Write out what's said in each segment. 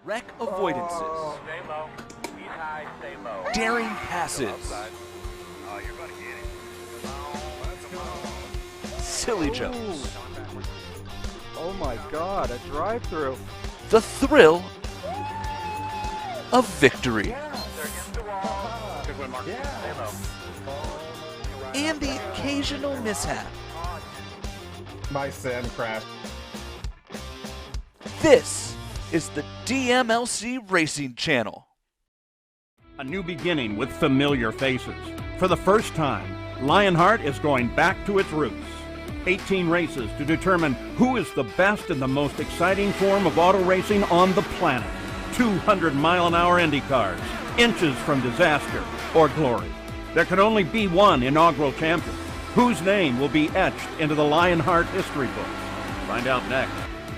wreck avoidances, Stay low. Speed high, stay low. daring passes, Oh, you're gonna get it. silly jumps, Oh my god, a drive-through. the thrill of victory, They're in the wall. Good one, Mark. Stay low. and the occasional mishap. My sim crashed. This is the DMLC Racing Channel. A new beginning with familiar faces. For the first time, Lionheart is going back to its roots. 18 races to determine who is the best and the most exciting form of auto racing on the planet. 200-mile-an-hour Indy cars, inches from disaster or glory. There can only be one inaugural champion, whose name will be etched into the Lionheart history books. Find out next.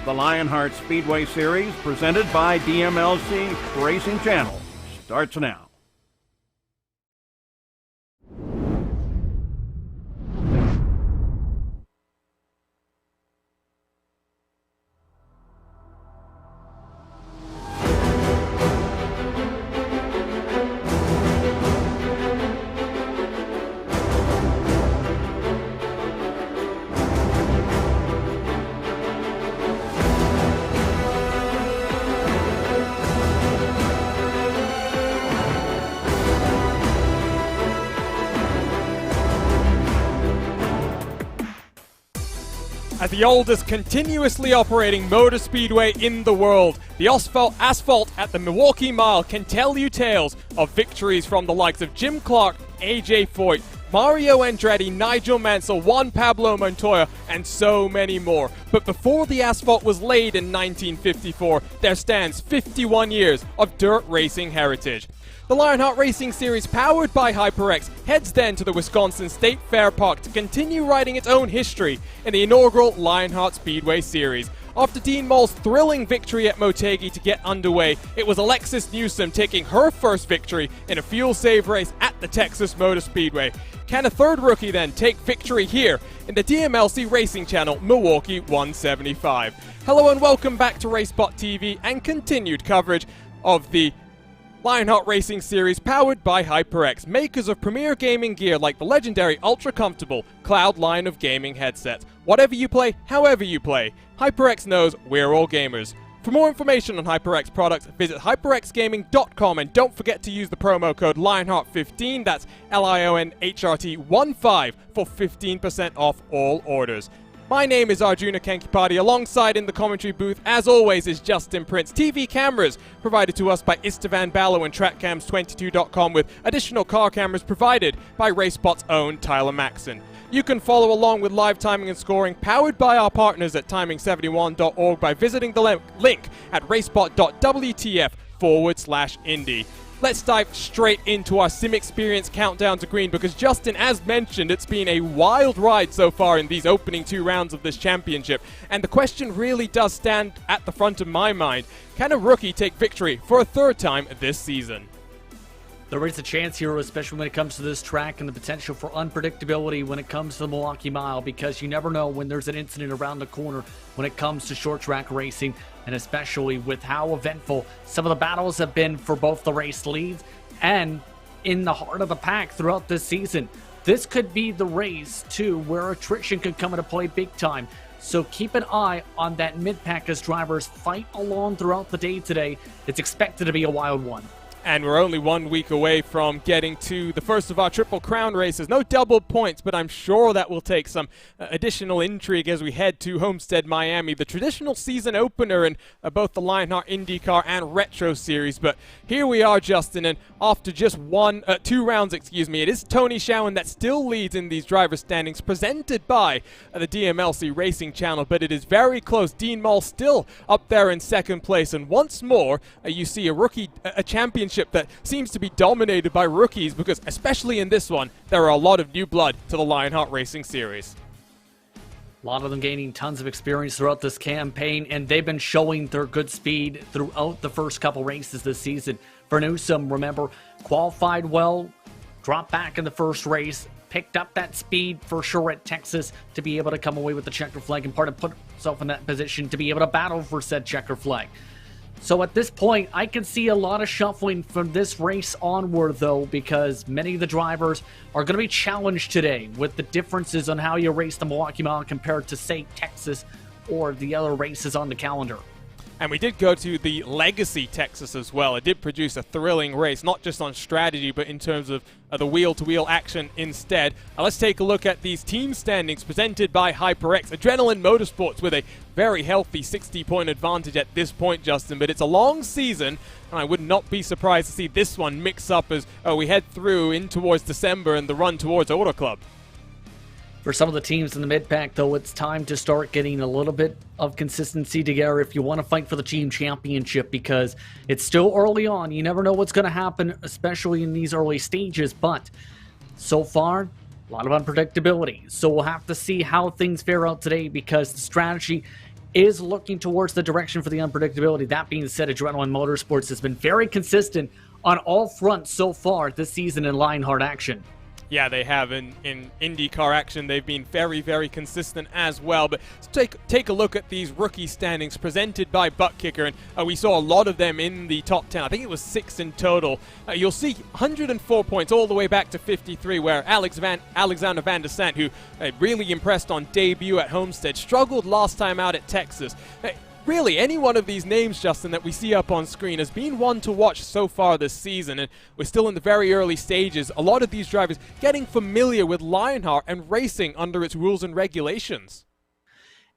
The Lionheart Speedway Series, presented by DMLC Racing Channel, starts now. As the oldest continuously operating motor speedway in the world, the asphalt at the Milwaukee Mile can tell you tales of victories from the likes of Jim Clark, AJ Foyt, Mario Andretti, Nigel Mansell, Juan Pablo Montoya, and so many more. But before the asphalt was laid in 1954, there stands 51 years of dirt racing heritage. The Lionheart Racing Series, powered by HyperX, heads then to the Wisconsin State Fair Park to continue writing its own history in the inaugural Lionheart Speedway Series. After Dean Moll's thrilling victory at Motegi to get underway, it was Alexis Newsom taking her first victory in a fuel-save race at the Texas Motor Speedway. Can a third rookie then take victory here in the DMLC Racing Channel Milwaukee 175? Hello and welcome back to RaceBot TV and continued coverage of the Lionheart Racing Series, powered by HyperX, makers of premier gaming gear like the legendary ultra-comfortable Cloud line of gaming headsets. Whatever you play, however you play, HyperX knows we're all gamers. For more information on HyperX products, visit hyperxgaming.com and don't forget to use the promo code Lionheart15, that's LIONHRT15, for 15% off all orders. My name is Arjuna Kankipati. Alongside in the commentary booth, as always, is Justin Prince. TV cameras provided to us by Istvan Ballo and TrackCams22.com, with additional car cameras provided by RaceBot's own Tyler Maxson. You can follow along with live timing and scoring, powered by our partners at timing71.org, by visiting the link at racebot.wtf/Indy. Let's dive straight into our sim experience countdown to green, because Justin, as mentioned, it's been a wild ride so far in these opening 2 rounds of this championship, and the question really does stand at the front of my mind: can a rookie take victory for a third time this season? There is a chance here, especially when it comes to this track, and the potential for unpredictability when it comes to the Milwaukee Mile, because you never know when there's an incident around the corner when it comes to short track racing, and especially with how eventful some of the battles have been for both the race leads and in the heart of the pack throughout this season. This could be the race, too, where attrition could come into play big time. So keep an eye on that mid-pack as drivers fight along throughout the day today. It's expected to be a wild one. And we're only 1 week away from getting to the first of our Triple Crown races. No double points, but I'm sure that will take some additional intrigue as we head to Homestead, Miami, the traditional season opener in both the Lionheart IndyCar and Retro Series. But here we are, Justin, and after just 2 rounds, it is Tony Schowen that still leads in these driver standings, presented by the DMLC Racing Channel, but it is very close. Dean Moll still up there in second place, and once more, you see a championship that seems to be dominated by rookies, because especially in this one, there are a lot of new blood to the Lionheart Racing Series. A lot of them gaining tons of experience throughout this campaign, and they've been showing their good speed throughout the first couple races this season. For Newsom, remember, qualified well, dropped back in the first race, picked up that speed for sure at Texas to be able to come away with the checker flag and put himself in that position to be able to battle for said checker flag. So at this point, I can see a lot of shuffling from this race onward, though, because many of the drivers are going to be challenged today with the differences on how you race the Milwaukee Mile compared to, say, Texas or the other races on the calendar. And we did go to the Legacy Texas as well. It did produce a thrilling race, not just on strategy, but in terms of the wheel-to-wheel action instead. Now let's take a look at these team standings presented by HyperX. Adrenaline Motorsports with a very healthy 60-point advantage at this point, Justin, but it's a long season, and I would not be surprised to see this one mix up as we head through in towards December and the run towards Auto Club. For some of the teams in the mid-pack, though, it's time to start getting a little bit of consistency together if you want to fight for the team championship, because it's still early on. You never know what's going to happen, especially in these early stages, but so far, a lot of unpredictability. So we'll have to see how things fare out today, because the strategy is looking towards the direction for the unpredictability. That being said, Adrenaline Motorsports has been very consistent on all fronts so far this season in Lionheart action. Yeah, they have. In IndyCar action, they've been very, very consistent as well. But let's take a look at these rookie standings presented by Butt Kicker. And we saw a lot of them in the top 10. I think it was 6 in total. You'll see 104 points all the way back to 53, where Alexander Van der Sant, who really impressed on debut at Homestead, struggled last time out at Texas. Really, any one of these names, Justin, that we see up on screen has been one to watch so far this season, and we're still in the very early stages. A lot of these drivers getting familiar with Lionheart and racing under its rules and regulations.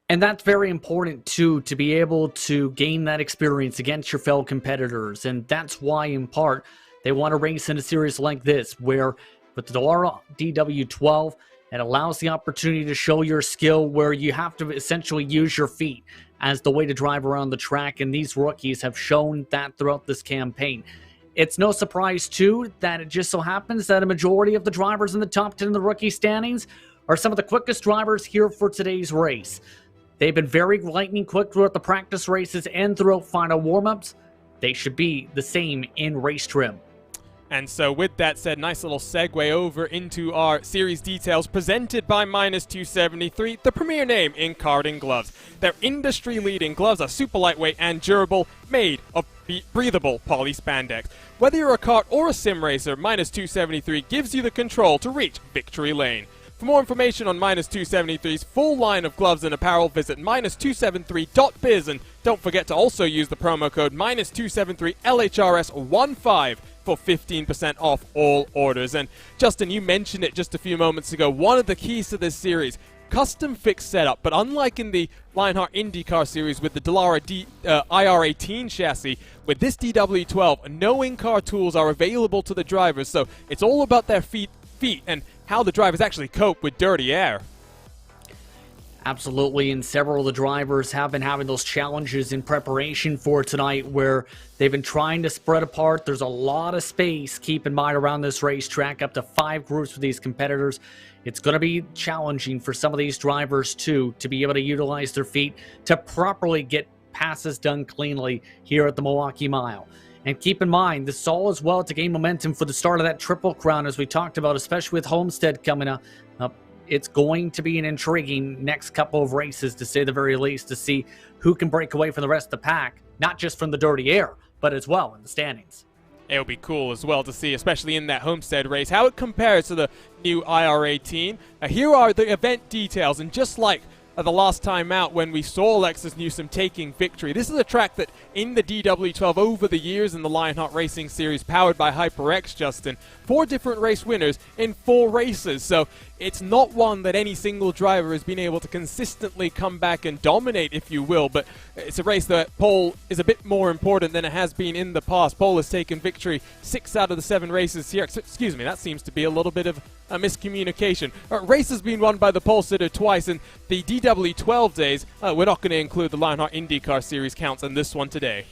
And that's very important, too, to be able to gain that experience against your fellow competitors, and that's why, in part, they want to race in a series like this, where with the Dallara DW12, it allows the opportunity to show your skill where you have to essentially use your feet as the way to drive around the track, and these rookies have shown that throughout this campaign. It's no surprise, too, that it just so happens that a majority of the drivers in the top 10 of the rookie standings are some of the quickest drivers here for today's race. They've been very lightning quick throughout the practice races and throughout final warm-ups. They should be the same in race trim. And so with that said, nice little segue over into our series details presented by Minus 273, the premier name in karting gloves. Their industry-leading gloves are super lightweight and durable, made of breathable poly spandex. Whether you're a kart or a sim racer, Minus 273 gives you the control to reach victory lane. For more information on Minus 273's full line of gloves and apparel, visit minus273.biz, and don't forget to also use the promo code Minus 273 LHRS15 for 15% off all orders. And Justin, you mentioned it just a few moments ago, one of the keys to this series, custom fixed setup. But unlike in the Lionheart IndyCar series with the Dallara IR18 chassis, with this DW12, no in-car tools are available to the drivers, so it's all about their feet and how the drivers actually cope with dirty air. Absolutely, and several of the drivers have been having those challenges in preparation for tonight where they've been trying to spread apart. There's a lot of space, keep in mind, around this racetrack, up to 5 groups with these competitors. It's going to be challenging for some of these drivers, too, to be able to utilize their feet to properly get passes done cleanly here at the Milwaukee Mile. And keep in mind, this is all as well to gain momentum for the start of that Triple Crown, as we talked about, especially with Homestead coming up. It's going to be an intriguing next couple of races, to say the very least, to see who can break away from the rest of the pack, not just from the dirty air, but as well in the standings. It'll be cool as well to see, especially in that Homestead race, how it compares to the new IR18. Here are the event details, and just like the last time out when we saw Lexus Newsom taking victory, this is a track that in the DW12 over the years in the Lionheart Racing Series powered by HyperX, Justin, 4 different race winners in 4 races. So it's not one that any single driver has been able to consistently come back and dominate, if you will, but it's a race that pole is a bit more important than it has been in the past. Pole has taken victory 6 out of the 7 races here. Excuse me, that seems to be a little bit of a miscommunication. Race has been won by the pole sitter twice, and the DW12 days, we're not going to include the Lionheart IndyCar Series counts in this one today.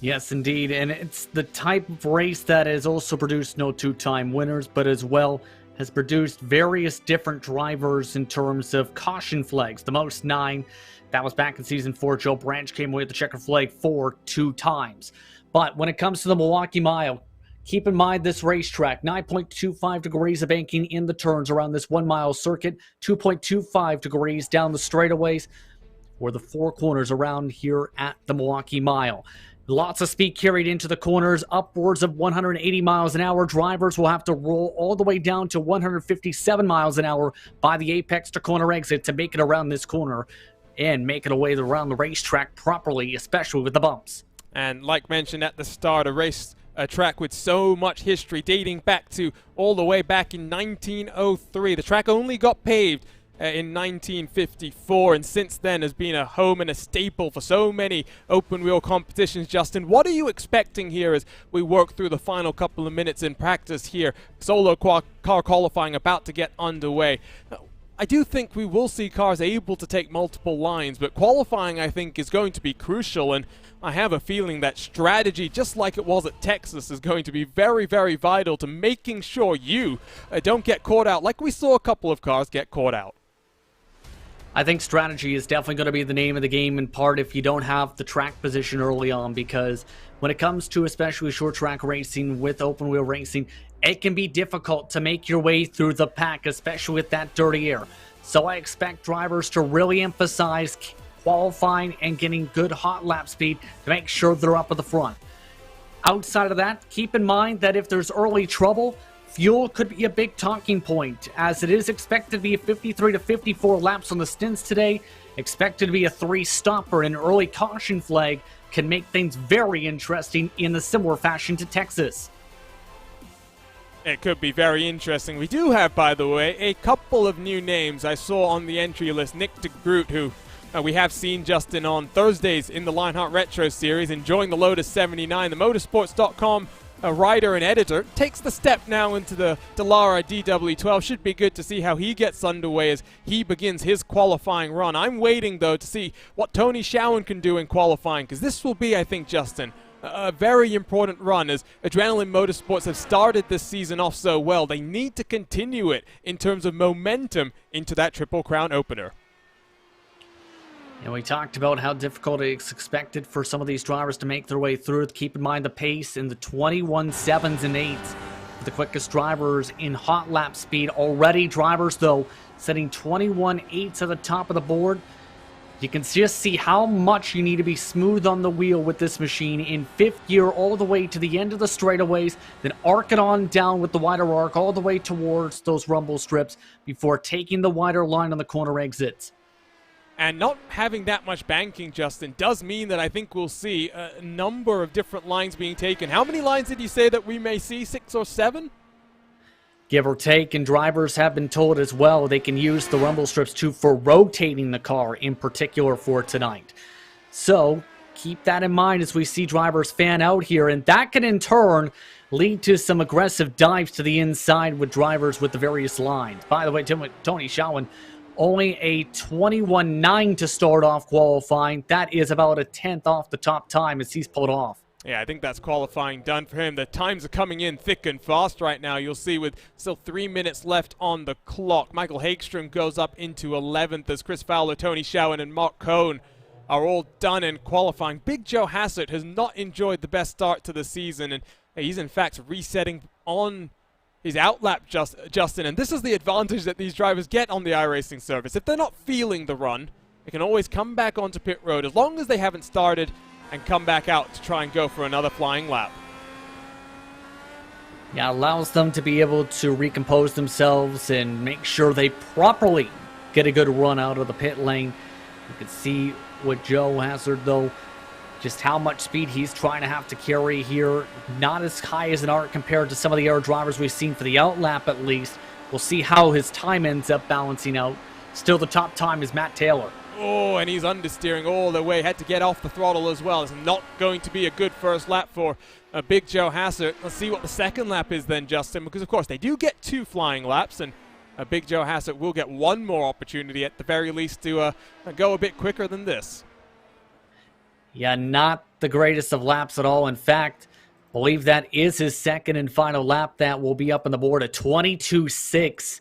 Yes, indeed, and it's the type of race that has also produced no 2-time winners, but as well has produced various different drivers in terms of caution flags. The most 9, that was back in Season 4. Joe Branch came away with the checker flag 2 times. But when it comes to the Milwaukee Mile, keep in mind this racetrack, 9.25 degrees of banking in the turns around this 1-mile circuit, 2.25 degrees down the straightaways. or the 4 corners around here at the Milwaukee Mile. Lots of speed carried into the corners, upwards of 180 miles an hour. Drivers will have to roll all the way down to 157 miles an hour by the apex to corner exit to make it around this corner and make it away around the racetrack properly, especially with the bumps. And like mentioned at the start, a track with so much history dating back to all the way back in 1903. The track only got paved in 1954, and since then has been a home and a staple for so many open wheel competitions. Justin, what are you expecting here as we work through the final couple of minutes in practice here? Solo car qualifying about to get underway. I do think we will see cars able to take multiple lines, but qualifying, I think, is going to be crucial, and I have a feeling that strategy, just like it was at Texas, is going to be very, very vital to making sure you don't get caught out like we saw a couple of cars get caught out. I think strategy is definitely going to be the name of the game, in part if you don't have the track position early on, because when it comes to especially short track racing with open wheel racing, it can be difficult to make your way through the pack, especially with that dirty air. So I expect drivers to really emphasize qualifying and getting good hot lap speed to make sure they're up at the front. Outside of that, keep in mind that if there's early trouble, fuel could be a big talking point, as it is expected to be 53 to 54 laps on the stints today, expected to be a 3-stopper, and early caution flag can make things very interesting in a similar fashion to Texas. It could be very interesting. We do have, by the way, a couple of new names I saw on the entry list. Nick DeGroot, who we have seen, Justin, on Thursdays in the Lionheart Retro Series, enjoying the Lotus 79. The Motorsports.com writer and editor takes the step now into the Dallara DW12. Should be good to see how he gets underway as he begins his qualifying run. I'm waiting, though, to see what Tony Schowen can do in qualifying, because this will be, I think, Justin, a very important run, as Adrenaline Motorsports have started this season off so well. They need to continue it in terms of momentum into that Triple Crown opener. And we talked about how difficult it's expected for some of these drivers to make their way through. Keep in mind the pace in the 21 7s and 8s. The quickest drivers in hot lap speed. Already drivers, though, setting 21 8s at the top of the board. You can just see how much you need to be smooth on the wheel with this machine in 5th gear all the way to the end of the straightaways, then arc it on down with the wider arc all the way towards those rumble strips before taking the wider line on the corner exits. And not having that much banking, Justin, does mean that I think we'll see a number of different lines being taken. How many lines did you say that we may see? 6 or 7? Give or take, and drivers have been told as well they can use the rumble strips too for rotating the car in particular for tonight. So keep that in mind as we see drivers fan out here, and that can in turn lead to some aggressive dives to the inside with drivers with the various lines. By the way, Tony Schowen, only a 21.9 to start off qualifying. That is about a 10th off the top time as he's pulled off. Yeah, I think that's qualifying done for him. The times are coming in thick and fast right now. You'll see with still 3 minutes left on the clock. Michael Hagstrom goes up into 11th as Chris Fowler, Tony Schowen, and Mark Cohn are all done in qualifying. Big Joe Hassett has not enjoyed the best start to the season, and he's in fact resetting on his outlap, Justin. And this is the advantage that these drivers get on the iRacing service. If they're not feeling the run, they can always come back onto pit road as long as they haven't started and come back out to try and go for another flying lap. Yeah, allows them to be able to recompose themselves and make sure they properly get a good run out of the pit lane. You can see with Joe Hazard, though, just how much speed he's trying to have to carry here. Not as high as an arc compared to some of the other drivers we've seen for the outlap, at least. We'll see how his time ends up balancing out. Still, the top time is Matt Taylor. Oh, and he's understeering all the way. Had to get off the throttle as well. It's not going to be a good first lap for Big Joe Hassett. Let's see what the second lap is then, Justin, because, of course, they do get 2 flying laps, and Big Joe Hassett will get 1 more opportunity at the very least to go a bit quicker than this. Yeah, not the greatest of laps at all. In fact, I believe that is his second and final lap. That will be up on the board at 22.6.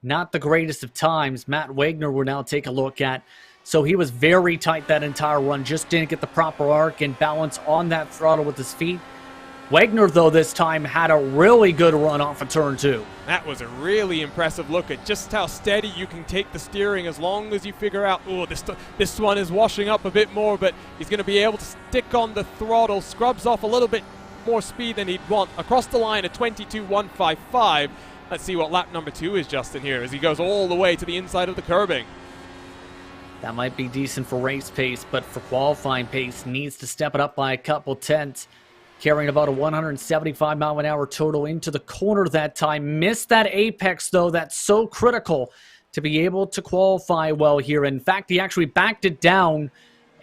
Not the greatest of times. Matt Wagner will now take a look at. So he was very tight that entire run, just didn't get the proper arc and balance on that throttle with his feet. Wagner, though, this time had a really good run off of turn 2. That was a really impressive look at just how steady you can take the steering as long as you figure out, oh, this one is washing up a bit more, but he's going to be able to stick on the throttle, scrubs off a little bit more speed than he'd want. Across the line at 22.155. Let's see what lap number 2 is, Justin, here, as he goes all the way to the inside of the curbing. That might be decent for race pace, but for qualifying pace, needs to step it up by a couple tenths. Carrying about a 175 mile an hour total into the corner that time. Missed that apex, though. That's so critical to be able to qualify well here. In fact, he actually backed it down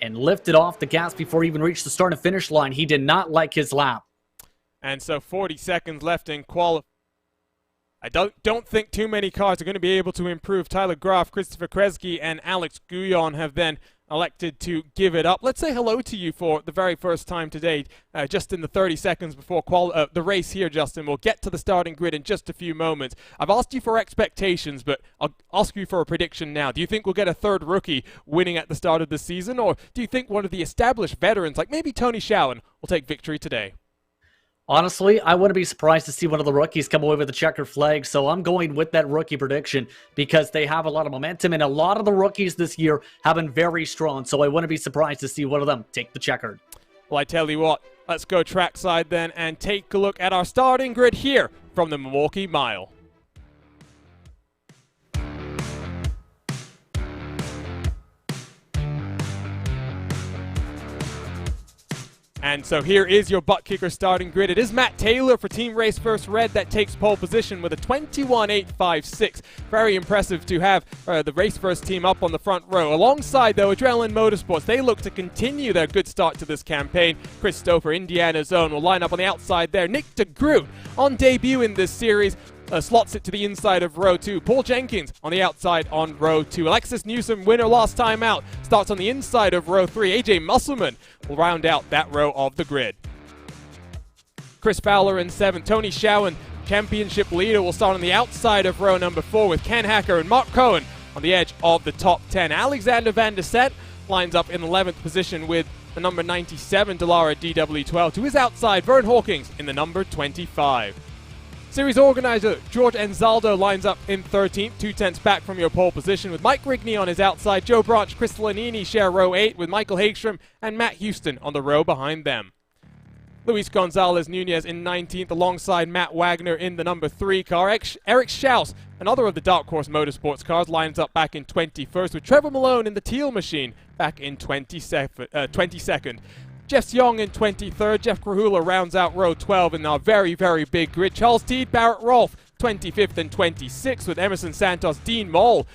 and lifted off the gas before he even reached the start and finish line. He did not like his lap. And so 40 seconds left in qualifying. I don't think too many cars are going to be able to improve. Tyler Graf, Christopher Kresge, and Alex Guyon have then elected to give it up. Let's say hello to you for the very first time today, just in the 30 seconds before the race here, Justin. We'll get to the starting grid in just a few moments. I've asked you for expectations, but I'll ask you for a prediction now. Do you think we'll get a third rookie winning at the start of the season, or do you think one of the established veterans, like maybe Tony Schowen, will take victory today? Honestly, I wouldn't be surprised to see one of the rookies come away with a checkered flag, so I'm going with that rookie prediction because they have a lot of momentum, and a lot of the rookies this year have been very strong, so I wouldn't be surprised to see one of them take the checkered. Well, I tell you what, let's go trackside then and take a look at our starting grid here from the Milwaukee Mile. And so here is your butt kicker starting grid. It is Matt Taylor for Team Race First Red that takes pole position with a 21.856. Very impressive to have the Race First team up on the front row. Alongside, though, Adrenaline Motorsports, they look to continue their good start to this campaign. Chris Stouffer, Indiana's own, will line up on the outside there. Nick DeGroot, on debut in this series, slots it to the inside of row 2. Paul Jenkins on the outside on row 2. Alexis Newsom, winner last time out, starts on the inside of row 3. AJ Musselman will round out that row of the grid. Chris Fowler in 7th. Tony Schowen, championship leader, will start on the outside of row number 4 with Ken Hacker and Mark Cohen on the edge of the top 10. Alexander Van der Sette lines up in 11th position with the number 97 Dallara DW12. To his outside, Vern Hawkins in the number 25. Series organizer George Enzaldo lines up in 13th, 2 tenths back from your pole position with Mike Rigney on his outside. Joe Branch, Chris Lanini share row 8 with Michael Hagstrom and Matt Houston on the row behind them. Luis Gonzalez Nunez in 19th alongside Matt Wagner in the number 3 car. Eric Schaus, another of the Dark Horse Motorsports cars, lines up back in 21st with Trevor Malone in the Teal Machine back in 22nd. Jeff Young in 23rd. Jeff Krahula rounds out row 12 in our very, very big grid. Charles Teed, Barrett Rolfe, 25th and 26th with Emerson Santos, Dean Moll,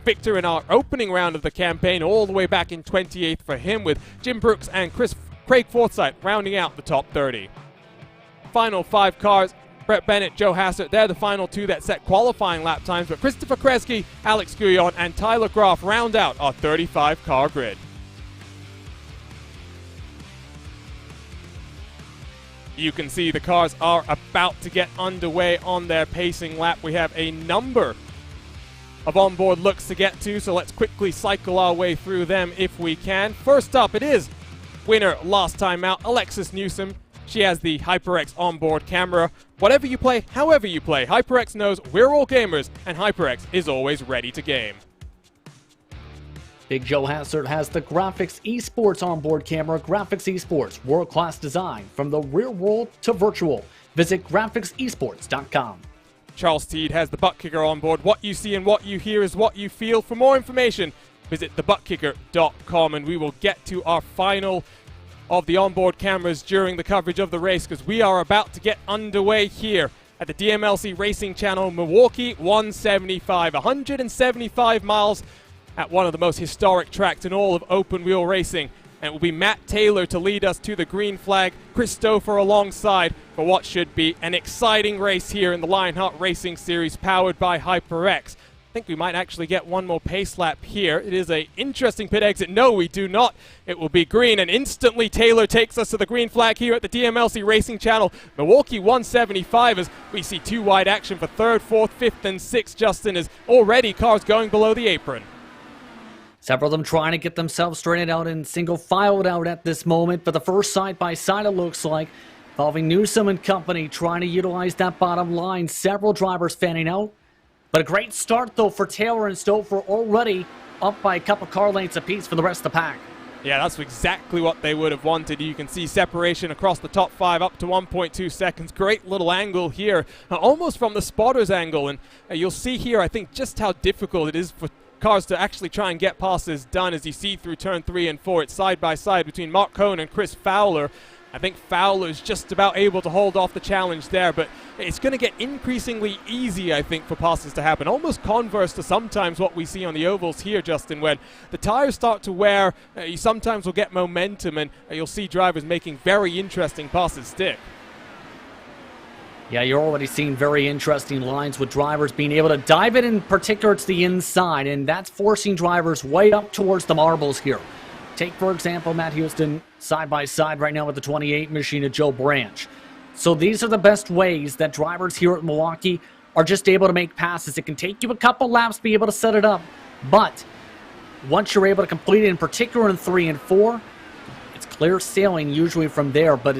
victor in our opening round of the campaign, all the way back in 28th for him, with Jim Brooks and Craig Forsyth rounding out the top 30. Final 5 cars, Brett Bennett, Joe Hassert, they're the final 2 that set qualifying lap times, but Christopher Kresge, Alex Guyon, and Tyler Graf round out our 35-car grid. You can see the cars are about to get underway on their pacing lap. We have a number of onboard looks to get to, so let's quickly cycle our way through them if we can. First up, it is winner last time out, Alexis Newsom. She has the HyperX onboard camera. Whatever you play, however you play, HyperX knows we're all gamers, and HyperX is always ready to game. Big Joe Hassert has the Graphics Esports onboard camera. Graphics Esports, world-class design from the real world to virtual. Visit graphicsesports.com. Charles Teed has the butt kicker on board. What you see and what you hear is what you feel. For more information, visit thebuttkicker.com, and we will get to our final of the onboard cameras during the coverage of the race, because we are about to get underway here at the DMLC Racing Channel, Milwaukee 175. 175 miles at one of the most historic tracks in all of open wheel racing. And it will be Matt Taylor to lead us to the green flag, Chris Stouffer alongside for what should be an exciting race here in the Lionheart Racing Series powered by HyperX. I think we might actually get one more pace lap here. It is an interesting pit exit. No, we do not. It will be green, and instantly Taylor takes us to the green flag here at the DMLC Racing Channel, Milwaukee 175, as we see 2 wide action for 3rd, 4th, 5th, and 6th. Justin, is already cars going below the apron. Several of them trying to get themselves straightened out and single filed out at this moment. But the first side-by-side, it looks like, Involving Newsom and company trying to utilize that bottom line. Several drivers fanning out. But a great start, though, for Taylor and Stouffer, already up by a couple car lengths apiece for the rest of the pack. Yeah, that's exactly what they would have wanted. You can see separation across the top 5 up to 1.2 seconds. Great little angle here, almost from the spotter's angle. And you'll see here, I think, just how difficult it is for cars to actually try and get passes done. As you see through turn 3 and 4, it's side by side between Mark Cohn and Chris Fowler. I think Fowler's just about able to hold off the challenge there, but it's going to get increasingly easy, I think, for passes to happen. Almost converse to sometimes what we see on the ovals here, Justin, when the tires start to wear, you sometimes will get momentum, and you'll see drivers making very interesting passes stick. Yeah, you're already seeing very interesting lines with drivers being able to dive it in particular to the inside, and that's forcing drivers way up towards the marbles here. Take, for example, Matt Houston side by side right now with the 28 machine of Joe Branch. So these are the best ways that drivers here at Milwaukee are just able to make passes. It can take you a couple laps to be able to set it up, but once you're able to complete it, in particular in 3 and 4, it's clear sailing usually from there. But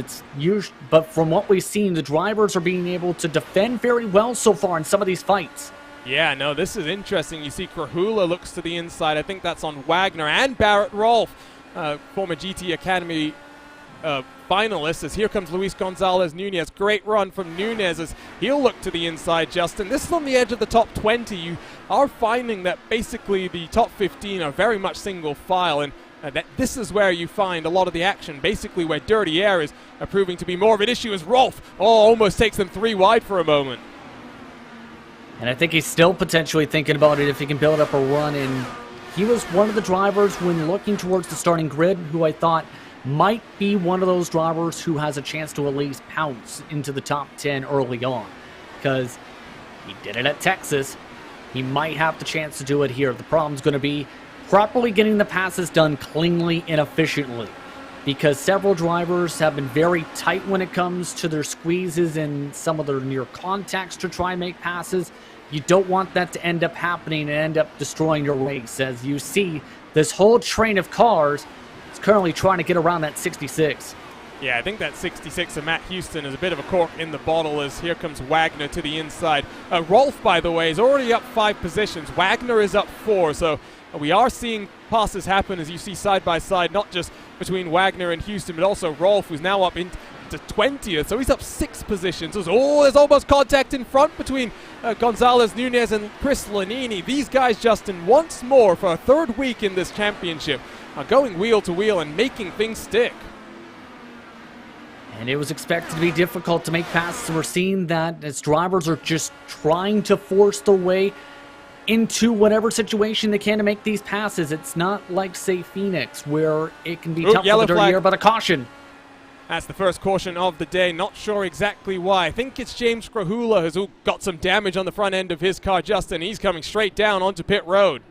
from what we've seen, the drivers are being able to defend very well so far in some of these fights. Yeah, no, this is interesting. You see Krahula looks to the inside. I think that's on Wagner and Barrett Rolfe, former GT Academy finalist. As here comes Luis Gonzalez Nunez. Great run from Nunez as he'll look to the inside, Justin. This is on the edge of the top 20. You are finding that basically the top 15 are very much single file, and that this is where you find a lot of the action, basically where dirty air is proving to be more of an issue, as Rolfe almost takes them 3 wide for a moment. And I think he's still potentially thinking about it if he can build up a run. And he was one of the drivers when looking towards the starting grid who I thought might be one of those drivers who has a chance to at least pounce into the top 10 early on. Because he did it at Texas. He might have the chance to do it here. The problem's going to be properly getting the passes done cleanly and efficiently. Because several drivers have been very tight when it comes to their squeezes and some of their near contacts to try and make passes. You don't want that to end up happening and end up destroying your race. As you see, this whole train of cars is currently trying to get around that 66. Yeah, I think that 66 of Matt Houston is a bit of a cork in the bottle, as here comes Wagner to the inside. Rolfe, by the way, is already up 5 positions. Wagner is up 4, so we are seeing passes happen, as you see side by side, not just between Wagner and Houston, but also Rolfe, who's now up into 20th, so he's up 6 positions. There's almost contact in front between Gonzalez Nunez and Chris Lanini. These guys, Justin, once more for a 3rd week in this championship, are going wheel to wheel and making things stick. And it was expected to be difficult to make passes. We're seeing that as drivers are just trying to force their way into whatever situation they can to make these passes. It's not like, say, Phoenix, where it can be tough for the dirty air, but a caution. That's the first caution of the day. Not sure exactly why. I think it's James Krahula who's got some damage on the front end of his car, Justin. He's coming straight down onto pit road.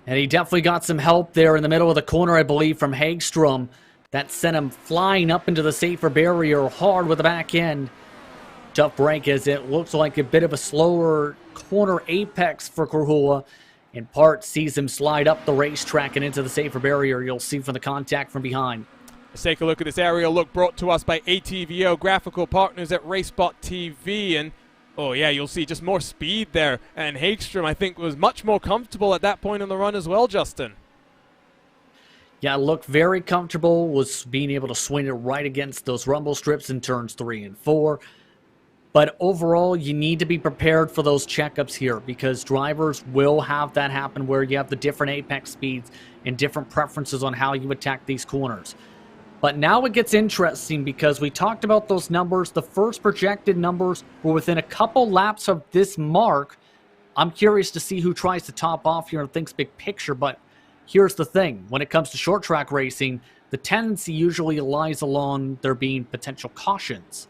And he definitely got some help there in the middle of the corner, I believe, from Hagstrom. That sent him flying up into the safer barrier hard with the back end. Tough break, as it looks like a bit of a slower corner apex for Krahula. In part, sees him slide up the racetrack and into the safer barrier. You'll see from the contact from behind. Let's take a look at this aerial look brought to us by ATVO, graphical partners at RaceBot TV. And, oh yeah, you'll see just more speed there. And Hagstrom, I think, was much more comfortable at that point in the run as well, Justin. Yeah, looked very comfortable, was being able to swing it right against those rumble strips in turns 3 and 4. But overall, you need to be prepared for those checkups here, because drivers will have that happen where you have the different apex speeds and different preferences on how you attack these corners. But now it gets interesting, because we talked about those numbers. The first projected numbers were within a couple laps of this mark. I'm curious to see who tries to top off here and thinks big picture, but here's the thing. When it comes to short track racing, the tendency usually lies along there being potential cautions.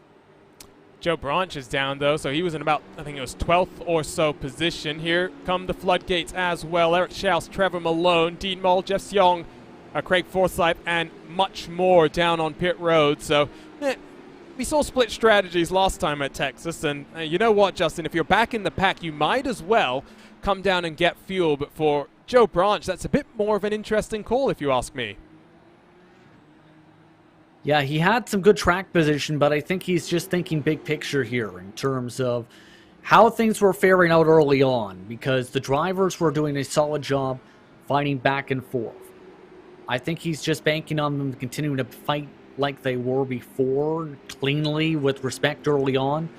Joe Branch is down, though, so he was in about, I think it was 12th or so position. Here come the floodgates as well. Eric Schaus, Trevor Malone, Dean Mull, Jeff Young, Craig Forsyth, and much more down on pit road. So we saw split strategies last time at Texas, and you know what, Justin, if you're back in the pack, you might as well come down and get fuel. But for Joe Branch, that's a bit more of an interesting call, if you ask me. Yeah, he had some good track position, but I think he's just thinking big picture here in terms of how things were faring out early on, because the drivers were doing a solid job fighting back and forth. I think he's just banking on them continuing to fight like they were before, cleanly with respect early on.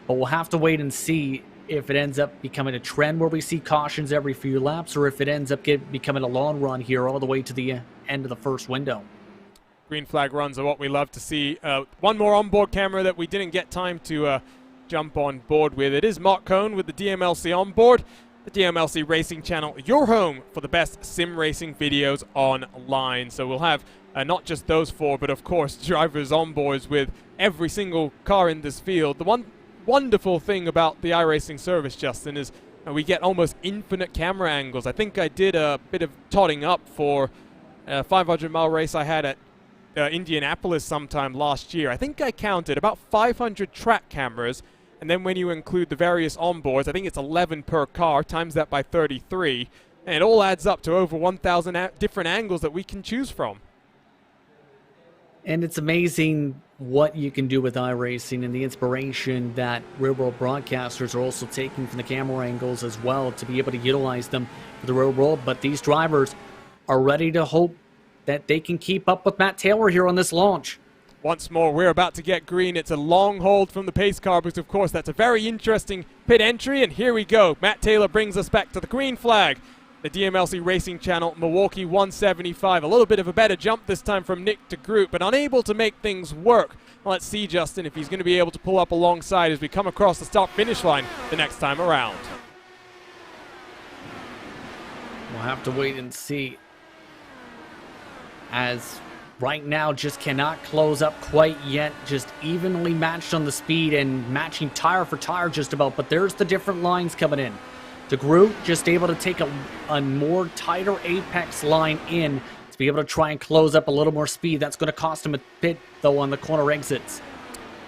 But we'll have to wait and see if it ends up becoming a trend where we see cautions every few laps, or if it ends up becoming a long run here all the way to the end of the first window. Green flag runs are what we love to see. One more onboard camera that we didn't get time to jump on board with. It is Mark Cohn with the DMLC onboard. The DMLC Racing Channel, your home for the best sim racing videos online. So we'll have not just those four, but of course drivers onboards with every single car in this field. The one wonderful thing about the iRacing service, Justin, is we get almost infinite camera angles. I think I did a bit of totting up for a 500-mile race I had at Indianapolis sometime last year. I think I counted about 500 track cameras, and then when you include the various onboards, I think it's 11 per car, times that by 33, and it all adds up to over 1,000 different angles that we can choose from. And it's amazing what you can do with iRacing and the inspiration that real-world broadcasters are also taking from the camera angles as well to be able to utilize them for the real world. But these drivers are ready to hope that they can keep up with Matt Taylor here on this launch. Once more, we're about to get green. It's a long hold from the pace car, because of course that's a very interesting pit entry, and here we go. Matt Taylor brings us back to the green flag. The DMLC Racing Channel, Milwaukee 175. A little bit of a better jump this time from Nick DeGroot, but unable to make things work. Let's see, Justin, if he's going to be able to pull up alongside as we come across the start-finish line the next time around. We'll have to wait and see, as right now just cannot close up quite yet, just evenly matched on the speed and matching tire for tire just about, but there's the different lines coming in. DeGroot just able to take a more tighter apex line in to be able to try and close up a little more speed. That's going to cost him a bit, though, on the corner exits.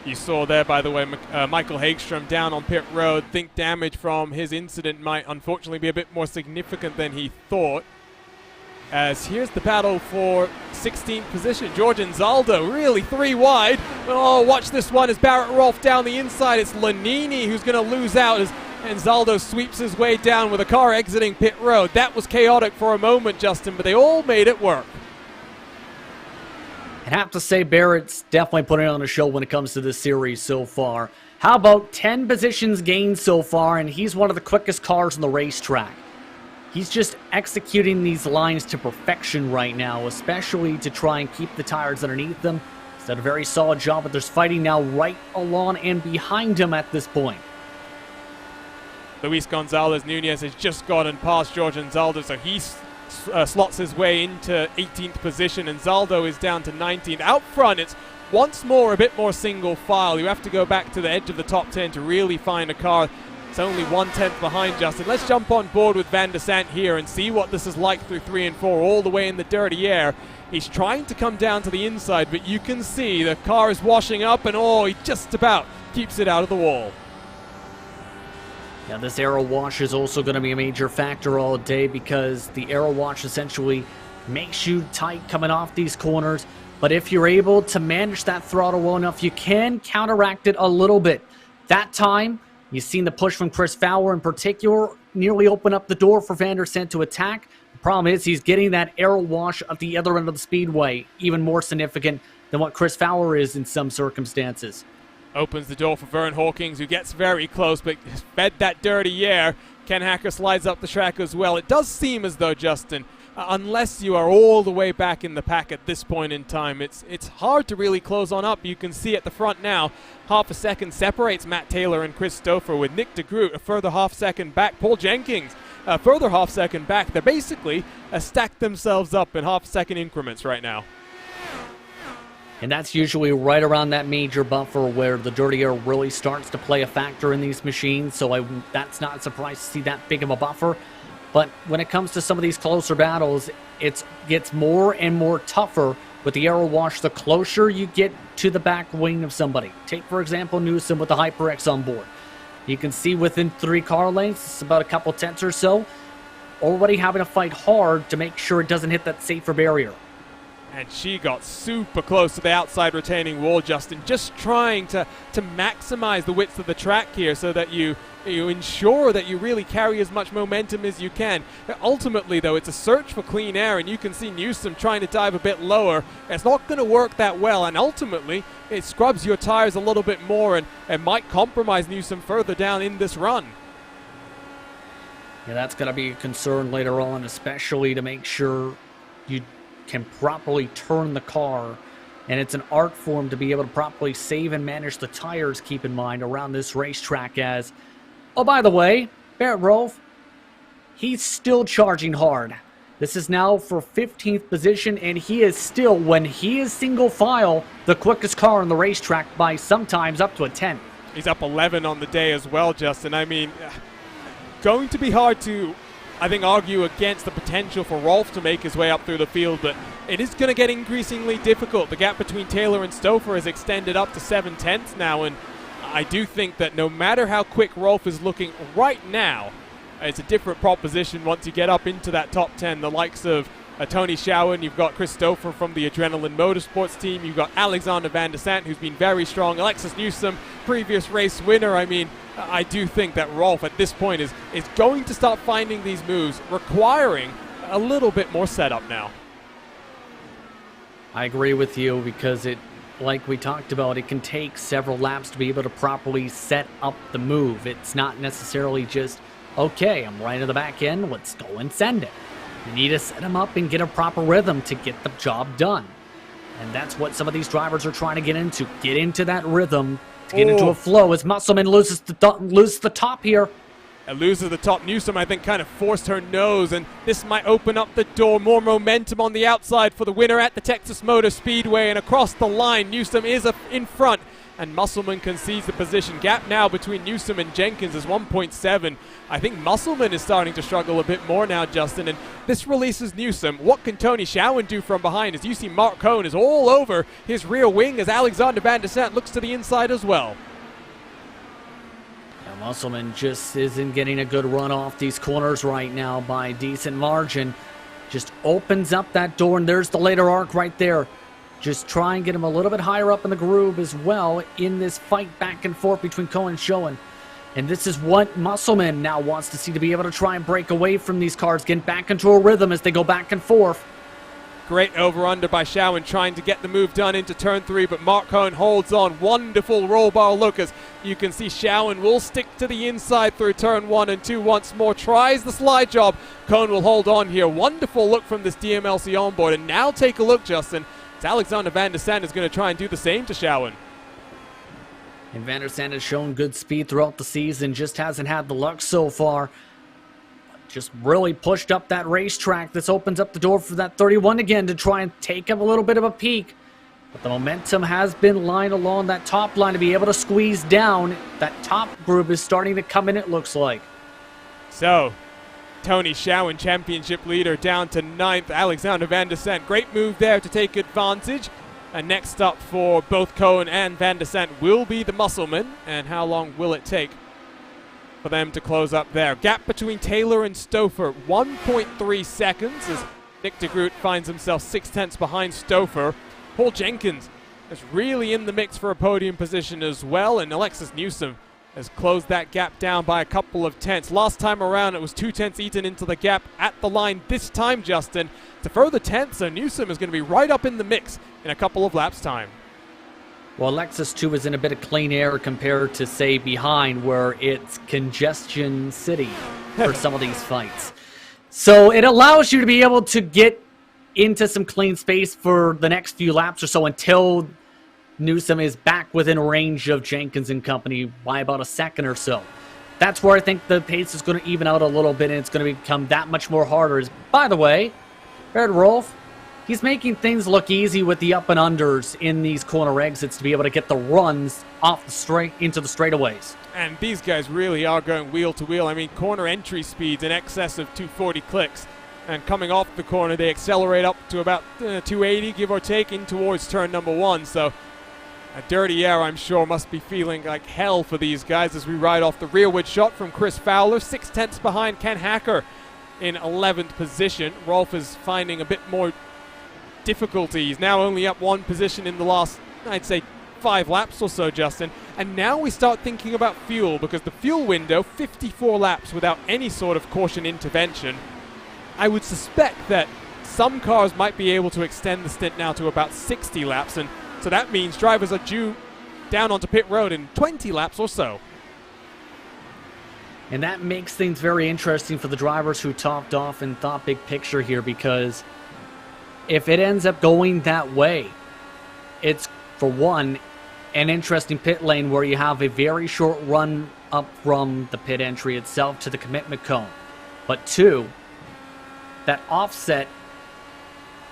You saw there, by the way, Michael Hagstrom down on pit road. Think damage from his incident might unfortunately be a bit more significant than he thought. As here's the battle for 16th position. George Anzaldo really 3 wide. Oh, watch this one as Barrett Rolfe down the inside. It's Lanini who's going to lose out as Anzaldo sweeps his way down with a car exiting pit road. That was chaotic for a moment, Justin, but they all made it work. I'd have to say Barrett's definitely putting on a show when it comes to this series so far. How about 10 positions gained so far, and he's one of the quickest cars on the racetrack. He's just executing these lines to perfection right now, especially to try and keep the tires underneath them. He's done a very solid job, but there's fighting now right along and behind him at this point. Luis Gonzalez Nunez has just gotten past George Anzaldo, so he slots his way into 18th position. Anzaldo is down to 19th. Out front, it's once more a bit more single file. You have to go back to the edge of the top 10 to really find a car. It's only 1/10 behind Justin. Let's jump on board with Van der Sant here and see what this is like through 3 and 4, all the way in the dirty air. He's trying to come down to the inside, but you can see the car is washing up, and oh, he just about keeps it out of the wall. Now, this aero wash is also going to be a major factor all day, because the aero wash essentially makes you tight coming off these corners. But if you're able to manage that throttle well enough, you can counteract it a little bit. That time, you've seen the push from Chris Fowler in particular nearly open up the door for Van der Sant to attack. The problem is he's getting that aero wash at the other end of the speedway, even more significant than what Chris Fowler is in some circumstances. Opens the door for Vern Hawkins, who gets very close, but fed that dirty air. Ken Hacker slides up the track as well. It does seem as though, Justin, unless you are all the way back in the pack at this point in time, it's hard to really close on up. You can see at the front now, half a second separates Matt Taylor and Chris Stouffer, with Nick DeGroot a further half second back. Paul Jenkins a further half second back. They're basically stacked themselves up in half second increments right now. And that's usually right around that major buffer where the dirty air really starts to play a factor in these machines, so that's not a surprise to see that big of a buffer. But when it comes to some of these closer battles, it gets more and more tougher with the aero wash the closer you get to the back wing of somebody. Take, for example, Newsom with the HyperX on board. You can see within 3 car lengths, it's about a couple tenths or so, already having to fight hard to make sure it doesn't hit that safer barrier. And she got super close to the outside retaining wall, Justin, just trying to maximize the width of the track here so that you ensure that you really carry as much momentum as you can. Ultimately, though, it's a search for clean air, and you can see Newsom trying to dive a bit lower. It's not going to work that well, and ultimately, it scrubs your tires a little bit more and might compromise Newsom further down in this run. Yeah, that's going to be a concern later on, especially to make sure you can properly turn the car. And it's an art form to be able to properly save and manage the tires, keep in mind, around this racetrack as... Oh, by the way, Barrett Rolfe, he's still charging hard. This is now for 15th position, and he is still, when he is single file, the quickest car on the racetrack by sometimes up to a 10th. He's up 11 on the day as well, Justin. I mean, going to be hard to, I think, argue against the potential for Rolfe to make his way up through the field, but it is going to get increasingly difficult. The gap between Taylor and Stouffer has extended up to 7/10 now, and I do think that no matter how quick Rolfe is looking right now, it's a different proposition once you get up into that top 10. The likes of Tony Schouwen, you've got Chris Stouffer from the Adrenaline Motorsports team, you've got Alexander Van der Sant, who's been very strong, Alexis Newsom, previous race winner. I mean, I do think that Rolfe at this point is going to start finding these moves, requiring a little bit more setup now. I agree with you because it, like we talked about, it can take several laps to be able to properly set up the move. It's not necessarily just, okay, I'm right at the back end, let's go and send it. You need to set them up and get a proper rhythm to get the job done. And that's what some of these drivers are trying to get into that rhythm, to get into a flow as Musselman loses the top here. And loses the top. Newsom, I think, kind of forced her nose, and this might open up the door. More momentum on the outside for the winner at the Texas Motor Speedway, and across the line, Newsom is in front, and Musselman concedes the position. Gap now between Newsom and Jenkins is 1.7. I think Musselman is starting to struggle a bit more now, Justin, and this releases Newsom. What can Tony Schouwen do from behind? As you see, Mark Cohn is all over his rear wing as Alexander Van der Sant looks to the inside as well. Musselman just isn't getting a good run off these corners right now by a decent margin. Just opens up that door, and there's the later arc right there. Just try and get him a little bit higher up in the groove as well in this fight back and forth between Cohen and Schoen. And this is what Musselman now wants to see, to be able to try and break away from these cars, getting back into a rhythm as they go back and forth. Great over-under by Schouwen trying to get the move done into turn 3, but Mark Cohn holds on. Wonderful roll bar look as you can see Schouwen will stick to the inside through turn 1 and 2 once more. Tries the slide job. Cohn will hold on here. Wonderful look from this DMLC onboard. And now take a look, Justin. It's Alexander Van der Sant is going to try and do the same to Schouwen. And Van der Sant has shown good speed throughout the season, just hasn't had the luck so far. Just really pushed up that racetrack. This opens up the door for that 31 again to try and take him a little bit of a peek. But the momentum has been lying along that top line to be able to squeeze down. That top group is starting to come in, it looks like. So, Tony Schouwen, championship leader, down to 9th. Alexander Van der Sant, great move there to take advantage. And next up for both Cohen and Van der Sant will be the Musselman. And how long will it take for them to close up there? Gap between Taylor and Stouffer, 1.3 seconds as Nick de Groot finds himself 6/10 behind Stouffer. Paul Jenkins is really in the mix for a podium position as well, and Alexis Newsom has closed that gap down by a couple of tenths. Last time around, it was 2 tenths eaten into the gap at the line. This time, Justin, to further tenths, so Newsom is going to be right up in the mix in a couple of laps' time. Well, Alexis, too, is in a bit of clean air compared to, say, behind, where it's congestion city for some of these fights. So it allows you to be able to get into some clean space for the next few laps or so until Newsom is back within range of Jenkins and company by about a second or so. That's where I think the pace is going to even out a little bit, and it's going to become that much more harder. By the way, Barrett Rolfe, he's making things look easy with the up and unders in these corner exits to be able to get the runs off the straight into the straightaways. And these guys really are going wheel to wheel. I mean, corner entry speeds in excess of 240 clicks. And coming off the corner, they accelerate up to about 280, give or take, in towards turn number 1. So a dirty air, I'm sure, must be feeling like hell for these guys as we ride off the rearward shot from Chris Fowler. 6/10 behind Ken Hacker in 11th position. Rolfe is finding a bit more difficulty. He's now only up one position in the last, I'd say, 5 laps or so, Justin. And now we start thinking about fuel, because the fuel window, 54 laps without any sort of caution intervention. I would suspect that some cars might be able to extend the stint now to about 60 laps, and so that means drivers are due down onto pit road in 20 laps or so. And that makes things very interesting for the drivers who topped off and thought big picture here, because if it ends up going that way, it's, for one, an interesting pit lane where you have a very short run up from the pit entry itself to the commitment cone. But 2, that offset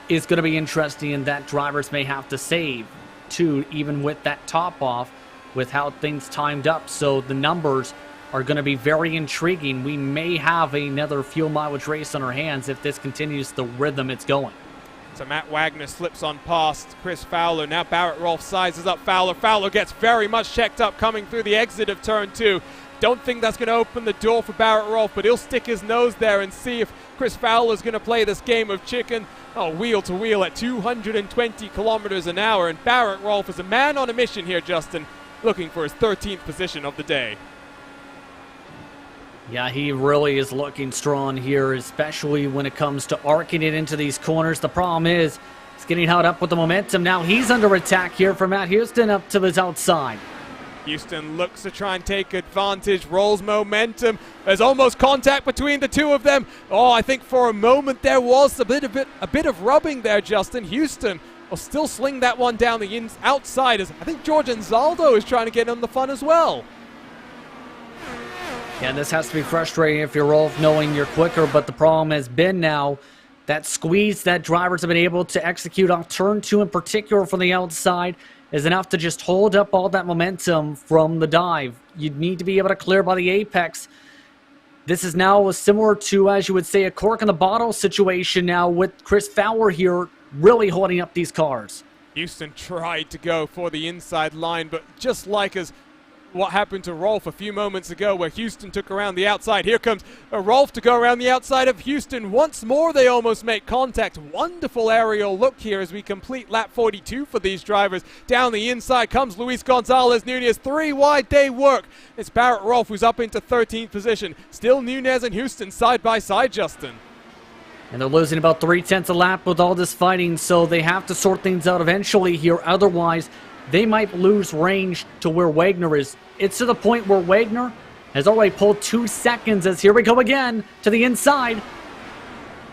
is going to be interesting, in that drivers may have to save, too, even with that top off, with how things timed up. So the numbers are going to be very intriguing. We may have another fuel mileage race on our hands if this continues the rhythm it's going. So Matt Wagner slips on past Chris Fowler. Now Barrett Rolfe sizes up Fowler. Fowler gets very much checked up coming through the exit of turn 2. Don't think that's going to open the door for Barrett Rolfe, but he'll stick his nose there and see if Chris Fowler's going to play this game of chicken. Oh, wheel to wheel at 220 kilometers an hour. And Barrett Rolfe is a man on a mission here, Justin, looking for his 13th position of the day. Yeah, he really is looking strong here, especially when it comes to arcing it into these corners. The problem is, he's getting held up with the momentum. Now he's under attack here from Matt Houston up to his outside. Houston looks to try and take advantage, rolls momentum. There's almost contact between the two of them. Oh, I think for a moment there was a bit of rubbing there, Justin. Houston will still sling that one down the outside, as I think George Anzaldo is trying to get on the fun as well. Yeah, this has to be frustrating if you're Rolfe, knowing you're quicker, but the problem has been now that squeeze that drivers have been able to execute on turn 2 in particular from the outside is enough to just hold up all that momentum from the dive. You'd need to be able to clear by the apex. This is now similar to, as you would say, a cork in the bottle situation now, with Chris Fowler here really holding up these cars. Houston tried to go for the inside line, but just like as what happened to Rolfe a few moments ago, where Houston took around the outside, here comes Rolfe to go around the outside of Houston. Once more they almost make contact. Wonderful aerial look here as we complete lap 42 for these drivers. Down the inside comes Luis Gonzalez Nunez. 3 wide, they work. It's Barrett Rolfe who's up into 13th position. Still Nunez and Houston side by side, Justin. And they're losing about 3/10 a lap with all this fighting, so they have to sort things out eventually here. Otherwise, they might lose range to where Wagner is. It's to the point where Wagner has already pulled 2 seconds, as here we go again to the inside.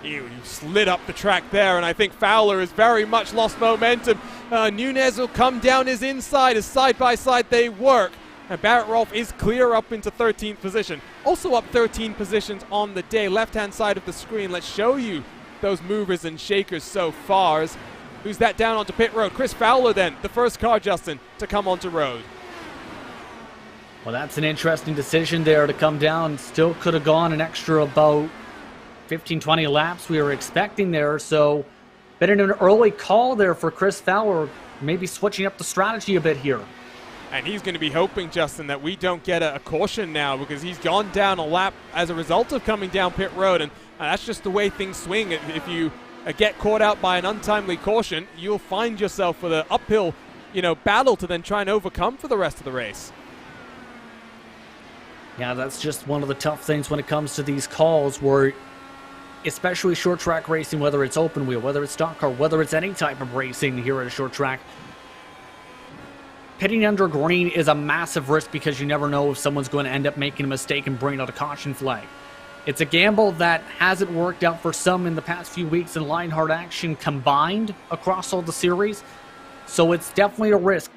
You slid up the track there, and I think Fowler has very much lost momentum. Nunez will come down his inside as side by side they work. And Barrett Rolfe is clear up into 13th position. Also up 13 positions on the day. Left-hand side of the screen, let's show you those movers and shakers so far. Who's that down onto pit road? Chris Fowler then, the first car, Justin, to come onto road. Well, that's an interesting decision there to come down. Still could have gone an extra about 15-20 laps we were expecting there. So, been an early call there for Chris Fowler, maybe switching up the strategy a bit here. And he's going to be hoping, Justin, that we don't get a caution now, because he's gone down a lap as a result of coming down pit road. And that's just the way things swing. If you get caught out by an untimely caution, you'll find yourself with an uphill, battle to then try and overcome for the rest of the race. Yeah, that's just one of the tough things when it comes to these calls, where, especially short track racing, whether it's open wheel, whether it's stock car, whether it's any type of racing here at a short track, pitting under green is a massive risk, because you never know if someone's going to end up making a mistake and bringing out a caution flag. It's a gamble that hasn't worked out for some in the past few weeks in Lionheart action combined across all the series, so it's definitely a risk.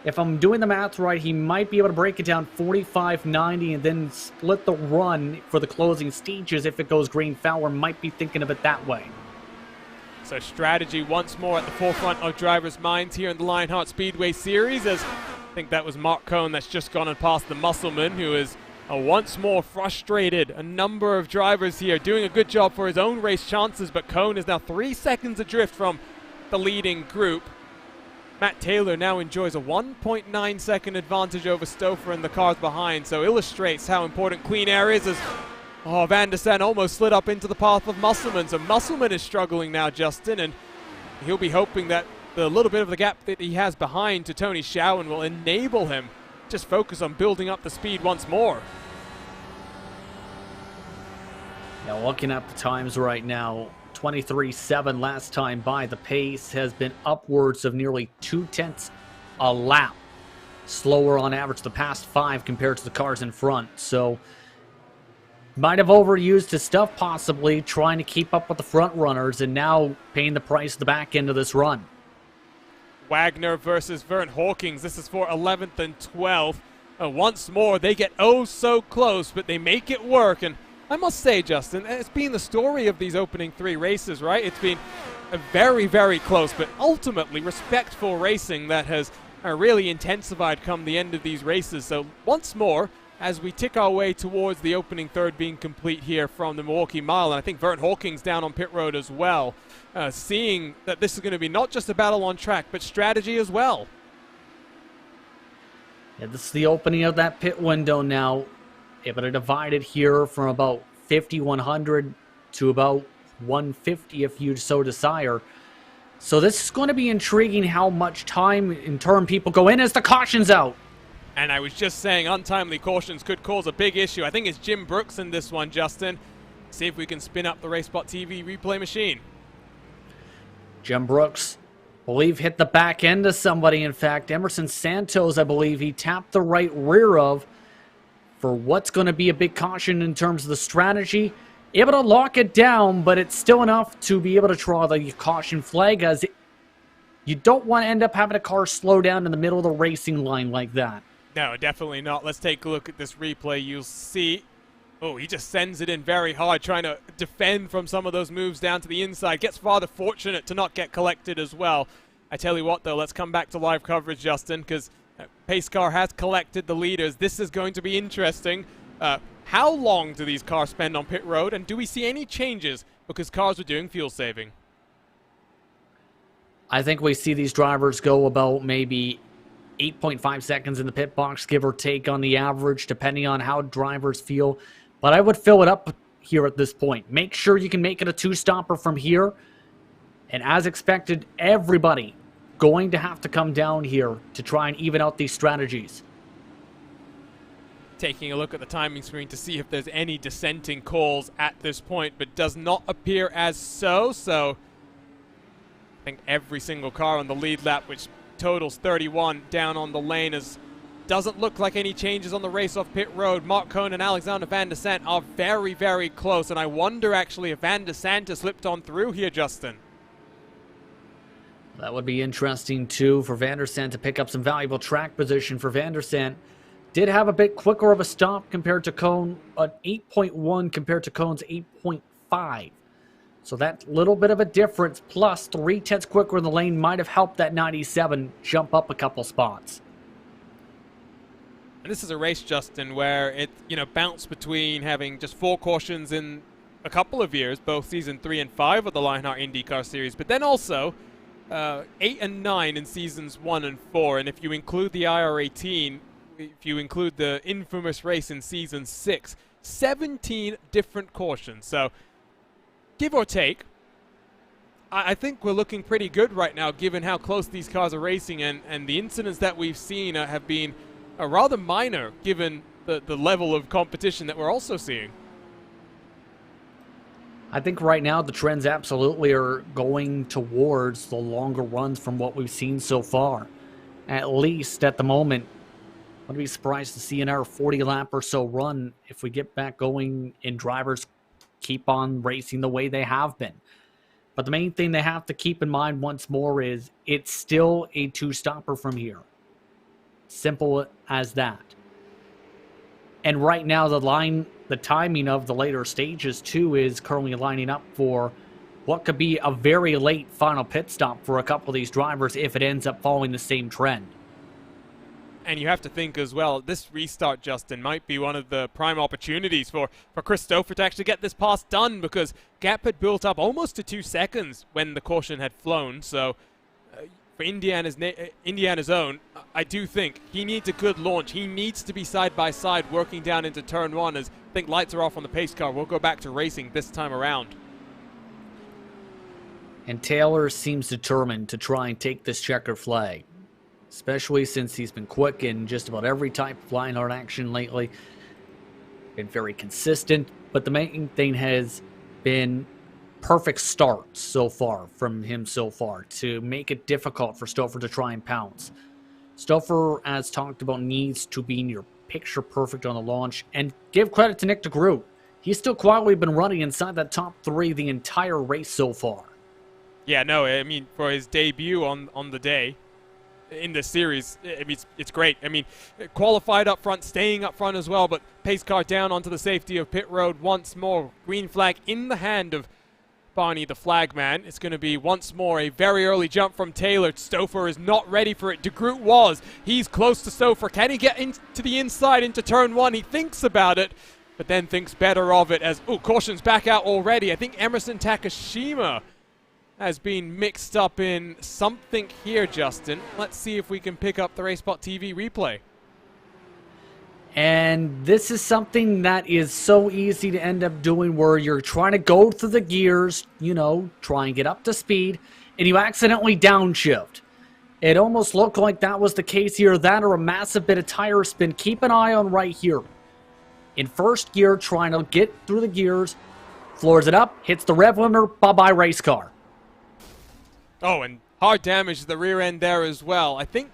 If I'm doing the math right, he might be able to break it down 45-90 and then split the run for the closing stages. If it goes green, Fowler might be thinking of it that way. So strategy once more at the forefront of drivers' minds here in the Lionheart Speedway Series, as I think that was Mark Cohn that's just gone and passed the Muscleman, who is once more frustrated. A number of drivers here doing a good job for his own race chances, but Cohn is now 3 seconds adrift from the leading group. Matt Taylor now enjoys a 1.9 second advantage over Stouffer and the cars behind, so illustrates how important clean air is, as Van der Sande almost slid up into the path of Musselman. So Musselman is struggling now, Justin, and he'll be hoping that the little bit of the gap that he has behind to Tony Schowen will enable him just focus on building up the speed once more. Now looking at the times right now, 23.7 last time by. The pace has been upwards of nearly 0.2 a lap slower on average the past 5 compared to the cars in front. So might have overused his stuff, possibly trying to keep up with the front runners, and now paying the price at the back end of this run. Wagner versus Vern Hawkins. This is for 11th and 12th. Once more, they get oh so close, but they make it work. And I must say, Justin, it's been the story of these opening 3 races, right? It's been a very, very close, but ultimately respectful racing that has really intensified come the end of these races. So once more, as we tick our way towards the opening third being complete here from the Milwaukee Mile, and I think Vern Hawkins down on pit road as well, seeing that this is going to be not just a battle on track, but strategy as well. Yeah, this is the opening of that pit window now. Able to divide it here from about 5,100 to about 150 if you so desire. So this is going to be intriguing how much time in turn people go in as the caution's out. And I was just saying, untimely cautions could cause a big issue. I think it's Jim Brooks in this one, Justin. See if we can spin up the RaceSpot TV replay machine. Jim Brooks, I believe, hit the back end of somebody. In fact, Emerson Santos, I believe, he tapped the right rear of for what's going to be a big caution in terms of the strategy. Able to lock it down, but it's still enough to be able to draw the caution flag, as you don't want to end up having a car slow down in the middle of the racing line like that. No, definitely not. Let's take a look at this replay. You'll see, oh, he just sends it in very hard, trying to defend from some of those moves down to the inside. Gets rather fortunate to not get collected as well. I tell you what, though, let's come back to live coverage, Justin, because pace car has collected the leaders. This is going to be interesting. How long do these cars spend on pit road, and do we see any changes because cars are doing fuel saving? I think we see these drivers go about maybe 8.5 seconds in the pit box, give or take on the average, depending on how drivers feel. But I would fill it up here at this point. Make sure you can make it a 2-stopper from here. And as expected, everybody going to have to come down here to try and even out these strategies. Taking a look at the timing screen to see if there's any dissenting calls at this point, but does not appear as so. So I think every single car on the lead lap, which totals 31 down on the lane, as doesn't look like any changes on the race off pit road. Mark Cohn and Alexander Van der Sant are very, very close, and I wonder actually if Van der Sant has slipped on through here, Justin. That would be interesting too for Van der Sant to pick up some valuable track position. For Van der Sant, did have a bit quicker of a stop compared to Cohn, an 8.1 compared to Cohn's 8.5. So that little bit of a difference, plus 0.3 quicker in the lane, might have helped that 97 jump up a couple spots. And this is a race, Justin, where it, bounced between having just 4 cautions in a couple of years, both season 3 and 5 of the Lionheart IndyCar Series, but then also 8 and 9 in seasons 1 and 4. And if you include the IR18, if you include the infamous race in season 6, 17 different cautions. So give or take, I think we're looking pretty good right now, given how close these cars are racing, and the incidents that we've seen have been rather minor, given the level of competition that we're also seeing. I think right now the trends absolutely are going towards the longer runs from what we've seen so far. At least at the moment, I wouldn't be surprised to see another 40 lap or so run if we get back going and drivers keep on racing the way they have been. But the main thing they have to keep in mind once more is it's still a 2-stopper from here. Simple as that. And right now the timing of the later stages too is currently lining up for what could be a very late final pit stop for a couple of these drivers if it ends up following the same trend. And you have to think as well, this restart, Justin, might be one of the prime opportunities for Christopher to actually get this pass done, because gap had built up almost to 2 seconds when the caution had flown. So for Indiana's own, I do think he needs a good launch. He needs to be side by side working down into turn 1, as I think lights are off on the pace car. We'll go back to racing this time around. And Taylor seems determined to try and take this checkered flag, especially since he's been quick in just about every type of Lionheart action lately. Been very consistent, but the main thing has been perfect starts so far from him so far to make it difficult for Stouffer to try and pounce. Stouffer, as talked about, needs to be near picture perfect on the launch, and give credit to Nick DeGroot. He's still quietly been running inside that top 3 the entire race so far. Yeah, no, I mean, for his debut on the day in the series, I mean, it's great. I mean, qualified up front, staying up front as well, but pace car down onto the safety of pit road once more. Green flag in the hand of Barney, the flagman. It's going to be once more a very early jump from Taylor. Stouffer is not ready for it. DeGroot was. He's close to Stouffer. Can he get into the inside into turn 1? He thinks about it, but then thinks better of it as, caution's back out already. I think Emerson Takashima has been mixed up in something here, Justin. Let's see if we can pick up the RaceSpot TV replay. And this is something that is so easy to end up doing, where you're trying to go through the gears, you know, try and get up to speed, and you accidentally downshift. It almost looked like that was the case here, that or a massive bit of tire spin. Keep an eye on right here. In first gear, trying to get through the gears, floors it up, hits the rev limiter, bye-bye race car. Oh, and hard damage to the rear end there as well. I think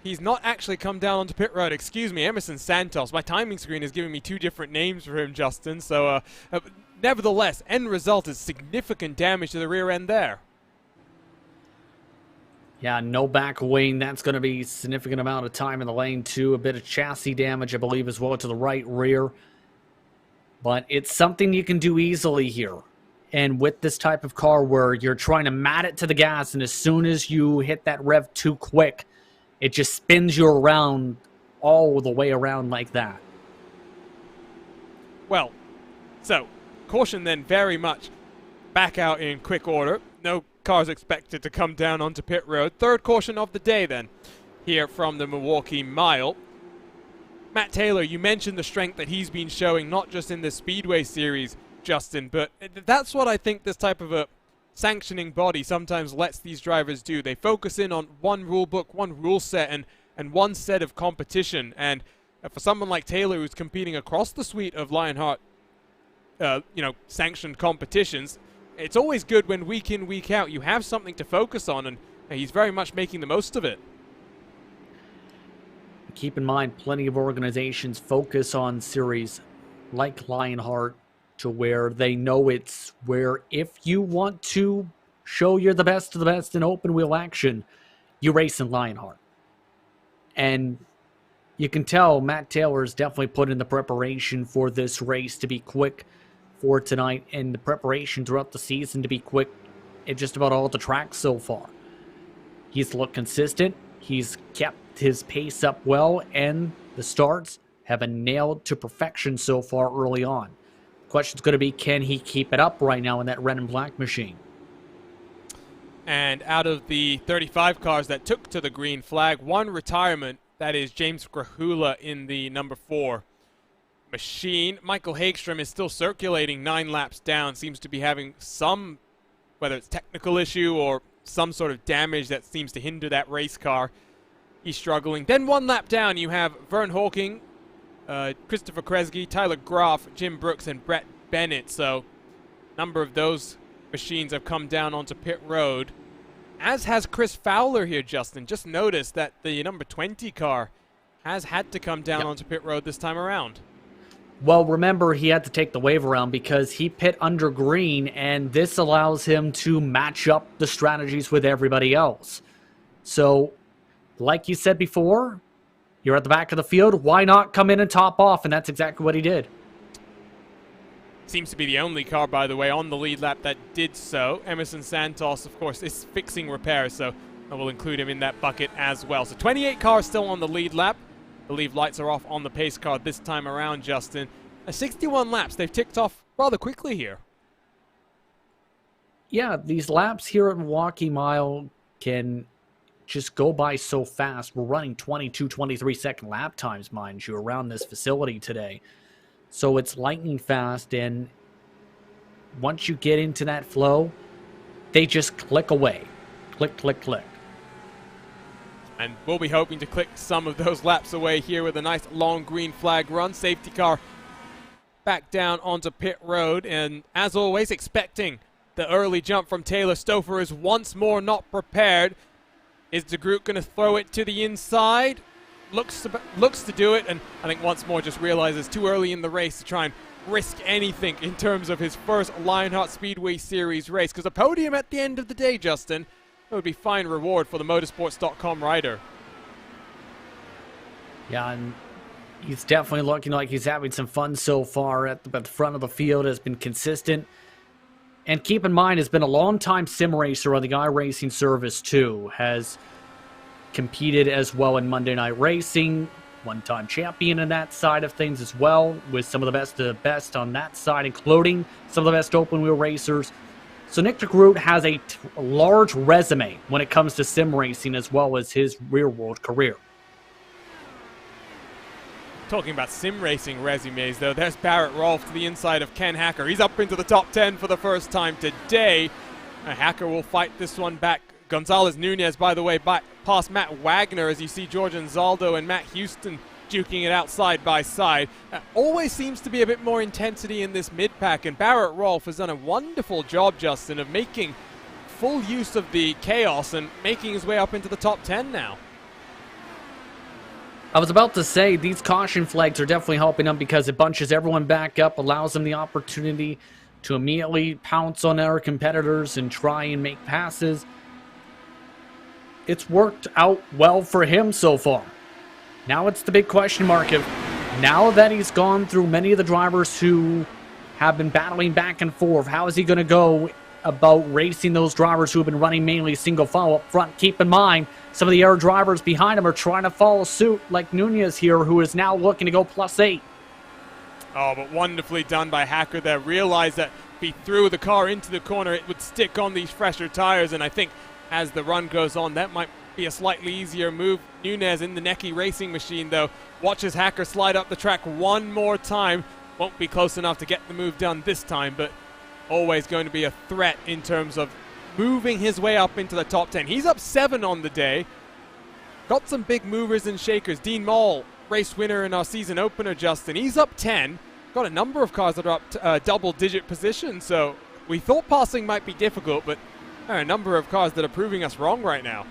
he's not actually come down onto pit road. Excuse me, Emerson Santos. My timing screen is giving me 2 different names for him, Justin. So, nevertheless, end result is significant damage to the rear end there. Yeah, no back wing. That's going to be a significant amount of time in the lane, too. A bit of chassis damage, I believe, as well to the right rear. But it's something you can do easily here. And with this type of car where you're trying to mat it to the gas, and as soon as you hit that rev too quick, it just spins you around all the way around like that. Well, so, caution then very much back out in quick order. No cars expected to come down onto pit road. Third caution of the day then, here from the Milwaukee Mile. Matt Taylor, you mentioned the strength that he's been showing, not just in the Speedway Series, Justin, but that's what I think this type of a sanctioning body sometimes lets these drivers do. They focus in on one rule book, one rule set, and one set of competition. And for someone like Taylor, who's competing across the suite of Lionheart, sanctioned competitions, it's always good when week in, week out, you have something to focus on, and he's very much making the most of it. Keep in mind, plenty of organizations focus on series like Lionheart, to where they know it's where if you want to show you're the best of the best in open wheel action, you race in Lionheart. And you can tell Matt Taylor has definitely put in the preparation for this race to be quick for tonight, and the preparation throughout the season to be quick at just about all the tracks so far. He's looked consistent, he's kept his pace up well, and the starts have been nailed to perfection so far early on. Question's going to be, can he keep it up right now in that red and black machine? And out of the 35 cars that took to the green flag, one retirement, that is James Grahula in the number 4 machine. Michael Hagstrom is still circulating 9 laps down, seems to be having some, whether it's technical issue or some sort of damage that seems to hinder that race car. He's struggling. Then 1 lap down, you have Vern Hawking, Christopher Kresge, Tyler Groff, Jim Brooks, and Brett Bennett. So, a number of those machines have come down onto pit road, as has Chris Fowler here, Justin. Just notice that the number 20 car has had to come down onto pit road this time around. Well, remember, he had to take the wave around because he pit under green, and this allows him to match up the strategies with everybody else. So, like you said before, you're at the back of the field, why not come in and top off? And that's exactly what he did. Seems to be the only car, by the way, on the lead lap that did so. Emerson Santos, of course, is fixing repairs, so I will include him in that bucket as well. So 28 cars still on the lead lap. I believe lights are off on the pace car this time around, Justin. 61 laps, they've ticked off rather quickly here. Yeah, these laps here at Milwaukee Mile can just go by so fast. We're running 22, 23-second lap times, mind you, around this facility today. So it's lightning fast, and once you get into that flow, they just click away. Click, click, click. And we'll be hoping to click some of those laps away here with a nice long green flag run. Safety car back down onto pit road. And as always, expecting the early jump from Taylor. Stouffer is once more not prepared. Is De Groot going to throw it to the inside? Looks to do it, and I think once more just realizes too early in the race to try and risk anything in terms of his first Lionheart Speedway Series race. Because a podium at the end of the day, Justin, it would be fine reward for the motorsports.com rider. Yeah, and he's definitely looking like he's having some fun so far at the front of the field, has been consistent. And keep in mind, has been a long-time sim racer on the iRacing service too. Has competed as well in Monday Night Racing. One-time champion in that side of things as well, with some of the best on that side, including some of the best open-wheel racers. So Nick De Groot has a large resume when it comes to sim racing as well as his real-world career. Talking about sim racing resumes, though, there's Barrett Rolfe to the inside of Ken Hacker. He's up into the top 10 for the first time today. Hacker will fight this one back. Gonzalez Nunez, by the way, past Matt Wagner as you see George Anzaldo and Matt Houston duking it out side by side. Always seems to be a bit more intensity in this mid-pack, and Barrett Rolfe has done a wonderful job, Justin, of making full use of the chaos and making his way up into the top 10 now. I was about to say, these caution flags are definitely helping them because it bunches everyone back up, allows them the opportunity to immediately pounce on our competitors and try and make passes. It's worked out well for him so far. Now it's the big question mark of, now that he's gone through many of the drivers who have been battling back and forth, how is he going to go about racing those drivers who have been running mainly single file up front? Keep in mind, some of the air drivers behind him are trying to follow suit, like Nunez here, who is now looking to go +8. Oh, but wonderfully done by Hacker there. Realized that if he threw the car into the corner, it would stick on these fresher tires, and I think as the run goes on, that might be a slightly easier move. Nunez in the Necky racing machine, though, watches Hacker slide up the track one more time. Won't be close enough to get the move done this time, but always going to be a threat in terms of moving his way up into the top 10. He's up 7 on the day. Got some big movers and shakers. Dean Mall, race winner in our season opener, Justin. He's up 10. Got a number of cars that are up to double-digit positions, so we thought passing might be difficult, but there are a number of cars that are proving us wrong right now.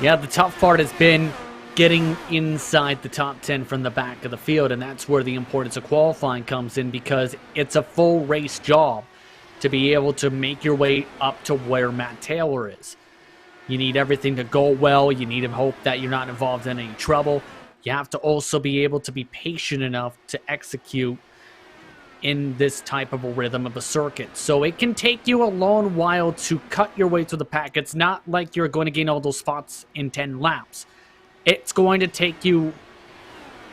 Yeah, the tough part has been getting inside the top 10 from the back of the field, and that's where the importance of qualifying comes in, because it's a full race job to be able to make your way up to where Matt Taylor is. You need everything to go well. You need to hope that you're not involved in any trouble. You have to also be able to be patient enough to execute in this type of a rhythm of a circuit. So it can take you a long while to cut your way through the pack. It's not like you're going to gain all those spots in 10 laps. It's going to take you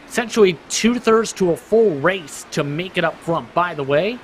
essentially 2/3 to a full race to make it up front. By the way,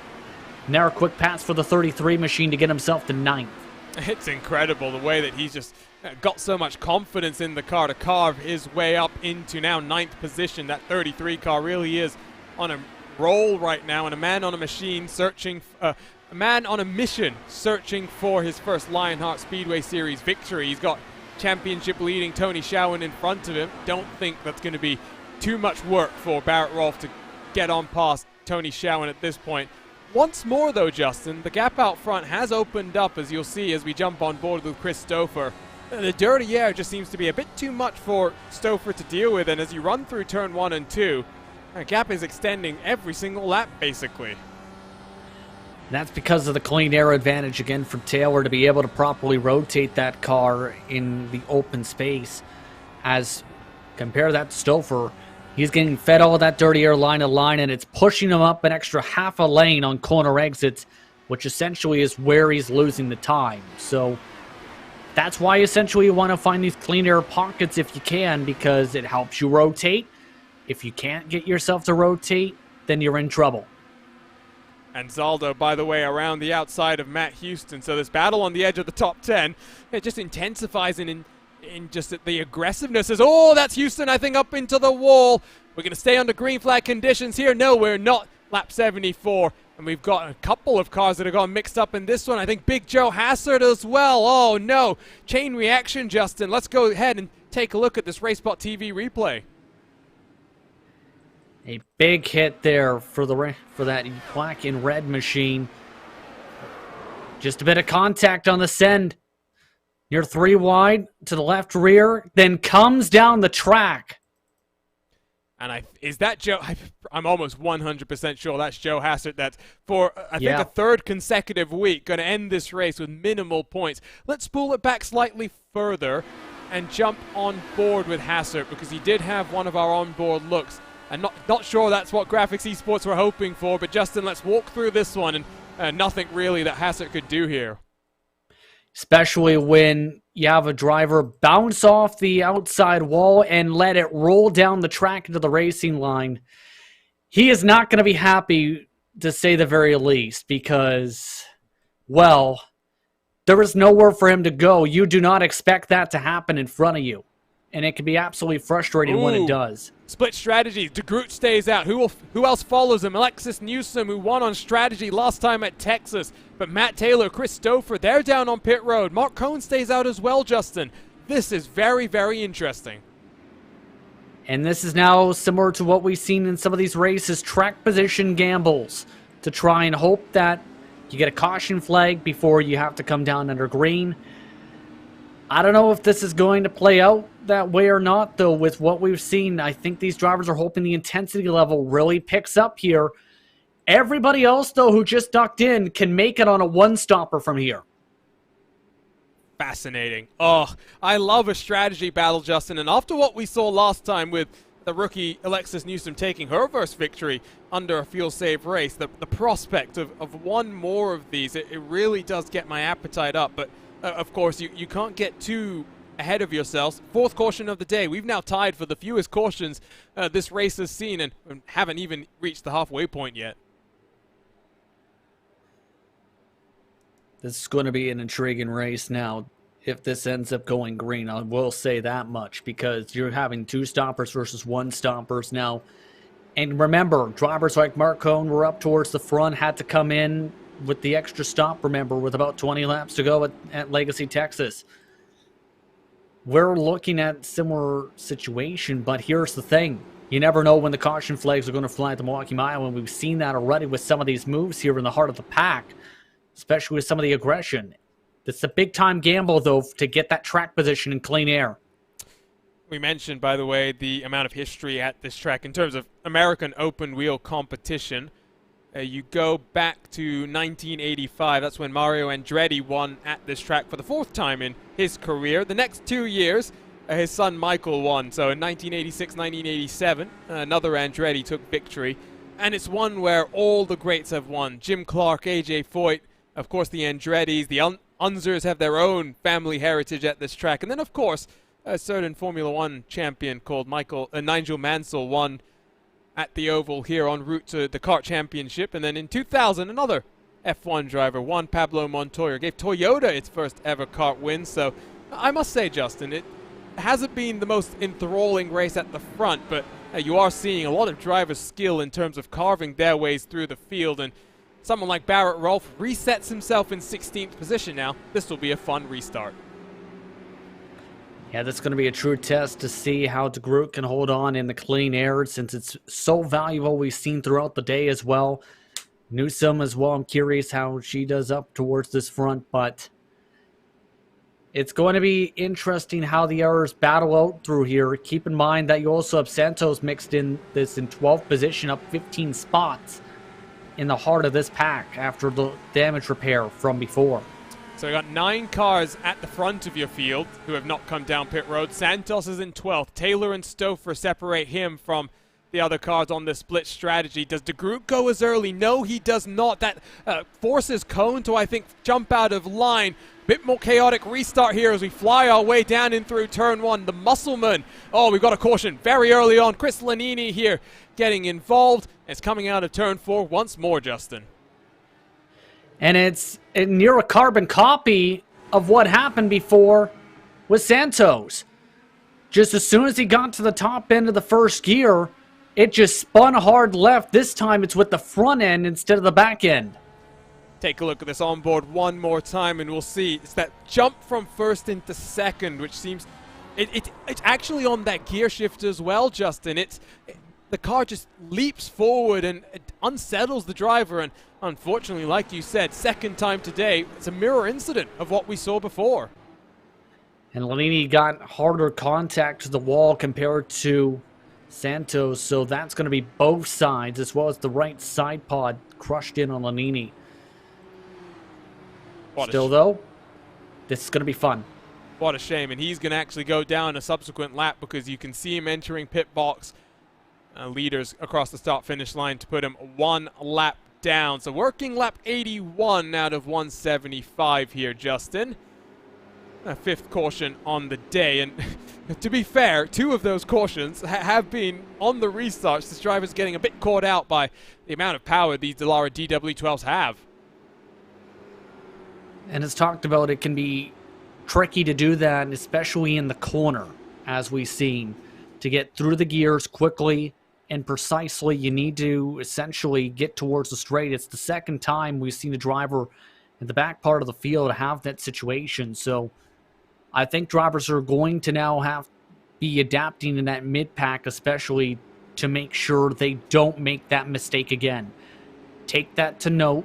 now a quick pass for the 33 machine to get himself to 9th. It's incredible the way that he's just got so much confidence in the car to carve his way up into now 9th position. That 33 car really is on a roll right now, and a man on a machine searching, a man on a mission searching for his first Lionheart Speedway Series victory. He's got championship leading Tony Schowen in front of him. Don't think that's going to be too much work for Barrett Rolfe to get on past Tony Schowen at this point. Once more though, Justin, the gap out front has opened up, as you'll see as we jump on board with Chris Stouffer. The dirty air just seems to be a bit too much for Stouffer to deal with, and as you run through turn 1 and 2, the gap is extending every single lap basically. That's because of the clean air advantage again from Taylor to be able to properly rotate that car in the open space. As compare that to Stouffer, he's getting fed all of that dirty air line to line, and it's pushing him up an extra half a lane on corner exits, which essentially is where he's losing the time. So that's why essentially you want to find these clean air pockets if you can, because it helps you rotate. If you can't get yourself to rotate, then you're in trouble. And Zaldo, by the way, around the outside of Matt Houston. So this battle on the edge of the top 10, it just intensifies in just the aggressiveness. Oh, that's Houston, I think, up into the wall. We're going to stay under green flag conditions here. No, we're not. lap 74. And we've got a couple of cars that have gone mixed up in this one. I think Big Joe Hassard as well. Oh, no. Chain reaction, Justin. Let's go ahead and take a look at this RaceBot TV replay. A big hit there for that black and red machine. Just a bit of contact on the send. You're 3 wide to the left rear, then comes down the track. And is that Joe? I'm almost 100% sure that's Joe Hassard. That's for, I think, a third consecutive week, going to end this race with minimal points. Let's spool it back slightly further and jump on board with Hassard, because he did have one of our onboard looks. And not sure that's what Graphics Esports were hoping for, but Justin, let's walk through this one, and nothing really that Hassard could do here. Especially when you have a driver bounce off the outside wall and let it roll down the track into the racing line. He is not going to be happy, to say the very least, because, well, there is nowhere for him to go. You do not expect that to happen in front of you. And it can be absolutely frustrating when it does. Split strategy. De Groot stays out. Who else follows him? Alexis Newsom, who won on strategy last time at Texas. But Matt Taylor, Chris Stouffer, they're down on pit road. Mark Cohn stays out as well, Justin. This is very, very interesting. And this is now similar to what we've seen in some of these races. Track position gambles to try and hope that you get a caution flag before you have to come down under green. I don't know if this is going to play out that way or not, though, with what we've seen. I think these drivers are hoping the intensity level really picks up here. Everybody else, though, who just ducked in can make it on a one-stopper from here. Fascinating. Oh, I love a strategy battle, Justin. And after what we saw last time with the rookie Alexis Newsom taking her first victory under a fuel-save race, the prospect of one more of these, it really does get my appetite up. But of course, you can't get too ahead of yourselves. Fourth caution of the day. We've now tied for the fewest cautions this race has seen, and haven't even reached the halfway point yet. This is going to be an intriguing race now. If this ends up going green, I will say that much, because you're having 2 stoppers versus 1 stoppers now. And remember, drivers like Mark Cohn were up towards the front, had to come in with the extra stop, remember, with about 20 laps to go at Legacy, Texas. We're looking at a similar situation, but here's the thing. You never know when the caution flags are going to fly at the Milwaukee Mile, and we've seen that already with some of these moves here in the heart of the pack, especially with some of the aggression. It's a big-time gamble, though, to get that track position in clean air. We mentioned, by the way, the amount of history at this track in terms of American open-wheel competition. You go back to 1985. That's when Mario Andretti won at this track for the 4th time in his career. The next 2 years, his son Michael won. So in 1986, 1987, another Andretti took victory. And it's one where all the greats have won. Jim Clark, AJ Foyt, of course the Andrettis, the Unzers have their own family heritage at this track. And then, of course, a certain Formula One champion called Nigel Mansell won at the Oval here en route to the kart championship. And then in 2000, another F1 driver, Juan Pablo Montoya, gave Toyota its first ever kart win. So I must say, Justin, it hasn't been the most enthralling race at the front, but you are seeing a lot of drivers' skill in terms of carving their ways through the field. And someone like Barrett Rolfe resets himself in 16th position now. This will be a fun restart. Yeah, that's going to be a true test to see how De Groot can hold on in the clean air, since it's so valuable. We've seen throughout the day as well. Newsom as well. I'm curious how she does up towards this front, but it's going to be interesting how the errors battle out through here. Keep in mind that you also have Santos mixed in this in 12th position, up 15 spots in the heart of this pack after the damage repair from before. So we got 9 cars at the front of your field who have not come down pit road. Santos is in 12th. Taylor and Stouffer separate him from the other cars on this split strategy. Does De Groot go as early? No, he does not. That forces Cohn to, I think, jump out of line. Bit more chaotic restart here as we fly our way down in through turn 1. The Muscleman. Oh, we've got a caution very early on. Chris Lanini here getting involved. It's coming out of turn 4 once more, Justin. And it's near a carbon copy of what happened before with Santos. Just as soon as he got to the top end of the first gear, It just spun hard left. This time it's with the front end instead of the back end. Take a look at this onboard one more time and we'll see. It's that jump from first into second, which seems... It's actually on that gear shift as well, Justin. The car just leaps forward and it unsettles the driver. And unfortunately, like you said, second time today, it's a mirror incident of what we saw before. And Lanini got harder contact to the wall compared to Santos. So that's going to be both sides, as well as the right side pod crushed in on Lanini. Still, though, this is going to be fun. What a shame, and he's going to actually go down a subsequent lap because you can see him entering pit box. Leaders across the start-finish line to put him one lap down. So working lap 81 out of 175 here, Justin. A fifth caution on the day, and to be fair, two of those cautions have been on the restarts. This driver's getting a bit caught out by the amount of power these Dallara DW12s have. And as talked about, it can be tricky to do that, especially in the corner, as we've seen. To get through the gears quickly and precisely, you need to essentially get towards the straight. It's the second time we've seen a driver in the back part of the field have that situation. So I think drivers are going to now have to be adapting in that mid-pack, especially to make sure they don't make that mistake again. Take that to note,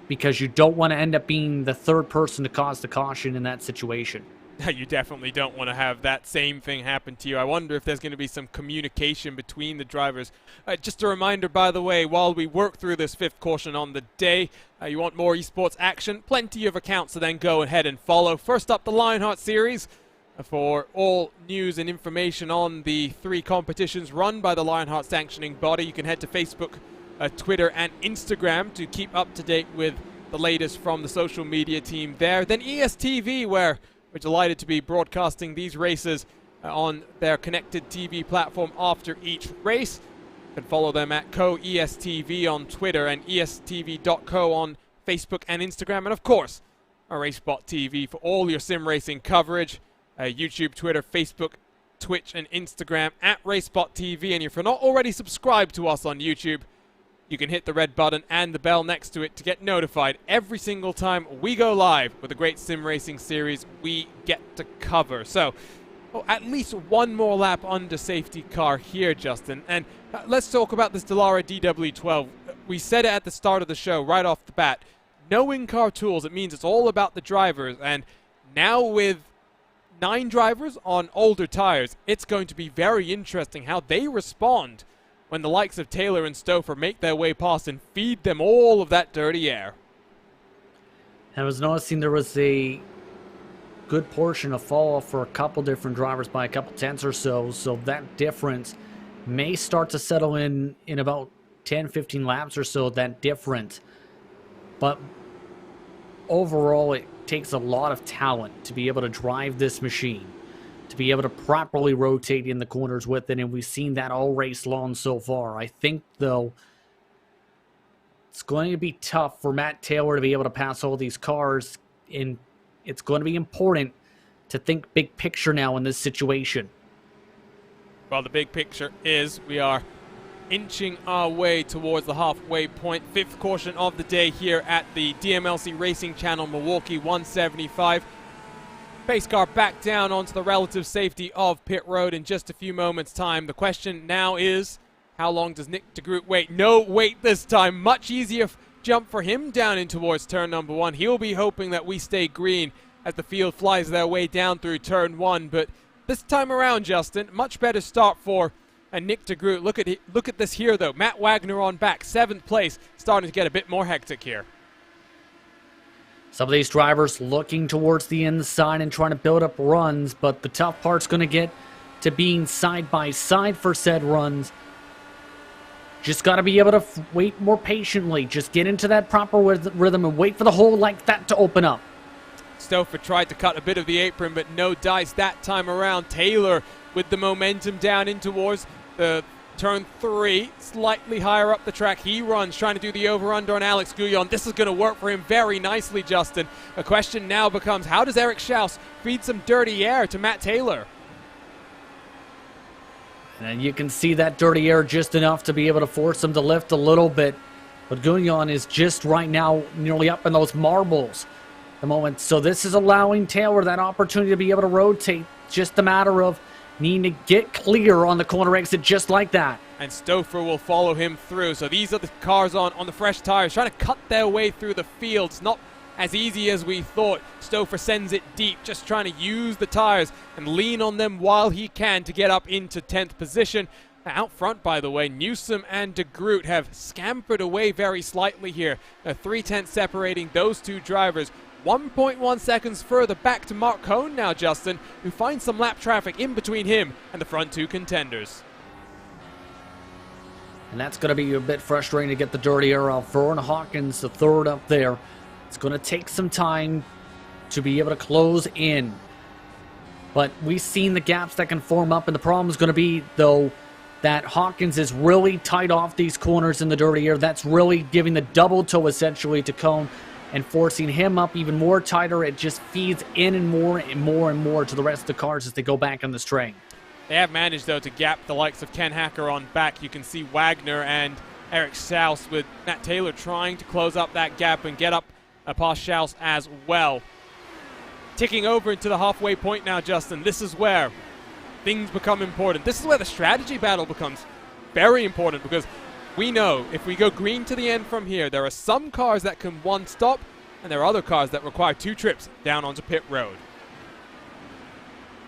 because you don't want to end up being the third person to cause the caution in that situation. You definitely don't want to have that same thing happen to you. I wonder if there's going to be some communication between the drivers. Just a reminder, by the way, while we work through this fifth caution on the day, you want more esports action, plenty of accounts to then go ahead and follow. First up, the Lionheart series. For all news and information on the 3 competitions run by the Lionheart sanctioning body, you can head to Facebook, Twitter and Instagram to keep up to date with the latest from the social media team there. Then ESTV, where we're delighted to be broadcasting these races on their connected TV platform after each race. You can follow them at CoESTV on Twitter and ESTV.co on Facebook and Instagram. And of course, our RaceBot TV for all your sim racing coverage. YouTube, Twitter, Facebook, Twitch and Instagram at RaceBot TV. And if you're not already subscribed to us on YouTube, you can hit the red button and the bell next to it to get notified every single time we go live with a great sim racing series we get to cover. So, at least one more lap under safety car here, Justin. And let's talk about this Dallara DW12. We said it at the start of the show, right off the bat. No in-car tools, it means it's all about the drivers. And now with 9 drivers on older tires, it's going to be very interesting how they respond when the likes of Taylor and Stouffer make their way past and feed them all of that dirty air. I was noticing there was a good portion of fall off for a couple different drivers by a couple tenths or so, so that difference may start to settle in about 10-15 laps or so, that difference. But overall, it takes a lot of talent to be able to drive this machine, to be able to properly rotate in the corners with it, and we've seen that all race long so far. I think, though, it's going to be tough for Matt Taylor to be able to pass all these cars, and it's going to be important to think big picture now in this situation. Well, the big picture is we are inching our way towards the halfway point. 5th caution of the day here at the DMLC Racing Channel Milwaukee 175. Pace car back down onto the relative safety of pit road in just a few moments' time. The question now is, how long does Nick de Groot wait? No wait this time. Much easier jump for him down in towards turn number 1. He'll be hoping that we stay green as the field flies their way down through turn 1. But this time around, Justin, much better start for Nick de Groot. Look at this here, though. Matt Wagner on back, 7th place, starting to get a bit more hectic here. Some of these drivers looking towards the inside and trying to build up runs, but the tough part's going to get to being side by side for said runs. Just got to be able to wait more patiently. Just get into that proper rhythm and wait for the hole like that to open up. Stouffer tried to cut a bit of the apron, but no dice that time around. Taylor with the momentum down in towards the turn 3, slightly higher up the track. He runs, trying to do the over-under on Alex Gouillon. This is going to work for him very nicely, Justin. The question now becomes, how does Eric Schaus feed some dirty air to Matt Taylor? And you can see that dirty air just enough to be able to force him to lift a little bit. But Guyon is just right now nearly up in those marbles at the moment. So this is allowing Taylor that opportunity to be able to rotate. Just a matter of needing to get clear on the corner exit just like that. And Stouffer will follow him through. So these are the cars on the fresh tires trying to cut their way through the fields. Not as easy as we thought. Stouffer sends it deep, just trying to use the tires and lean on them while he can to get up into 10th position. Out front, by the way, Newsom and De Groot have scampered away very slightly here. 3/10 separating those two drivers. 1.1 seconds further back to Mark Cohn now, Justin, who finds some lap traffic in between him and the front two contenders. And that's going to be a bit frustrating to get the dirty air out. Vern Hawkins, the third up there. It's going to take some time to be able to close in. But we've seen the gaps that can form up, and the problem is going to be, though, that Hawkins is really tight off these corners in the dirty air. That's really giving the double toe, essentially, to Cohn and forcing him up even more tighter. It just feeds in and more and more and more to the rest of the cars as they go back on the string. They have managed, though, to gap the likes of Ken Hacker on back. You can see Wagner and Eric Schaus with Matt Taylor trying to close up that gap and get up past Schaus as well. Ticking over into the halfway point now, Justin. This is where things become important. This is where the strategy battle becomes very important, because we know if we go green to the end from here, there are some cars that can one stop, and there are other cars that require 2 trips down onto pit road.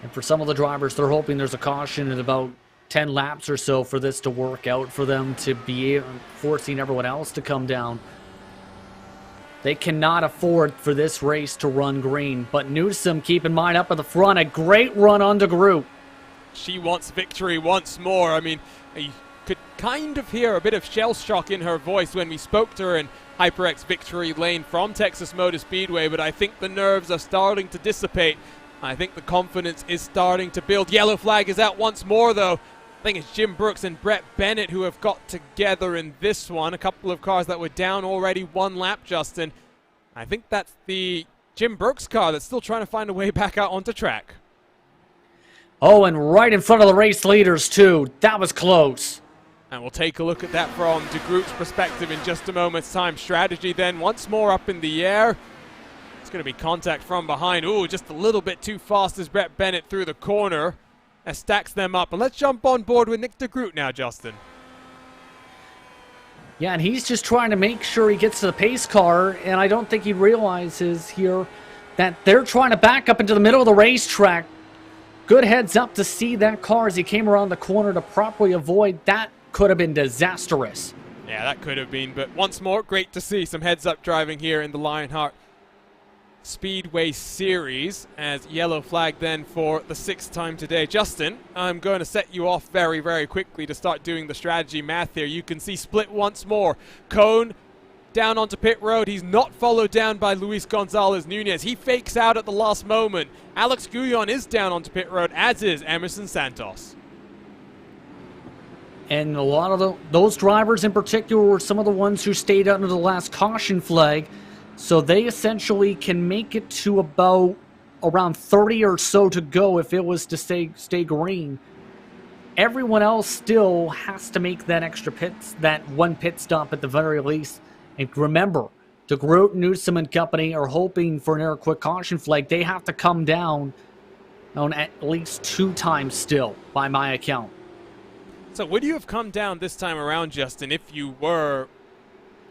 And for some of the drivers, they're hoping there's a caution in about 10 laps or so for this to work out for them to be forcing everyone else to come down. They cannot afford for this race to run green. But Newsom, keep in mind, up at the front, a great run on De Groot. She wants victory once more. I mean, you could kind of hear a bit of shell shock in her voice when we spoke to her in HyperX Victory Lane from Texas Motor Speedway, but I think the nerves are starting to dissipate. I think the confidence is starting to build. Yellow flag is out once more, though. I think it's Jim Brooks and Brett Bennett who have got together in this one. A couple of cars that were down already 1 lap, Justin. I think that's the Jim Brooks car that's still trying to find a way back out onto track. Oh, and right in front of the race leaders, too. That was close. And we'll take a look at that from De Groot's perspective in just a moment's time. Strategy then once more up in the air. It's going to be contact from behind. Ooh, just a little bit too fast as Brett Bennett through the corner. That stacks them up. And let's jump on board with Nick De Groot now, Justin. Yeah, and he's just trying to make sure he gets to the pace car, and I don't think he realizes here that they're trying to back up into the middle of the racetrack. Good heads up to see that car as he came around the corner to properly avoid. That could have been disastrous. Yeah, that could have been, but once more, great to see some heads-up driving here in the Lionheart Speedway Series, as yellow flag then for the 6th time today. Justin, I'm going to set you off very, very quickly to start doing the strategy math here. You can see split once more. Cohn down onto pit road. He's not followed down by Luis Gonzalez Nunez. He fakes out at the last moment. Alex Guyon is down onto pit road, as is Emerson Santos. And a lot of those drivers in particular were some of the ones who stayed under the last caution flag. So they essentially can make it to about around 30 or so to go if it was to stay green. Everyone else still has to make that extra that 1 pit stop at the very least. And remember, De Groot, Newsom, and company are hoping for an air quick caution flag. They have to come down on at least 2 times still, by my account. So would you have come down this time around, Justin, if you were,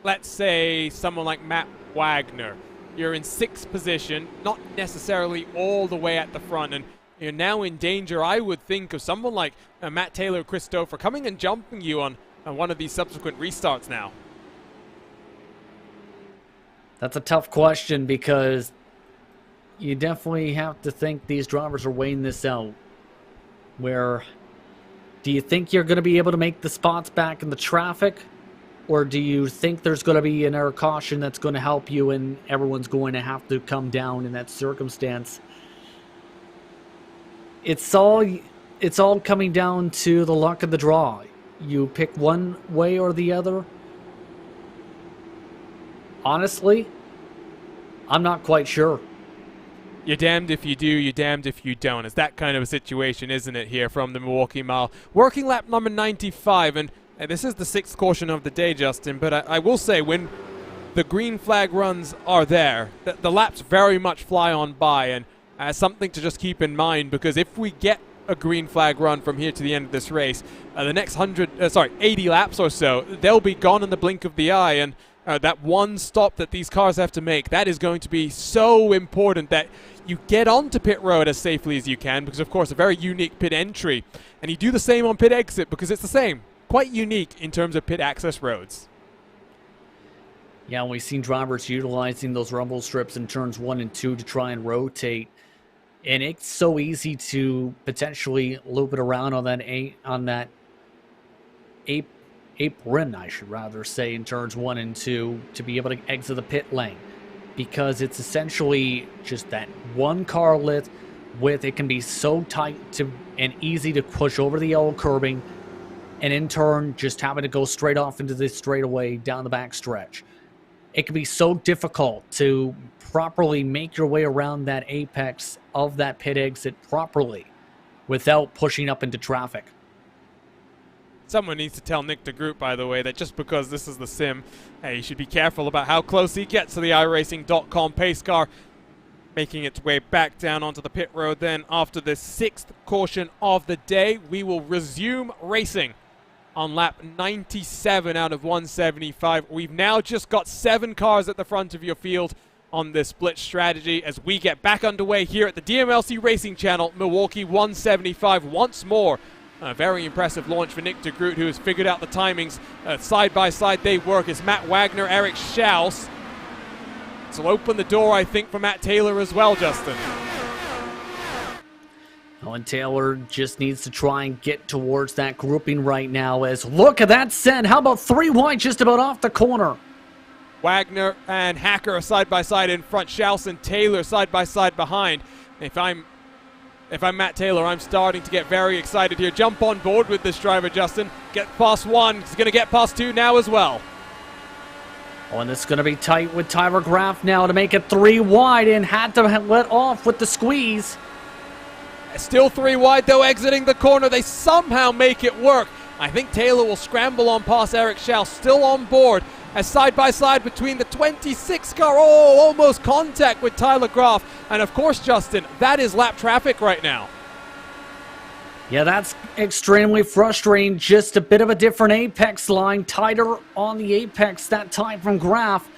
let's say, someone like Matt Wagner? You're in 6th position, not necessarily all the way at the front, and you're now in danger, I would think, of someone like Matt Taylor or Christopher coming and jumping you on one of these subsequent restarts now. That's a tough question, because you definitely have to think these drivers are weighing this out. Where do you think you're going to be able to make the spots back in the traffic? Or do you think there's going to be an air caution that's going to help you and everyone's going to have to come down in that circumstance? It's all coming down to the luck of the draw. You pick one way or the other. Honestly, I'm not quite sure. You're damned if you do, you're damned if you don't. It's that kind of a situation, isn't it, here from the Milwaukee Mile. Working lap number 95, and this is the 6th caution of the day, Justin, but I will say when the green flag runs are there, the laps very much fly on by, and something to just keep in mind, because if we get a green flag run from here to the end of this race, the next 80 laps or so, they'll be gone in the blink of the eye, and that one stop that these cars have to make, that is going to be so important that you get onto pit road as safely as you can, because of course a very unique pit entry, and you do the same on pit exit because it's the same. Quite unique in terms of pit access roads. Yeah, we've seen drivers utilizing those rumble strips in turns 1 and 2 to try and rotate. And it's so easy to potentially loop it around on that apron, I should rather say, in turns 1 and 2 to be able to exit the pit lane, because it's essentially just that one car width. It can be so tight and easy to push over the yellow curbing, and in turn just having to go straight off into this straightaway down the back stretch. It can be so difficult to properly make your way around that apex of that pit exit properly without pushing up into traffic. Someone needs to tell Nick DeGroot, by the way, that just because this is the sim, you should be careful about how close he gets to the iRacing.com pace car, making its way back down onto the pit road. Then after the 6th caution of the day, we will resume racing on lap 97 out of 175. We've now just got 7 cars at the front of your field on this split strategy as we get back underway here at the DMLC Racing Channel, Milwaukee 175 once more. A very impressive launch for Nick DeGroot, who has figured out the timings. Side by side they work as Matt Wagner, Eric Schaus. This will open the door, I think, for Matt Taylor as well, Justin. And Taylor just needs to try and get towards that grouping right now, as look at that send. How about 3 wide just about off the corner? Wagner and Hacker are side by side in front. Schaus and Taylor side by side behind. If I'm Matt Taylor, I'm starting to get very excited here. Jump on board with this driver, Justin. Get past 1. He's going to get past 2 now as well. Oh, and it's going to be tight with Tyler Graff now to make it 3 wide, and had to let off with the squeeze. Still 3 wide, though, exiting the corner. They somehow make it work. I think Taylor will scramble on past Eric Schaus, still on board, as side by side between the 26 car. Oh, almost contact with Tyler Graff. And of course, Justin, that is lap traffic right now. Yeah, that's extremely frustrating. Just a bit of a different apex line, tighter on the apex that time from Graff.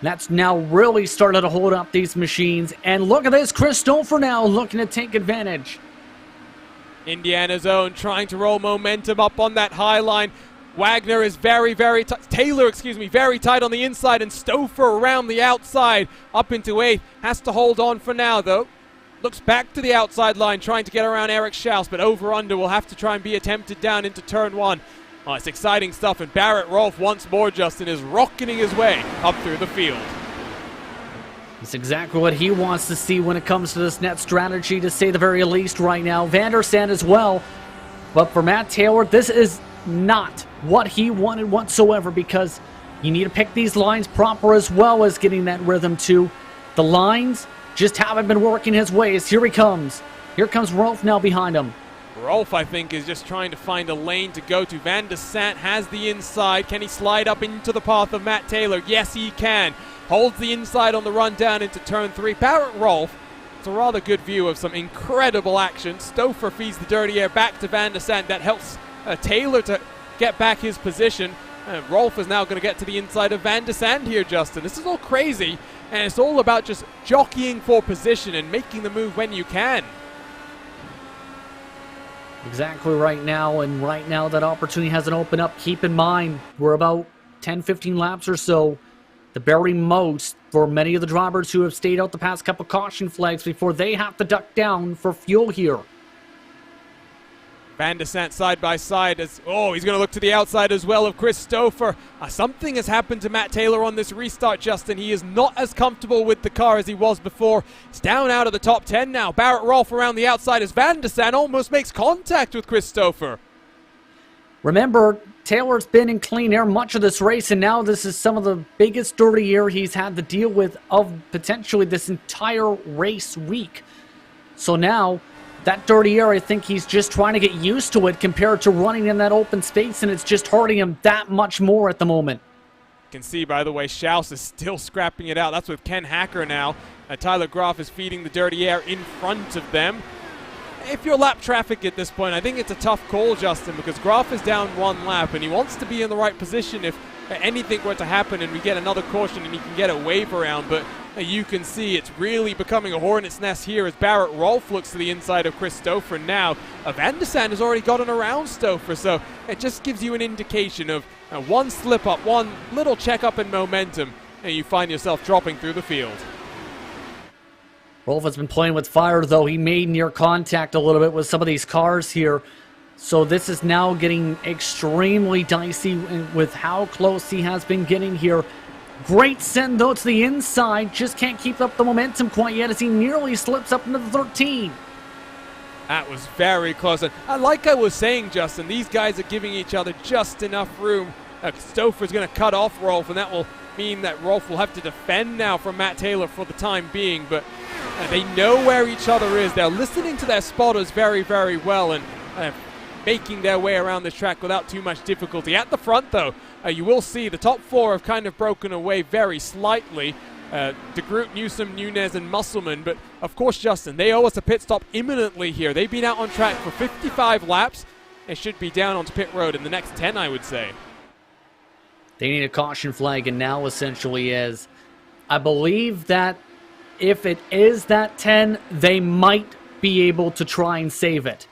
That's now really started to hold up these machines. And look at this, Chris Stouffer now looking to take advantage. Indiana's own trying to roll momentum up on that high line. Wagner is very tight. Taylor, very tight on the inside, and Stouffer around the outside up into 8th. Has to hold on for now, though. Looks back to the outside line, trying to get around Eric Schaus, but over-under will have to try and be attempted down into turn 1. Oh, it's exciting stuff, and Barrett Rolfe once more, Justin, is rocketing his way up through the field. It's exactly what he wants to see when it comes to this net strategy, to say the very least right now. Van der Sande as well. But for Matt Taylor, this is not what he wanted whatsoever, because you need to pick these lines proper as well as getting that rhythm too. The lines just haven't been working his ways. Here he comes. Here comes Rolfe now behind him. Rolfe, I think, is just trying to find a lane to go to. Van der Sande has the inside. Can he slide up into the path of Matt Taylor? Yes, he can. Holds the inside on the run down into turn 3. Barrett Rolfe, it's a rather good view of some incredible action. Stouffer feeds the dirty air back to Van der Sande. That helps Taylor to get back his position. Rolfe is now going to get to the inside of Van der Sande here, Justin. This is all crazy, and it's all about just jockeying for position and making the move when you can. Exactly right now, and right now that opportunity hasn't opened up. Keep in mind, we're about 10-15 laps or so, the very most for many of the drivers who have stayed out the past couple caution flags before they have to duck down for fuel here. Van der Sande side by side as, he's going to look to the outside as well of Chris Stouffer. Something has happened to Matt Taylor on this restart, Justin. He is not as comfortable with the car as he was before. It's down out of the top 10 now. Barrett Rolfe around the outside as Van der Sande almost makes contact with Chris Stouffer. Remember, Taylor's been in clean air much of this race, and now this is some of the biggest dirty air he's had to deal with of potentially this entire race week. So now, that dirty air, I think he's just trying to get used to it compared to running in that open space, and it's just hurting him that much more at the moment. You can see, by the way, Schaus is still scrapping it out. That's with Ken Hacker now. Tyler Groff is feeding the dirty air in front of them. If you're lap traffic at this point, I think it's a tough call, Justin, because Groff is down one lap, and he wants to be in the right position if anything were to happen and we get another caution and he can get a wave around. But you can see it's really becoming a hornet's nest here as Barrett Rolfe looks to the inside of Chris Stouffer. Now, Van der Sande has already gotten around Stouffer, so it just gives you an indication of one slip up, one little check up in momentum, and you find yourself dropping through the field. Rolfe has been playing with fire, though. He made near contact a little bit with some of these cars here. So this is now getting extremely dicey with how close he has been getting here. Great send, though, to the inside. Just can't keep up the momentum quite yet as he nearly slips up into the 13. That was very close. And like I was saying, Justin, these guys are giving each other just enough room. Stouffer's going to cut off Rolfe, and that will mean that Rolfe will have to defend now from Matt Taylor for the time being. But they know where each other is. They're listening to their spotters very, very well and making their way around this track without too much difficulty. At the front, though, you will see the top four have kind of broken away very slightly. De Groot, Newsom, Nunez, and Musselman. But, of course, Justin, they owe us a pit stop imminently here. They've been out on track for 55 laps. They should be down onto pit road in the next 10, I would say. They need a caution flag, and now essentially is. I believe that if it is that 10, they might be able to try and save it.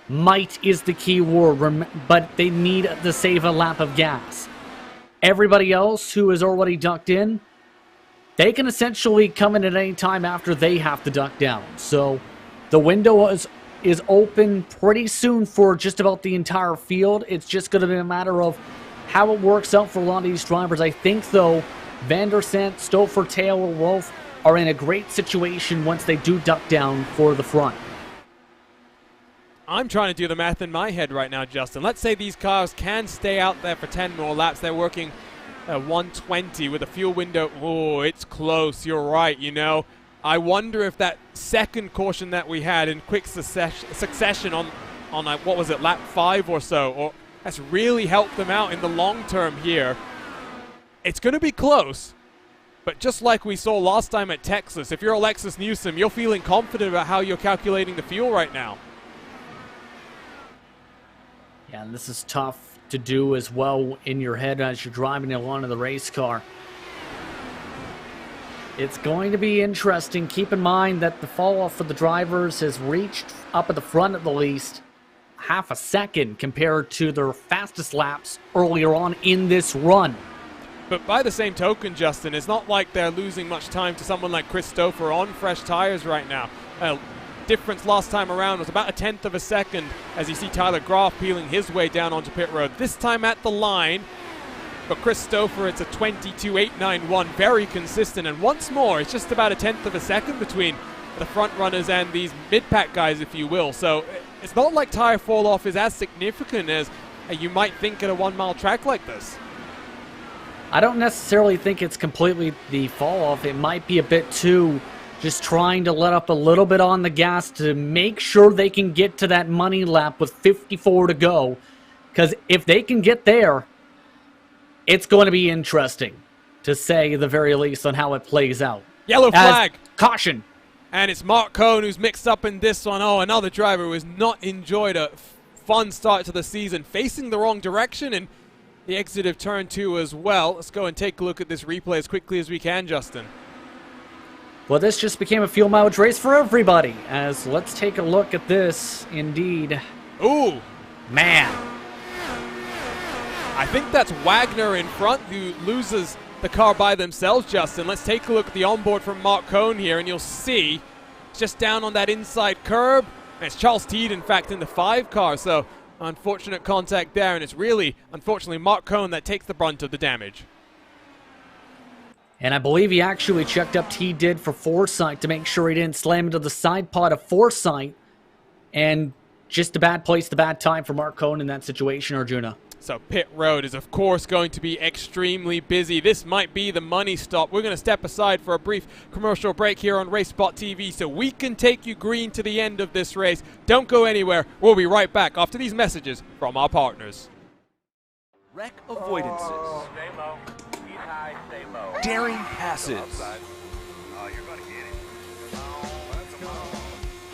Might is the key word, but they need to save a lap of gas. Everybody else who is already ducked in, they can essentially come in at any time after they have to duck down. So the window is open pretty soon for just about the entire field. It's just going to be a matter of how it works out for a lot of these drivers. I think, though, Van der Sande, Stouffer, Taylor, Rolfe are in a great situation once they do duck down for the front. I'm trying to do the math in my head right now, Justin. Let's say these cars can stay out there for 10 more laps. They're working 120 with a fuel window. Oh, it's close. You're right, you know. I wonder if that second caution that we had in quick succession on what was it, lap 5 or so, or that's really helped them out in the long term here. It's going to be close, but just like we saw last time at Texas, if you're Alexis Newsom, you're feeling confident about how you're calculating the fuel right now. Yeah, and this is tough to do as well in your head as you're driving along in the race car. It's going to be interesting. Keep in mind that the fall off for the drivers has reached, up at the front at the least, half a second compared to their fastest laps earlier on in this run. But by the same token, Justin, it's not like they're losing much time to someone like Chris Stouffer on fresh tires right now. Difference last time around was about 1/10 of a second as you see Tyler Groff peeling his way down onto pit road. This time at the line, but Chris Stouffer, it's a 22.891, very consistent. And once more, it's just about 1/10 of a second between the front runners and these mid-pack guys, if you will. So it's not like tire fall off is as significant as you might think at a 1 mile track like this. I don't necessarily think it's completely the fall off. It might be a bit too just trying to let up a little bit on the gas to make sure they can get to that money lap with 54 to go. Because if they can get there, it's going to be interesting, to say the very least, on how it plays out. Yellow flag. Caution. And it's Mark Cohn who's mixed up in this one. Oh, another driver who has not enjoyed a fun start to the season, facing the wrong direction and the exit of turn 2 as well. Let's go and take a look at this replay as quickly as we can, Justin. Well, this just became a fuel mileage race for everybody, as let's take a look at this, indeed. Ooh. Man. I think that's Wagner in front who loses the car by themselves, Justin. Let's take a look at the onboard from Mark Cohn here, and you'll see it's just down on that inside curb. And it's Charles Teed, in fact, in the 5 car, so unfortunate contact there, and it's really, unfortunately, Mark Cohn that takes the brunt of the damage. And I believe he actually checked up T did for Foresight to make sure he didn't slam into the side pod of Foresight. And just a bad place, the bad time for Mark Cohn in that situation, Arjuna. So pit road is of course going to be extremely busy. This might be the money stop. We're going to step aside for a brief commercial break here on RaceSpot TV so we can take you green to the end of this race. Don't go anywhere. We'll be right back after these messages from our partners. Wreck avoidances. Stay low. Ease high, stay low. Daring passes. Oh, you're going to get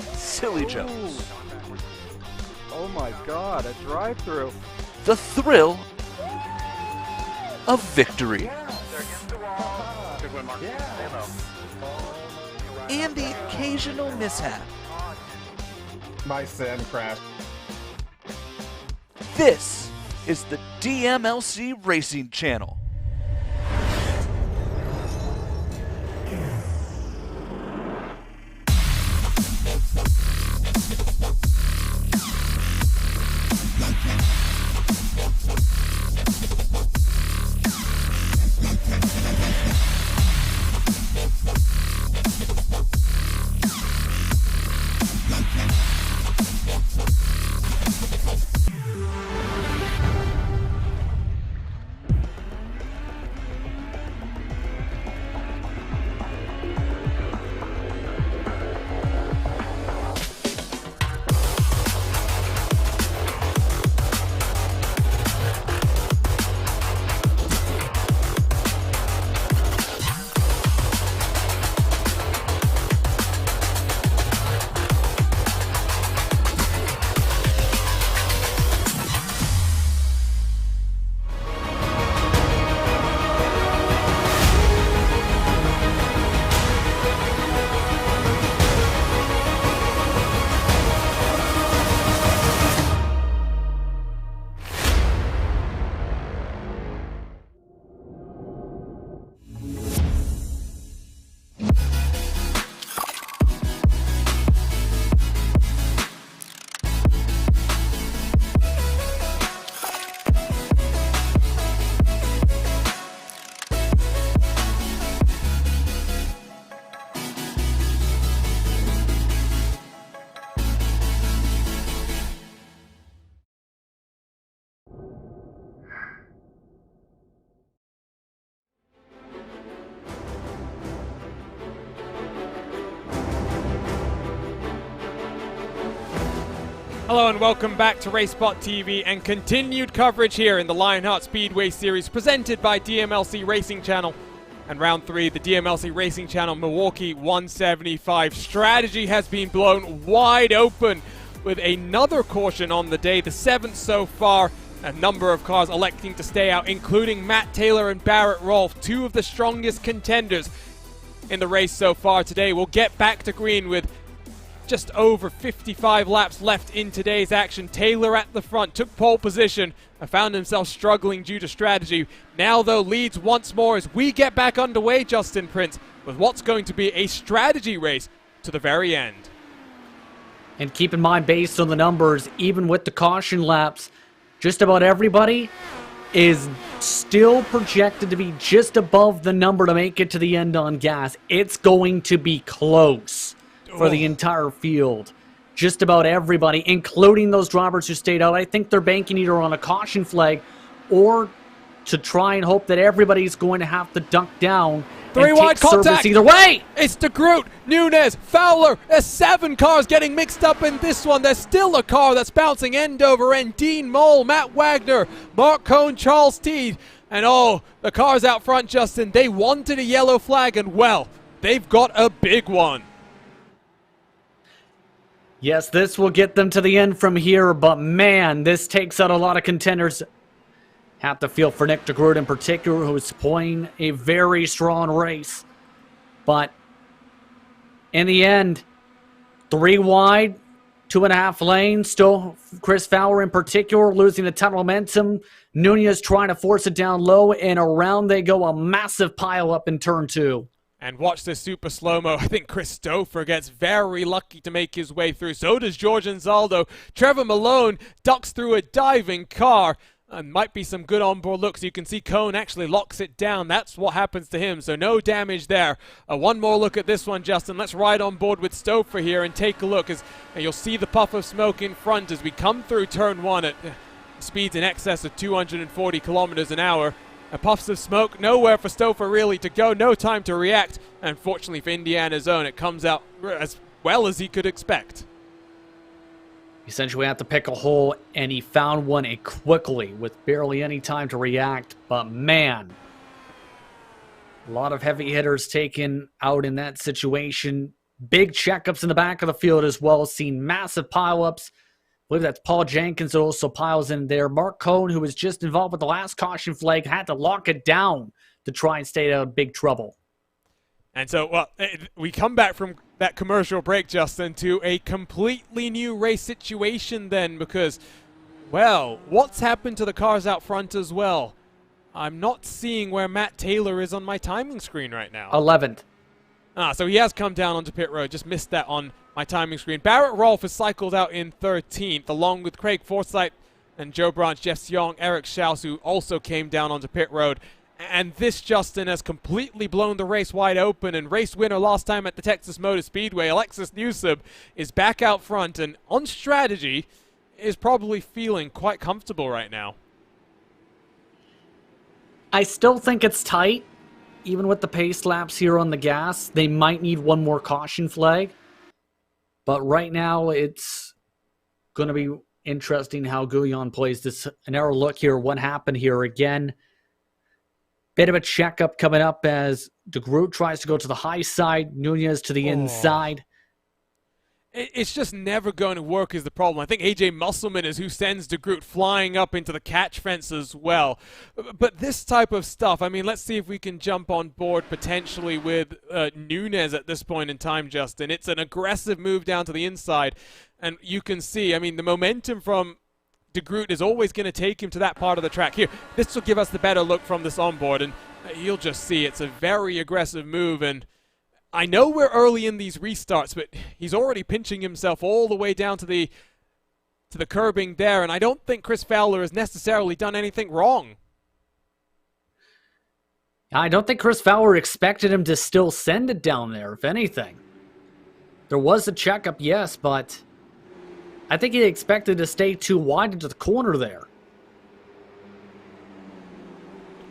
it. Silly jumps. Oh my god, a drive-through. The thrill of victory. They're against the wall. Good win, Mark. Stay low. And the occasional mishap. My sim crashed. This is the DMLC Racing Channel. Hello and welcome back to RaceSpot TV and continued coverage here in the Lionheart Speedway Series presented by DMLC Racing Channel. And round 3, the DMLC Racing Channel Milwaukee 175 strategy has been blown wide open with another caution on the day, the 7th so far. A number of cars electing to stay out, including Matt Taylor and Barrett Rolfe, two of the strongest contenders in the race so far today. We'll get back to green with just over 55 laps left in today's action. Taylor at the front took pole position and found himself struggling due to strategy. Now though leads once more as we get back underway, Justin Prince, with what's going to be a strategy race to the very end. And keep in mind, based on the numbers, even with the caution laps, just about everybody is still projected to be just above the number to make it to the end on gas. It's going to be close for the entire field. Just about everybody, including those drivers who stayed out. I think they're banking either on a caution flag or to try and hope that everybody's going to have to duck down and Wide take service contact. either way. It's De Groot, Nunes, Fowler. There's 7 cars getting mixed up in this one. There's still a car that's bouncing end over end. Dean Mole, Matt Wagner, Mark Cohn, Charles Teed. And oh, the cars out front, Justin, they wanted a yellow flag, and well, they've got a big one. Yes, this will get them to the end from here, but man, this takes out a lot of contenders. Have to feel for Nick De Groot in particular, who is playing a very strong race. But in the end, 3 wide, 2.5 lanes. Still, Chris Fowler in particular losing a ton of momentum. Nunez trying to force it down low, and around they go, a massive pile up in turn 2. And watch this super slow-mo. I think Chris Stouffer gets very lucky to make his way through. So does George Anzaldo. Trevor Malone ducks through a diving car. And might be some good onboard looks. You can see Cone actually locks it down. That's what happens to him, so no damage there. One more look at this one, Justin. Let's ride on board with Stouffer here and take a look. And you'll see the puff of smoke in front as we come through turn 1 at speeds in excess of 240 kilometers an hour. Puffs of smoke, nowhere for Stouffer really to go, no time to react. Unfortunately for Indiana's own, it comes out as well as he could expect. Essentially had to pick a hole, and he found one quickly with barely any time to react. But man, a lot of heavy hitters taken out in that situation. Big checkups in the back of the field as well. Seen massive pileups. I believe that's Paul Jenkins that also piles in there. Mark Cohn, who was just involved with the last caution flag, had to lock it down to try and stay out of big trouble. And so, well, we come back from that commercial break, Justin, to a completely new race situation then, because, well, what's happened to the cars out front as well? I'm not seeing where Matt Taylor is on my timing screen right now. 11th. So he has come down onto pit road. Just missed that on my timing screen. Barrett Rolfe has cycled out in 13th, along with Craig Forsyth and Joe Branch, Jeff Young, Eric Schaus, who also came down onto pit road. And this, Justin, has completely blown the race wide open. And race winner last time at the Texas Motor Speedway, Alexis Newsome, is back out front. And on strategy, is probably feeling quite comfortable right now. I still think it's tight. Even with the pace laps here on the gas, they might need one more caution flag. But right now, it's going to be interesting how Guyon plays this. An arrow look here. What happened here again? Bit of a checkup coming up as De Groot tries to go to the high side, Nunez to the inside. It's just never going to work is the problem. I think AJ Musselman is who sends De Groot flying up into the catch fence as well. But this type of stuff, I mean, let's see if we can jump on board potentially with Nunez at this point in time, Justin. It's an aggressive move down to the inside. And you can see, I mean, the momentum from De Groot is always going to take him to that part of the track. Here, this will give us the better look from this onboard, and you'll just see it's a very aggressive move. And I know we're early in these restarts, but he's already pinching himself all the way down to the curbing there, and I don't think Chris Fowler has necessarily done anything wrong. I don't think Chris Fowler expected him to still send it down there, if anything. There was a checkup, yes, but I think he expected to stay too wide into the corner there.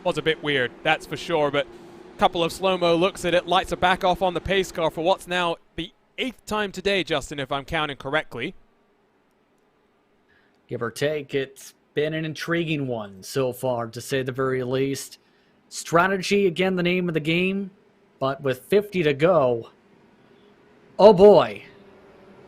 Was a bit weird, that's for sure, but a couple of slow-mo looks at it, lights are back off on the pace car for what's now the 8th time today, Justin, if I'm counting correctly. Give or take, it's been an intriguing one so far, to say the very least. Strategy, again, the name of the game, but with 50 to go, oh boy,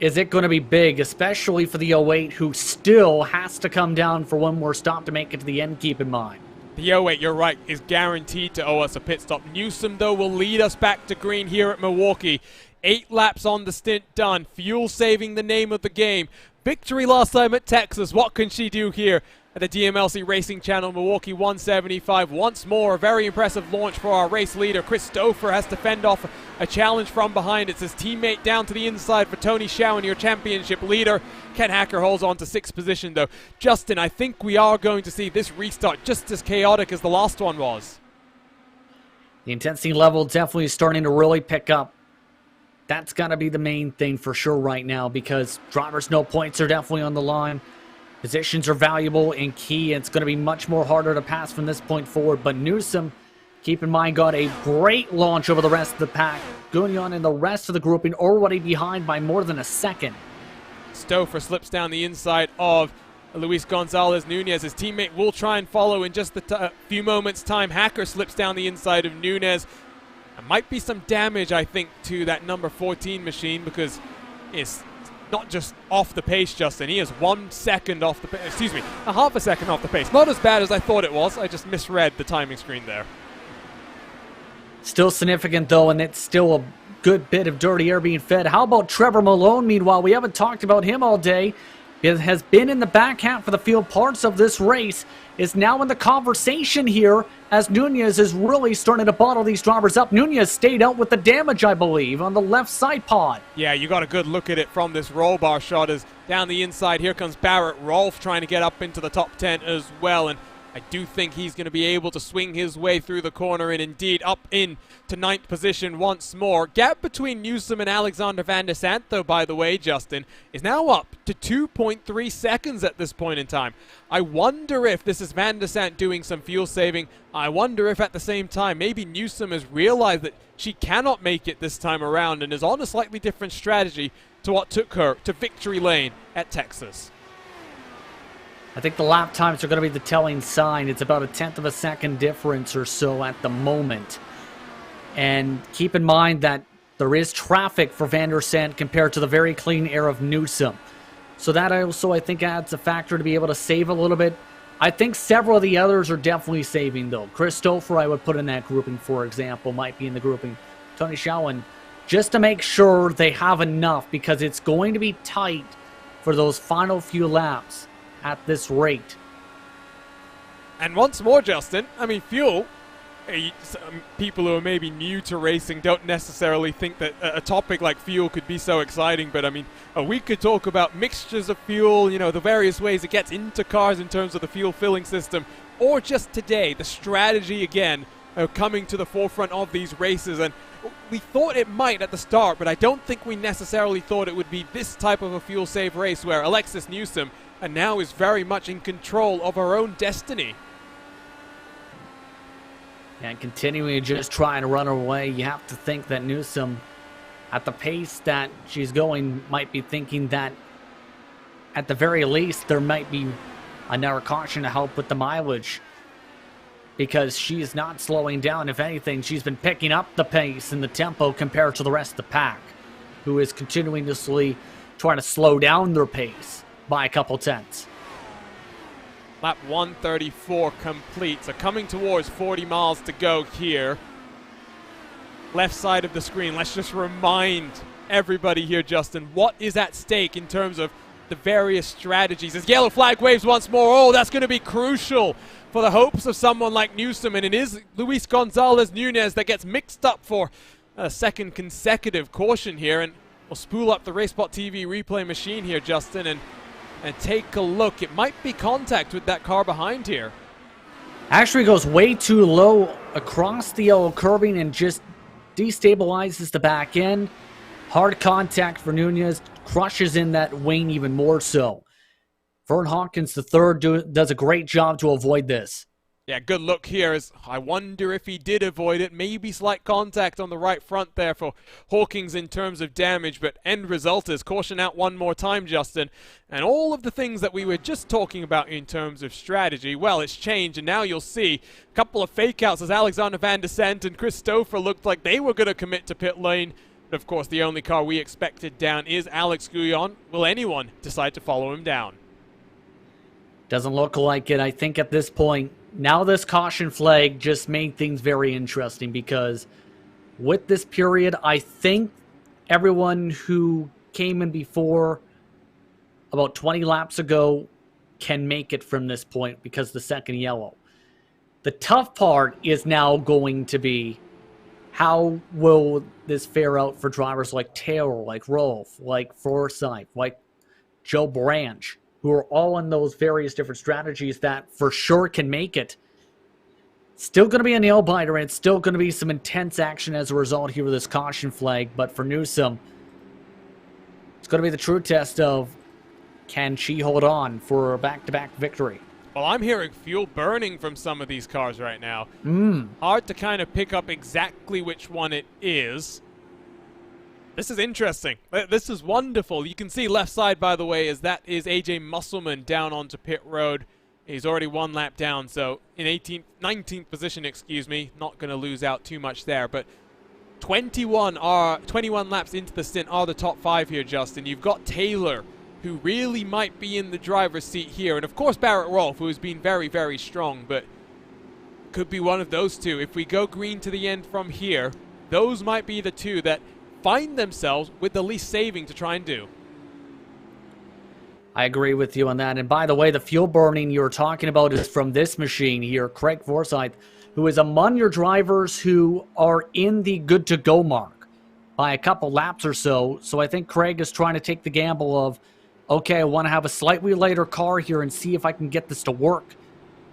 is it going to be big, especially for the 08, who still has to come down for one more stop to make it to the end, keep in mind. The 08, you're right, is guaranteed to owe us a pit stop. Newsome, though, will lead us back to green here at Milwaukee. 8 laps on the stint done. Fuel saving the name of the game. Victory last time at Texas. What can she do here at the DMLC Racing Channel, Milwaukee 175? Once more, a very impressive launch for our race leader. Chris Stouffer has to fend off a challenge from behind. It's his teammate down to the inside for Tony Schowen, your championship leader. Ken Hacker holds on to 6th position, though. Justin, I think we are going to see this restart just as chaotic as the last one was. The intensity level definitely starting to really pick up. That's got to be the main thing for sure right now, because drivers' no points are definitely on the line. Positions are valuable and key, and it's going to be much more harder to pass from this point forward. But Newsome, keep in mind, got a great launch over the rest of the pack. Guyon and the rest of the grouping already behind by more than a second. Stouffer slips down the inside of Luis Gonzalez Nunez. His teammate will try and follow in just a few moments' time. Hacker slips down the inside of Nunez. There might be some damage, I think, to that number 14 machine, because it's not just off the pace, Justin. He is 1 second off the pace. Excuse me, a half a second off the pace. Not as bad as I thought it was. I just misread the timing screen there. Still significant, though, and it's still a good bit of dirty air being fed. How about Trevor Malone, meanwhile? We haven't talked about him all day. has been in the back half of the field parts of this race, is now in the conversation here as Nunez is really starting to bottle these drivers up. Nunez stayed out with the damage, I believe, on the left side pod. Yeah, you got a good look at it from this roll bar shot as down the inside here comes Barrett Rolfe trying to get up into the top 10 as well, and I do think he's going to be able to swing his way through the corner and indeed up in to 9th position once more. Gap between Newsom and Alexander Van der Sant, though, by the way, Justin, is now up to 2.3 seconds at this point in time. I wonder if this is Van der Sant doing some fuel saving. I wonder if at the same time maybe Newsom has realized that she cannot make it this time around and is on a slightly different strategy to what took her to victory lane at Texas. I think the lap times are going to be the telling sign. It's about a 1/10 of a second difference or so at the moment. And keep in mind that there is traffic for Van der Sant compared to the very clean air of Newsom. So that also, I think, adds a factor to be able to save a little bit. I think several of the others are definitely saving, though. Christopher, I would put in that grouping, for example, might be in the grouping. Tony Schowen, just to make sure they have enough, because it's going to be tight for those final few laps at this rate. And once more, Justin, I mean, fuel, some people who are maybe new to racing don't necessarily think that a topic like fuel could be so exciting, but I mean, we could talk about mixtures of fuel, you know, the various ways it gets into cars in terms of the fuel filling system, or just today, the strategy again coming to the forefront of these races. And we thought it might at the start, but I don't think we necessarily thought it would be this type of a fuel save race where Alexis Newsom and now is very much in control of her own destiny. And continuing to just try and run her way, you have to think that Newsom, at the pace that she's going, might be thinking that at the very least there might be another caution to help with the mileage, because she's not slowing down. If anything, she's been picking up the pace and the tempo compared to the rest of the pack, who is continuously trying to slow down their pace by a couple tenths. Lap 134 complete, so coming towards 40 miles to go here. Left side of the screen, let's just remind everybody here, Justin, what is at stake in terms of the various strategies. As yellow flag waves once more, oh, that's going to be crucial for the hopes of someone like Newsom, and it is Luis Gonzalez Nunez that gets mixed up for a second consecutive caution here, and we'll spool up the RaceSpot TV replay machine here, Justin, and take a look. It might be contact with that car behind here. Actually goes way too low across the yellow curbing and just destabilizes the back end. Hard contact for Nunez, crushes in that wing even more so. Vern Hawkins III does a great job to avoid this. Yeah, good look here. As I wonder if he did avoid it. Maybe slight contact on the right front there for Hawkins in terms of damage, but end result is caution out one more time, Justin. And all of the things that we were just talking about in terms of strategy, well, it's changed, and now you'll see a couple of fake outs as Alexander Van der Sant and Christopher looked like they were going to commit to pit lane. But of course, the only car we expected down is Alex Guyon. Will anyone decide to follow him down? Doesn't look like it. I think at this point, now this caution flag just made things very interesting, because with this period, I think everyone who came in before about 20 laps ago can make it from this point because the second yellow. The tough part is now going to be, how will this fare out for drivers like Taylor, like Rolfe, like Forsyth, like Joe Branch, who are all in those various different strategies that for sure can make it. Still going to be a nail biter, and it's still going to be some intense action as a result here with this caution flag. But for Newsom, it's going to be the true test of, can she hold on for a back-to-back victory? Well, I'm hearing fuel burning from some of these cars right now. Hard to kind of pick up exactly which one it is. This is interesting. This is wonderful. You can see left side, by the way, as that is AJ Musselman down onto pit road. He's already one lap down, so in 19th position, excuse me. Not going to lose out too much there, but 21 laps into the stint are the top 5 here, Justin. You've got Taylor, who really might be in the driver's seat here, and of course Barrett Rolfe, who has been very, very strong, but could be one of those two. If we go green to the end from here, those might be the two that find themselves with the least saving to try and do. I agree with you on that. And by the way, the fuel burning you're talking about is from this machine here, Craig Forsyth, who is among your drivers who are in the good-to-go mark by a couple laps or so. So I think Craig is trying to take the gamble of, okay, I want to have a slightly lighter car here and see if I can get this to work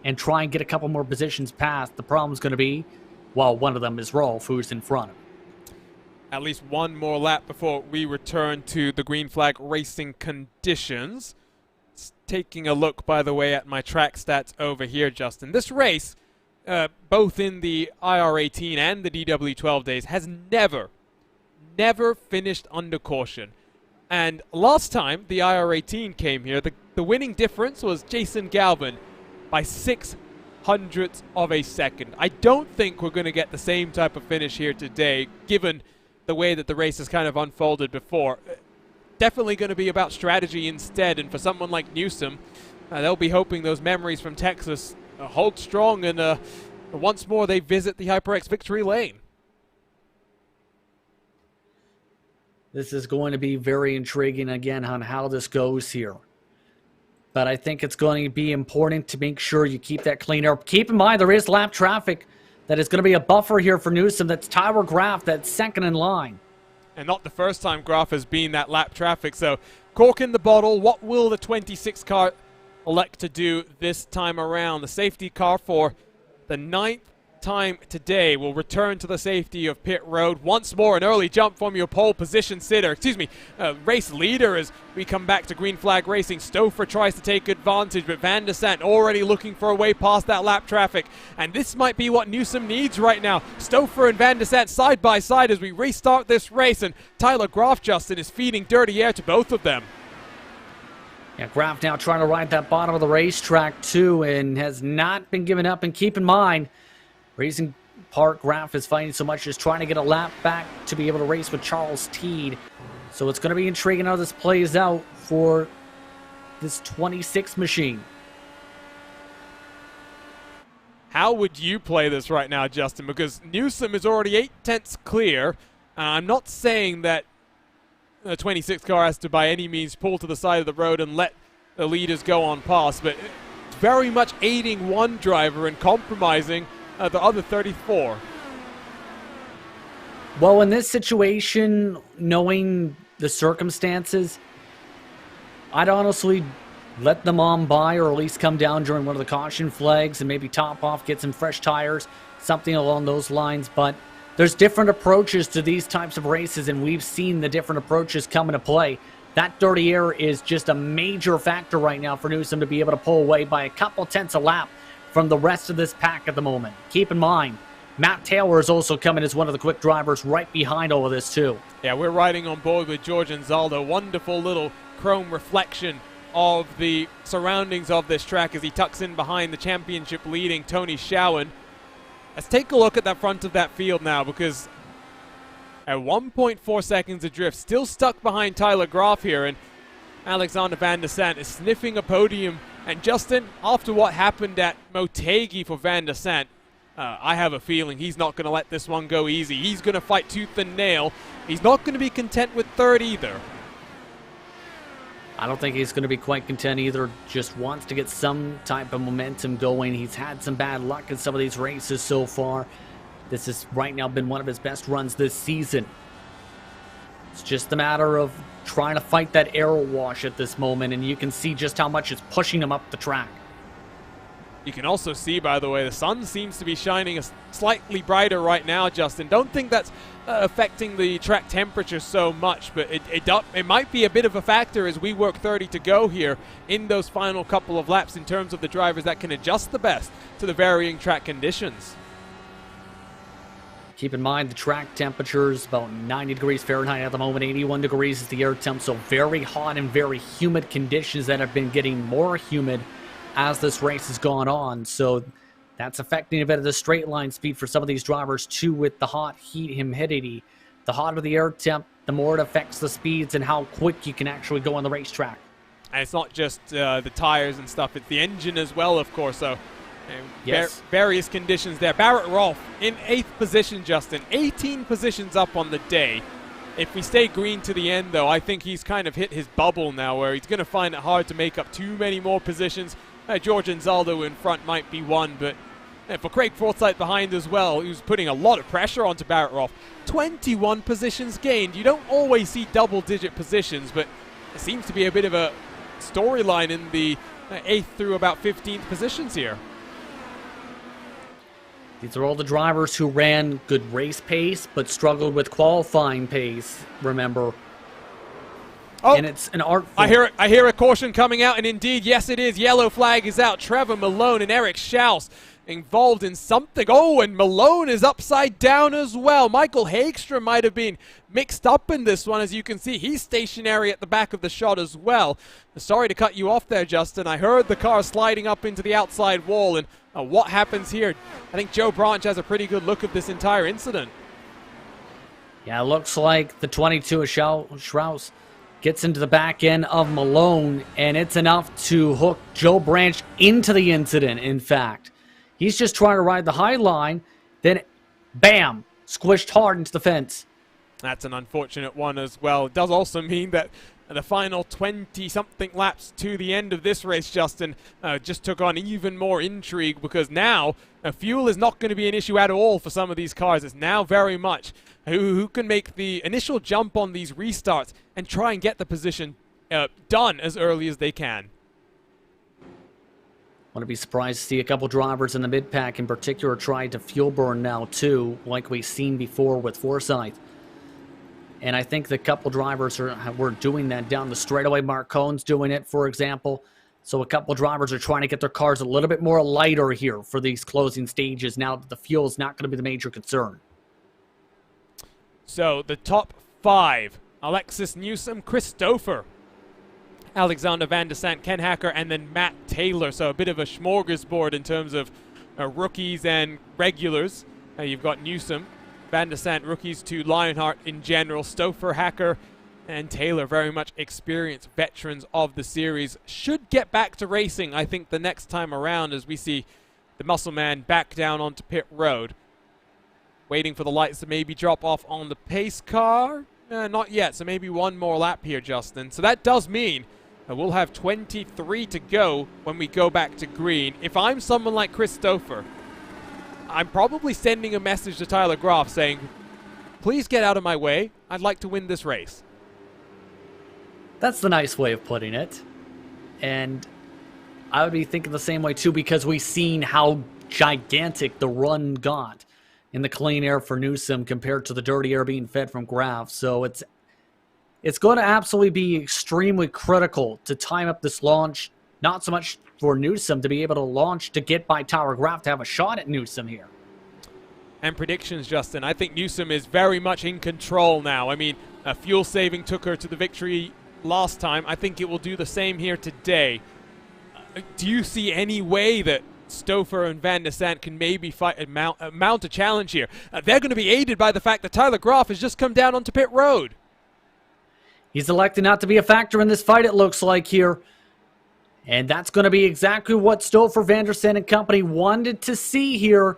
and try and get a couple more positions past. The problem's going to be, well, one of them is Rolf, who's in front of him. At least one more lap before we return to the green flag racing conditions. Taking a look, by the way, at my track stats over here, Justin. This race, both in the IR18 and the DW12 days, has never finished under caution. And last time the IR18 came here, the winning difference was Jason Galvin by 0.06 of a second. I don't think we're going to get the same type of finish here today, given the way that the race has kind of unfolded before. Definitely going to be about strategy instead, and for someone like Newsom, they'll be hoping those memories from Texas hold strong, and once more they visit the HyperX victory lane. This is going to be very intriguing again on how this goes here. But I think it's going to be important to make sure you keep that clean air. Keep in mind there is lap traffic that is going to be a buffer here for Newsom. That's Tyler Graf, that's second in line. And not the first time Graf has been that lap traffic. So cork in the bottle. What will the 26 car elect to do this time around? The safety car for the 9th time today will return to the safety of pit road. Once more, an early jump from your pole position race leader as we come back to green flag racing. Stouffer tries to take advantage, but Van der Sant already looking for a way past that lap traffic. And this might be what Newsom needs right now. Stouffer and Van der Sant side by side as we restart this race, and Tyler Graf, Justin, is feeding dirty air to both of them. Yeah, Graf now trying to ride that bottom of the racetrack too, and has not been giving up. And keep in mind, Racing Park Graf is fighting so much, just trying to get a lap back to be able to race with Charles Teed. So it's going to be intriguing how this plays out for this 26 machine. How would you play this right now, Justin? Because Newsom is already 8/10 clear. I'm not saying that the 26 car has to by any means pull to the side of the road and let the leaders go on past, but very much aiding one driver and compromising the other 34. Well, in this situation, knowing the circumstances, I'd honestly let them on by, or at least come down during one of the caution flags and maybe top off, get some fresh tires, something along those lines. But there's different approaches to these types of races, and we've seen the different approaches come into play. That dirty air is just a major factor right now for Newsom to be able to pull away by a couple tenths a lap from the rest of this pack at the moment. Keep in mind, Matt Taylor is also coming as one of the quick drivers right behind all of this too. Yeah, we're riding on board with George Anzaldo. Wonderful little chrome reflection of the surroundings of this track as he tucks in behind the championship leading Tony Schowen. Let's take a look at the front of that field now, because at 1.4 seconds adrift, still stuck behind Tyler Graf here, and Alexander Van der Sant is sniffing a podium. And Justin, after what happened at Motegi for Van der Sant, I have a feeling he's not going to let this one go easy. He's going to fight tooth and nail. He's not going to be content with third either. I don't think he's going to be quite content either. Just wants to get some type of momentum going. He's had some bad luck in some of these races so far. This has right now been one of his best runs this season. It's just a matter of trying to fight that air wash at this moment, and you can see just how much it's pushing him up the track. You can also see, by the way, the sun seems to be shining slightly brighter right now, Justin. Don't think that's affecting the track temperature so much, but it might be a bit of a factor as we work 30 to go here in those final couple of laps in terms of the drivers that can adjust the best to the varying track conditions. Keep in mind the track temperature is about 90 degrees Fahrenheit at the moment. 81 degrees is the air temp, so very hot and very humid conditions that have been getting more humid as this race has gone on. So that's affecting a bit of the straight line speed for some of these drivers too, with the hot heat humidity. The hotter the air temp, the more it affects the speeds and how quick you can actually go on the racetrack. And it's not just the tires and stuff, it's the engine as well, of course. So yes. Various conditions there. Barrett Rolfe in 8th position, Justin. 18 positions up on the day. If we stay green to the end, though, I think he's kind of hit his bubble now where he's going to find it hard to make up too many more positions. George Anzaldo in front might be one, but for Craig Forsyth behind as well, he was putting a lot of pressure onto Barrett-Roth. 21 positions gained. You don't always see double-digit positions, but it seems to be a bit of a storyline in the 8th through about 15th positions here. These are all the drivers who ran good race pace, but struggled with qualifying pace, remember. Oh, and it's an art form. I hear a caution coming out, and indeed, yes it is. Yellow flag is out. Trevor Malone and Eric Schaus involved in something. Oh, and Malone is upside down as well. Michael Hagstrom might have been mixed up in this one. As you can see, he's stationary at the back of the shot as well. Sorry to cut you off there, Justin. I heard the car sliding up into the outside wall, and what happens here? I think Joe Branch has a pretty good look at this entire incident. Yeah, it looks like the 22 of Schaus gets into the back end of Malone, and it's enough to hook Joe Branch into the incident, in fact. He's just trying to ride the high line, then bam, squished hard into the fence. That's an unfortunate one as well. It does also mean that the final 20-something laps to the end of this race, Justin, just took on even more intrigue because now fuel is not going to be an issue at all for some of these cars. It's now very much who can make the initial jump on these restarts and try and get the position done as early as they can. Wouldn't be surprised to see a couple drivers in the mid-pack in particular try to fuel burn now too, like we've seen before with Forsyth. And I think the couple drivers were doing that down the straightaway. Mark Cohn's doing it, for example. So a couple drivers are trying to get their cars a little bit more lighter here for these closing stages now that the fuel is not going to be the major concern. So the top 5, Alexis Newsom, Chris Stouffer, Alexander Van der Sant, Ken Hacker, and then Matt Taylor. So a bit of a smorgasbord in terms of rookies and regulars. You've got Newsom, Van der Sant, rookies to Lionheart in general, Stouffer, Hacker, and Taylor, very much experienced veterans of the series. Should get back to racing, I think, the next time around as we see the muscle man back down onto pit road. Waiting for the lights to maybe drop off on the pace car. Not yet, so maybe one more lap here, Justin. So that does mean we'll have 23 to go when we go back to green. If I'm someone like Chris Stouffer, I'm probably sending a message to Tyler Groff saying, please get out of my way. I'd like to win this race. That's the nice way of putting it. And I would be thinking the same way too, because we've seen how gigantic the run got in the clean air for Newsom compared to the dirty air being fed from Graf. So it's going to absolutely be extremely critical to time up this launch. Not so much for Newsom to be able to launch to get by Tyler Graf to have a shot at Newsom here. And predictions, Justin. I think Newsom is very much in control now. I mean, fuel saving took her to the victory last time. I think it will do the same here today. Do you see any way that Stouffer and Van der Sant can maybe mount a challenge here? They're going to be aided by the fact that Tyler Groff has just come down onto pit road. He's elected not to be a factor in this fight, it looks like here. And that's going to be exactly what Stouffer, Van der Sant, and company wanted to see here.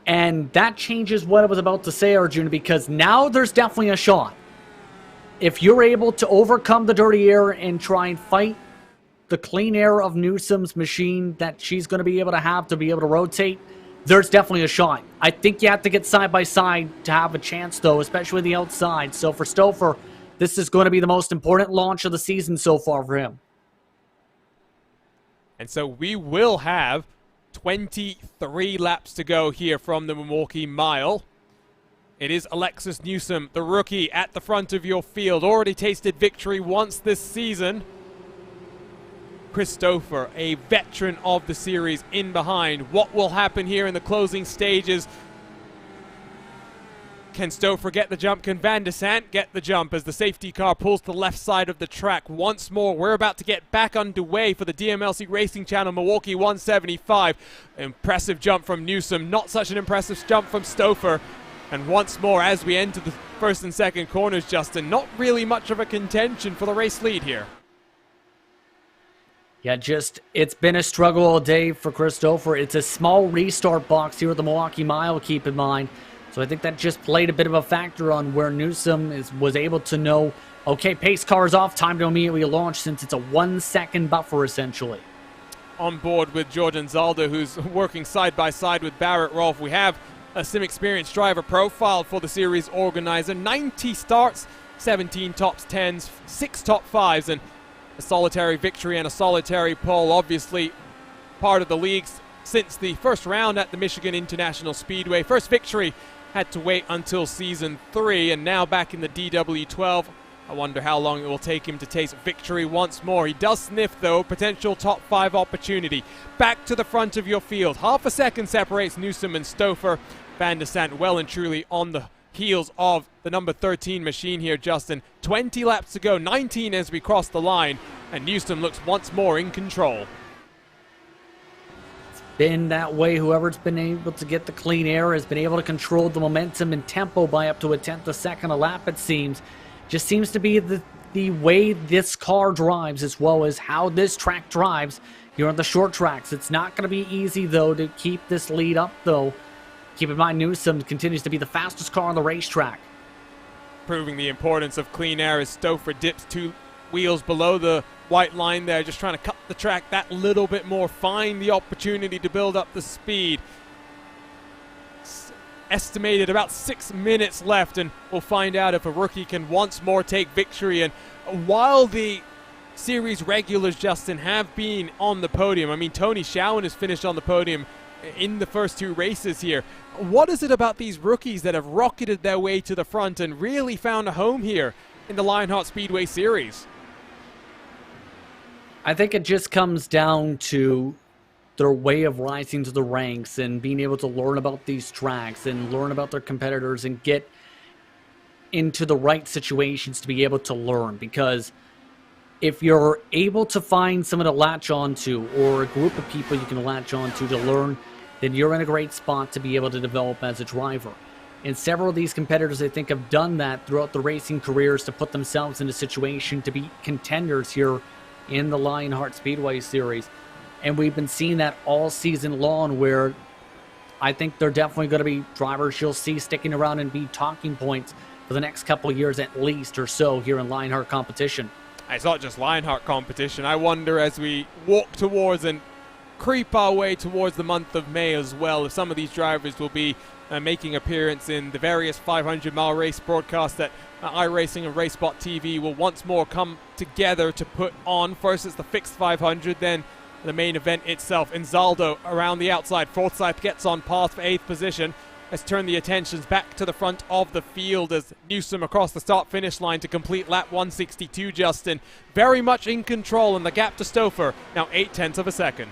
And that changes what I was about to say, Arjun, because now there's definitely a shot. If you're able to overcome the dirty air and try and fight the clean air of Newsom's machine that she's going to be able to rotate, there's definitely a shot. I think you have to get side by side to have a chance, though, especially the outside. So for Stouffer, this is going to be the most important launch of the season so far for him. And so we will have 23 laps to go here from the Milwaukee Mile. It is Alexis Newsom, the rookie, at the front of your field. Already tasted victory once this season. Chris Stouffer, a veteran of the series, in behind. What will happen here in the closing stages? Can Stouffer get the jump? Can Van der Sant get the jump as the safety car pulls to the left side of the track once more? We're about to get back underway for the DMLC Racing Channel Milwaukee 175. Impressive jump from Newsom. Not such an impressive jump from Stouffer. And once more, as we enter the first and second corners, Justin, not really much of a contention for the race lead here. Yeah, it's been a struggle all day for Chris Stouffer. It's a small restart box here at the Milwaukee Mile, keep in mind. So I think that just played a bit of a factor on where Newsom was able to know, okay, pace car is off, time to immediately launch, since it's a 1 second buffer essentially. On board with Jordan Zaldo, who's working side by side with Barrett Rolfe. We have a sim experienced driver profiled for the series organizer. 90 starts, 17 tops 10s, 6 top 5s, and a solitary victory and a solitary pole. Obviously part of the leagues since the first round at the Michigan International Speedway. First victory had to wait until season 3, and now back in the DW12. I wonder how long it will take him to taste victory once more. He does sniff, though, potential top 5 opportunity. Back to the front of your field. Half a second separates Newsom and Stouffer. Van de Sant well and truly on the heels of the number 13 machine here, Justin. 20 laps to go, 19 as we cross the line, and Newsom looks once more in control. It's been that way. Whoever's been able to get the clean air has been able to control the momentum and tempo by up to a tenth a second a lap, it seems. Just seems to be the way this car drives, as well as how this track drives here on the short tracks. It's not going to be easy, though, to keep this lead up, though. Keep in mind, Newsom continues to be the fastest car on the racetrack. Proving the importance of clean air as Stouffer dips 2 wheels below the white line there, just trying to cut the track that little bit more, find the opportunity to build up the speed. Estimated about 6 minutes left, and we'll find out if a rookie can once more take victory. And while the series regulars, Justin, have been on the podium, I mean, Tony Schowen has finished on the podium in the first 2 races here. What is it about these rookies that have rocketed their way to the front and really found a home here in the Lionheart Speedway Series? I think it just comes down to their way of rising to the ranks and being able to learn about these tracks and learn about their competitors and get into the right situations to be able to learn. Because if you're able to find someone to latch onto, or a group of people you can latch onto to learn, then you're in a great spot to be able to develop as a driver. And several of these competitors, I think, have done that throughout the racing careers to put themselves in a situation to be contenders here in the Lionheart Speedway Series. And we've been seeing that all season long, where I think they're definitely going to be drivers you'll see sticking around and be talking points for the next couple of years at least or so here in Lionheart competition. It's not just Lionheart competition. I wonder, as we walk towards and creep our way towards the month of May as well, if some of these drivers will be making appearance in the various 500-mile race broadcasts that iRacing and RaceSpot TV will once more come together to put on. First, it's the fixed 500, then the main event itself. Inzaldo around the outside. Forsyth gets on path for 8th position. Has turned the attentions back to the front of the field as Newsom across the start-finish line to complete lap 162, Justin. Very much in control, and the gap to Stouffer now 0.8 of a second.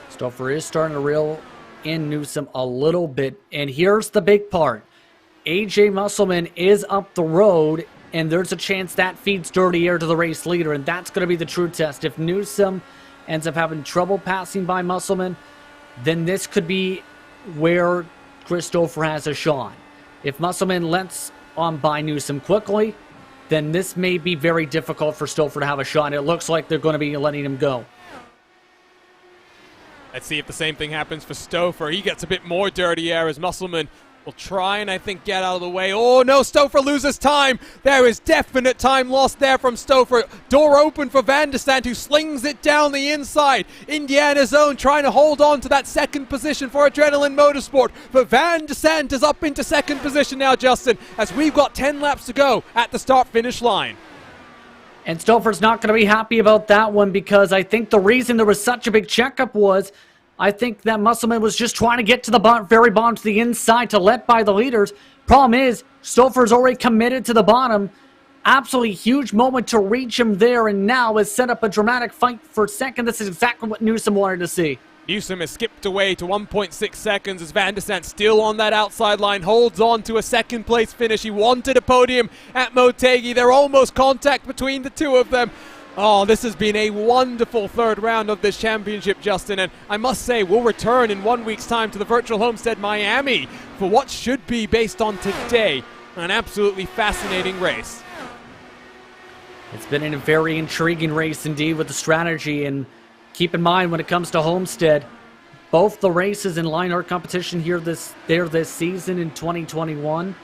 Stouffer is starting to reel in Newsom a little bit, and here's the big part. AJ Musselman is up the road, and there's a chance that feeds dirty air to the race leader, and that's going to be the true test. If Newsom ends up having trouble passing by Musselman, then this could be where Chris Stouffer has a shot. If Musselman lets on by Newsom quickly, then this may be very difficult for Stouffer to have a shot. It looks like they're going to be letting him go. Let's see if the same thing happens for Stouffer. He gets a bit more dirty air as Musselman will try and, I think, get out of the way. Oh, no, Stouffer loses time. There is definite time lost there from Stouffer. Door open for Van de Sant, who slings it down the inside. Indiana Zone trying to hold on to that second position for Adrenaline Motorsport. But Van de Sant is up into second position now, Justin, as we've got 10 laps to go at the start-finish line. And Stouffer's not going to be happy about that one, because I think the reason there was such a big checkup was I think that Musselman was just trying to get to the very bottom, to the inside, to let by the leaders. Problem is, Stouffer's already committed to the bottom. Absolutely huge moment to reach him there, and now has set up a dramatic fight for second. This is exactly what Newsom wanted to see. Newsom has skipped away to 1.6 seconds as Van de Sant still on that outside line, holds on to a second place finish. He wanted a podium at Motegi. They're almost contact between the two of them. Oh, this has been a wonderful third round of this championship, Justin, and I must say we'll return in 1 week's time to the Virtual Homestead Miami for what should be, based on today, an absolutely fascinating race. It's been a very intriguing race indeed with the strategy, and keep in mind when it comes to Homestead, Both the races in Lionheart competition this season in 2021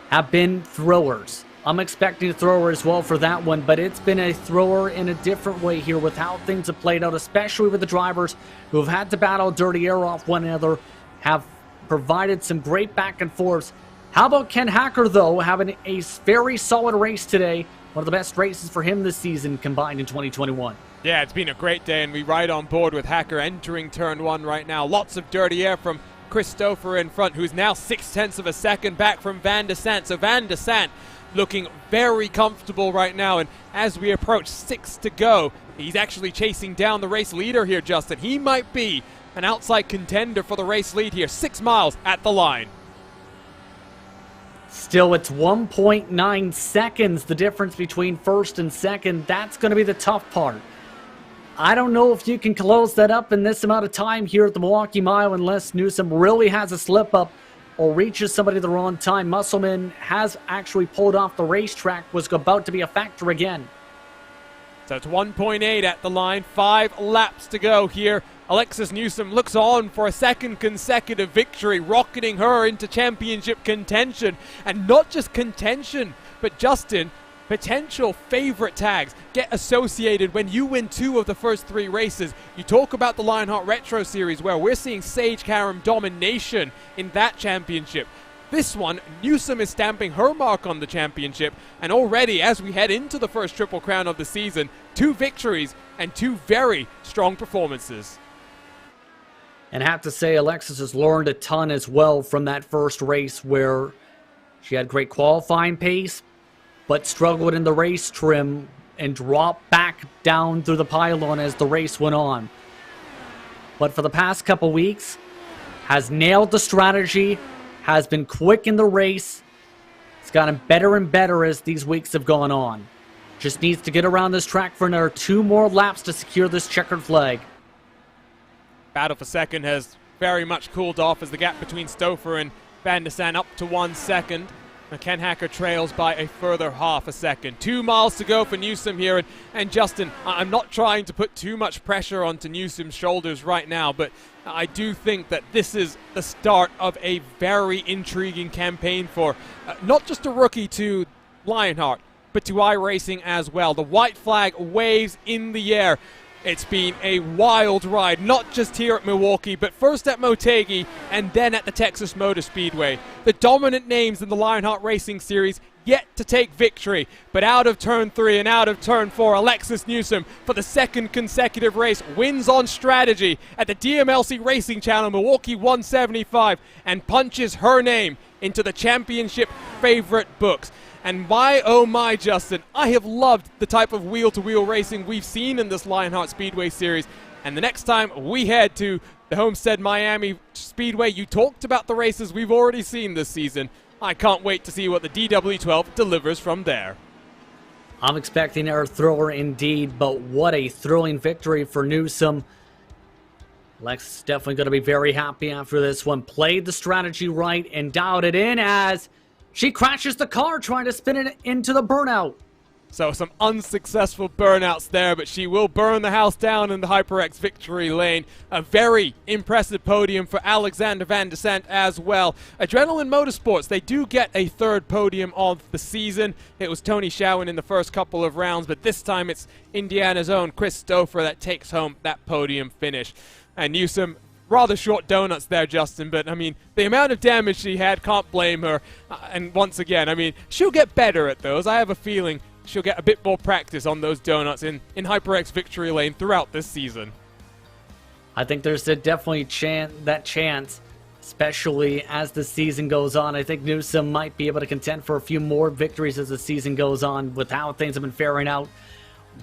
have been throwers. I'm expecting a thrower as well for that one, but it's been a thrower in a different way here with how things have played out, especially with the drivers who have had to battle dirty air off one another, have provided some great back and forths. How about Ken Hacker, though, having a very solid race today? One of the best races for him this season combined in 2021. Yeah, it's been a great day, and we ride on board with Hacker entering turn 1 right now. Lots of dirty air from Christopher in front, who's now 0.6 of a second back from Van de Sant. So Van de Sant looking very comfortable right now, and as we approach 6 to go, he's actually chasing down the race leader here, Justin. He might be an outside contender for the race lead here. 6 miles at the line. Still, it's 1.9 seconds, the difference between first and second. That's going to be the tough part. I don't know if you can close that up in this amount of time here at the Milwaukee Mile unless Newsom really has a slip-up or reaches somebody the wrong time. Musselman has actually pulled off the racetrack, was about to be a factor again. So it's 1.8 at the line, 5 laps to go here. Alexis Newsom looks on for a second consecutive victory, rocketing her into championship contention. And not just contention, but Justin, potential favorite tags get associated when you win 2 of the first 3 races. You talk about the Lionheart Retro Series where we're seeing Sage Karam domination in that championship. This one, Newsom is stamping her mark on the championship, and already as we head into the first Triple Crown of the season, 2 victories and 2 very strong performances. And I have to say, Alexis has learned a ton as well from that first race where she had great qualifying pace, but struggled in the race trim and dropped back down through the pylon as the race went on. But for the past couple weeks, has nailed the strategy, has been quick in the race. It's gotten better and better as these weeks have gone on. Just needs to get around this track for another 2 more laps to secure this checkered flag. Battle for second has very much cooled off as the gap between Stouffer and Van de Sant up to 1 second. Ken Hacker trails by a further half a second. 2 miles to go for Newsom here. And Justin, I'm not trying to put too much pressure onto Newsom's shoulders right now, but I do think that this is the start of a very intriguing campaign for not just a rookie to Lionheart, but to iRacing as well. The white flag waves in the air. It's been a wild ride, not just here at Milwaukee, but first at Motegi and then at the Texas Motor Speedway. The dominant names in the Lionheart Racing Series yet to take victory, but out of turn 3 and out of turn 4, Alexis Newsom, for the second consecutive race, wins on strategy at the DMLC Racing Channel Milwaukee 175 and punches her name into the championship favorite books. And my, oh my, Justin, I have loved the type of wheel-to-wheel racing we've seen in this Lionheart Speedway Series. And the next time we head to the Homestead Miami Speedway, you talked about the races we've already seen this season. I can't wait to see what the DW12 delivers from there. I'm expecting a thrower indeed, but what a thrilling victory for Newsom. Lex is definitely going to be very happy after this one. Played the strategy right and dialed it in as she crashes the car trying to spin it into the burnout. So some unsuccessful burnouts there, but she will burn the house down in the HyperX victory lane. A very impressive podium for Alexander Van de Sant as well. Adrenaline Motorsports, they do get a 3rd podium of the season. It was Tony Showen in the first couple of rounds, but this time it's Indiana's own Chris Stouffer that takes home that podium finish. And Newsom, rather short donuts there, Justin, but I mean, the amount of damage she had, can't blame her. And once again, I mean, she'll get better at those. I have a feeling she'll get a bit more practice on those donuts in HyperX victory lane throughout this season. I think there's definitely that chance, especially as the season goes on. I think Newsom might be able to contend for a few more victories as the season goes on with how things have been faring out.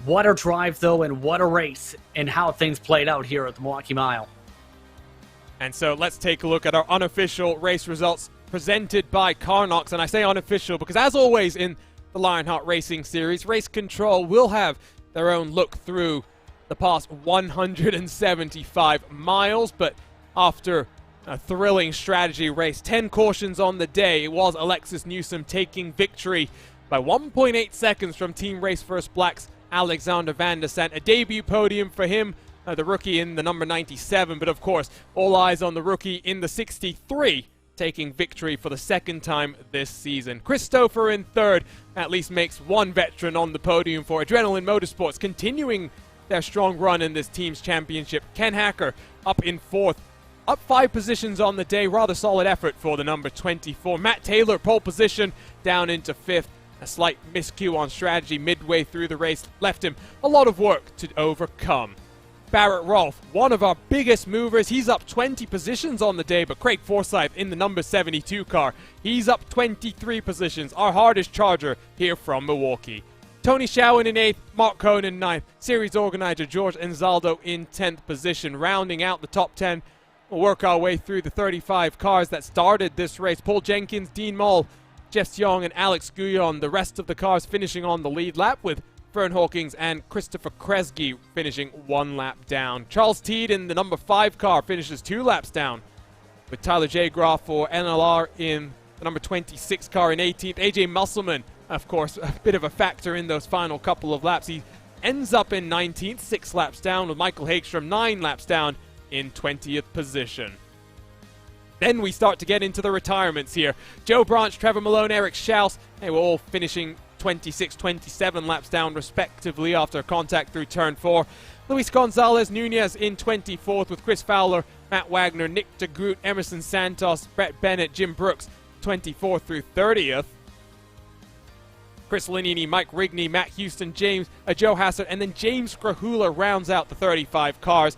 What a drive, though, and what a race, and how things played out here at the Milwaukee Mile. And so let's take a look at our unofficial race results presented by Carnox. And I say unofficial because, as always in the Lionheart Racing Series, Race Control will have their own look through the past 175 miles. But after a thrilling strategy race, 10 cautions on the day, it was Alexis Newsom taking victory by 1.8 seconds from Team Race First Black's Alexander Van de Sant. A debut podium for him the rookie in the number 97, but of course, all eyes on the rookie in the 63, taking victory for the second time this season. Christopher in third at least makes one veteran on the podium for Adrenaline Motorsports, continuing their strong run in this team's championship. Ken Hacker up in fourth, up 5 positions on the day. Rather solid effort for the number 24. Matt Taylor, pole position, down into 5th. A slight miscue on strategy midway through the race left him a lot of work to overcome. Barrett Rolfe, one of our biggest movers. He's up 20 positions on the day, but Craig Forsyth in the number 72 car, he's up 23 positions. Our hardest charger here from Milwaukee. Tony Showen in 8th, Mark Cohn in 9th, series organizer George Enzaldo in 10th position. Rounding out the top 10, we'll work our way through the 35 cars that started this race. Paul Jenkins, Dean Moll, Jeff Young, and Alex Guyon. The rest of the cars finishing on the lead lap, with Fern Hawkins and Christopher Kresge finishing 1 lap down. Charles Teed in the number 5 car finishes 2 laps down, with Tyler J. Groff for NLR in the number 26 car in 18th. AJ Musselman, of course, a bit of a factor in those final couple of laps. He ends up in 19th, 6 laps down, with Michael Hagstrom 9 laps down in 20th position. Then we start to get into the retirements here. Joe Branch, Trevor Malone, Eric Schaus, they were all finishing 26, 27 laps down respectively after contact through turn 4. Luis Gonzalez Nunez in 24th, with Chris Fowler, Matt Wagner, Nick DeGroot, Emerson Santos, Brett Bennett, Jim Brooks 24th through 30th. Chris Linini, Mike Rigney, Matt Houston, Joe Hassard, and then James Krahula rounds out the 35 cars.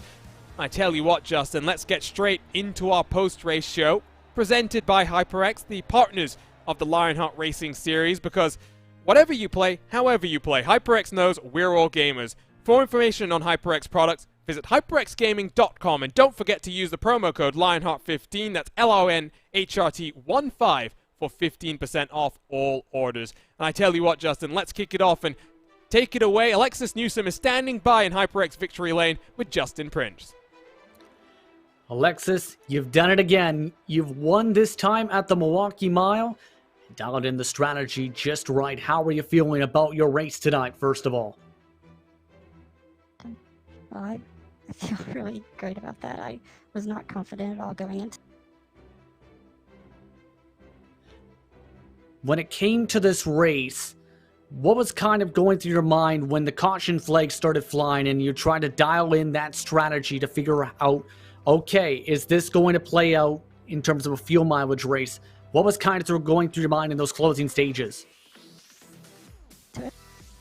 I tell you what, Justin, let's get straight into our post-race show, presented by HyperX, the partners of the Lionheart Racing Series, because whatever you play, however you play, HyperX knows we're all gamers. For information on HyperX products, visit hyperxgaming.com, and don't forget to use the promo code Lionheart15, that's LIONHRT15, for 15% off all orders. And I tell you what, Justin, let's kick it off and take it away. Alexis Newsom is standing by in HyperX victory lane with Justin Prince. Alexis, you've done it again. You've won this time at the Milwaukee Mile. Dialed in the strategy just right. How are you feeling about your race tonight, first of all? Well, I feel really great about that. I was not confident at all going into. When it came to this race, what was kind of going through your mind when the caution flag started flying and you tried to dial in that strategy to figure out, okay, is this going to play out in terms of a fuel mileage race? What was kind of going through your mind in those closing stages?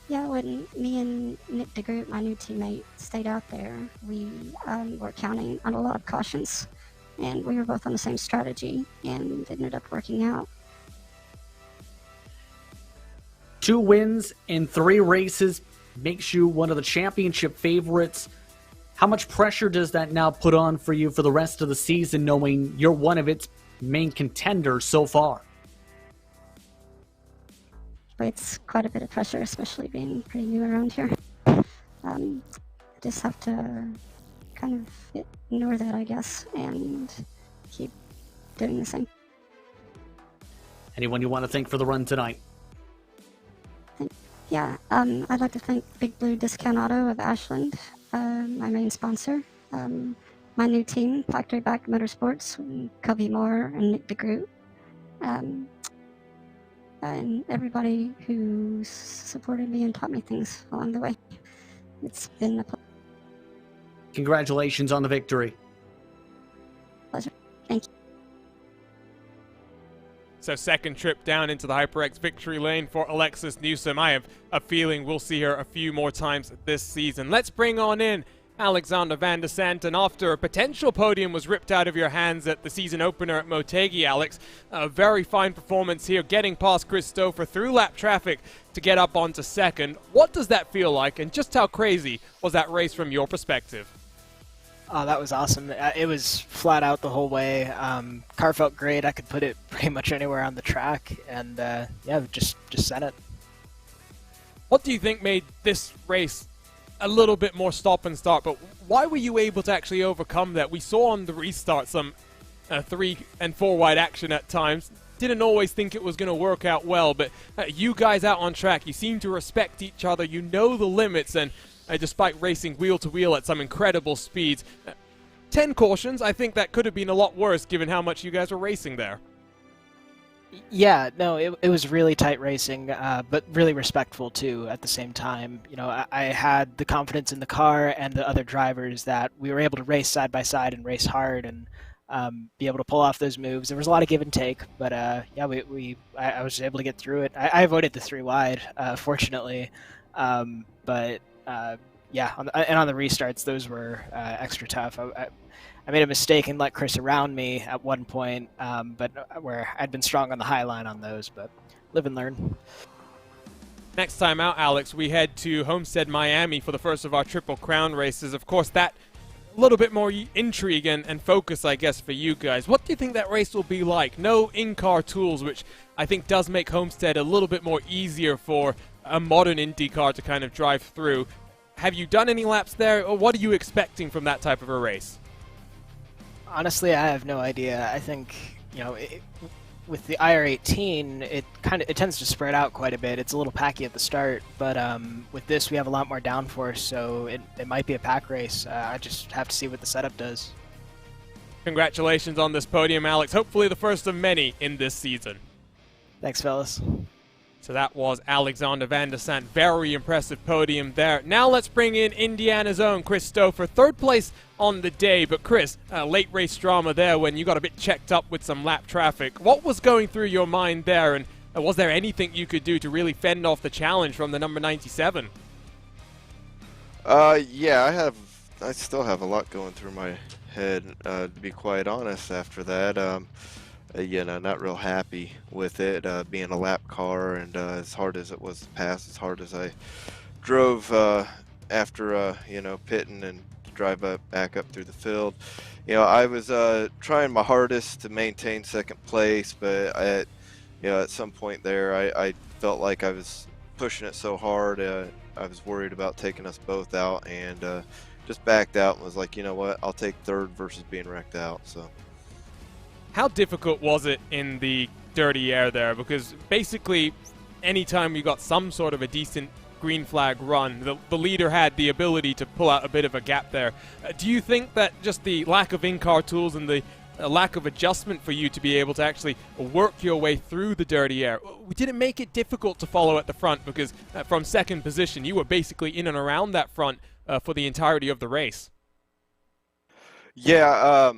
Yeah, when me and Nick DeGroot, my new teammate, stayed out there, we were counting on a lot of cautions, and we were both on the same strategy, and it ended up working out. 2 wins in 3 races makes you one of the championship favorites. How much pressure does that now put on for you for the rest of the season, knowing you're one of its main contenders so far? It's quite a bit of pressure, especially being pretty new around here. I just have to kind of ignore that, I guess, and keep doing the same. Anyone you want to thank for the run tonight? Yeah, I'd like to thank Big Blue Discount Auto of Ashland, my main sponsor, my new team, Factory Back Motorsports, Cubby Moore and Nick DeGroot, and everybody who supported me and taught me things along the way. It's been a Congratulations on the victory. pleasure. Thank you. So second trip down into the HyperX victory lane for Alexis Newsom. I have a feeling we'll see her a few more times this season. Let's bring on in Alexander Van der Santen. After a potential podium was ripped out of your hands at the season opener at Motegi, Alex, a very fine performance here, getting past Christopher through lap traffic to get up onto second. What does that feel like, and just how crazy was that race from your perspective? Oh, that was awesome. It was flat out the whole way. Car felt great. I could put it pretty much anywhere on the track, and yeah, just sent it. What do you think made this race a little bit more stop and start, but why were you able to actually overcome that? We saw on the restart some 3 and 4 wide action at times. Didn't always think it was going to work out well, but you guys out on track, you seem to respect each other, you know the limits, and despite racing wheel to wheel at some incredible speeds. 10 cautions, I think that could have been a lot worse given how much you guys were racing there. Yeah, no, it was really tight racing, but really respectful too at the same time. You know, I had the confidence in the car and the other drivers that we were able to race side by side and race hard and be able to pull off those moves. There was a lot of give and take, but yeah, I was able to get through it. I avoided the 3 wide, fortunately, but yeah, and on the restarts, those were extra tough. I made a mistake and let Chris around me at one point, but where I'd been strong on the high line on those, but live and learn. Next time out, Alex, we head to Homestead, Miami for the first of our Triple Crown races. Of course, that a little bit more intrigue and focus, I guess, for you guys. What do you think that race will be like? No in-car tools, which I think does make Homestead a little bit more easier for a modern IndyCar to kind of drive through. Have you done any laps there, or what are you expecting from that type of a race? Honestly, I have no idea. I think, you know, with the IR18, it tends to spread out quite a bit. It's a little packy at the start, but with this we have a lot more downforce, so it might be a pack race. I just have to see what the setup does. Congratulations on this podium, Alex. Hopefully the first of many in this season. Thanks, fellas. So that was Alexander Van der Sant. Very impressive podium there. Now let's bring in Indiana's own Chris Stouffer. 3rd place on the day. But Chris, late race drama there when you got a bit checked up with some lap traffic. What was going through your mind there? And was there anything you could do to really fend off the challenge from the number 97? Yeah, I still have a lot going through my head, to be quite honest, after that. You know, not real happy with it, being a lap car, and as hard as it was to pass, as hard as I drove after, you know, pitting and drive back up through the field. You know, I was trying my hardest to maintain 2nd place, but you know, at some point there, I felt like I was pushing it so hard, I was worried about taking us both out, and just backed out and was like, you know what, I'll take 3rd versus being wrecked out. So. How difficult was it in the dirty air there? Because basically, anytime you got some sort of a decent green flag run, the leader had the ability to pull out a bit of a gap there. Do you think that just the lack of in-car tools and the lack of adjustment for you to be able to actually work your way through the dirty air, did it make it difficult to follow at the front? Because from 2nd position, you were basically in and around that front for the entirety of the race. Yeah,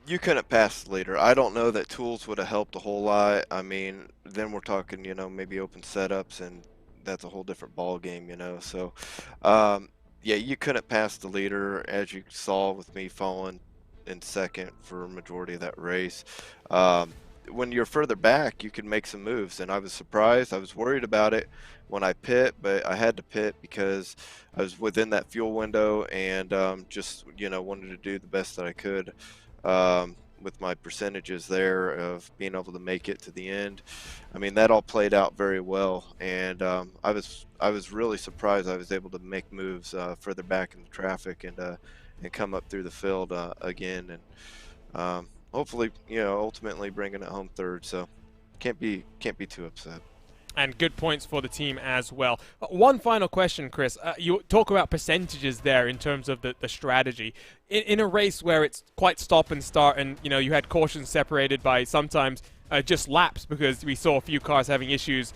you couldn't pass the leader. I don't know that tools would have helped a whole lot. I mean, then we're talking, you know, maybe open setups, and that's a whole different ball game, you know. So, yeah, you couldn't pass the leader, as you saw with me falling in 2nd for a majority of that race. When you're further back, you can make some moves, and I was surprised. I was worried about it when I pit, but I had to pit because I was within that fuel window, and just, you know, wanted to do the best that I could. With my percentages there of being able to make it to the end. I mean, that all played out very well, and I was really surprised I was able to make moves further back in the traffic and come up through the field again, and hopefully, you know, ultimately bringing it home 3rd. So can't be too upset. And good points for the team as well. One final question, Chris. You talk about percentages there in terms of the strategy. In a race where it's quite stop and start, and you know you had cautions separated by sometimes just laps, because we saw a few cars having issues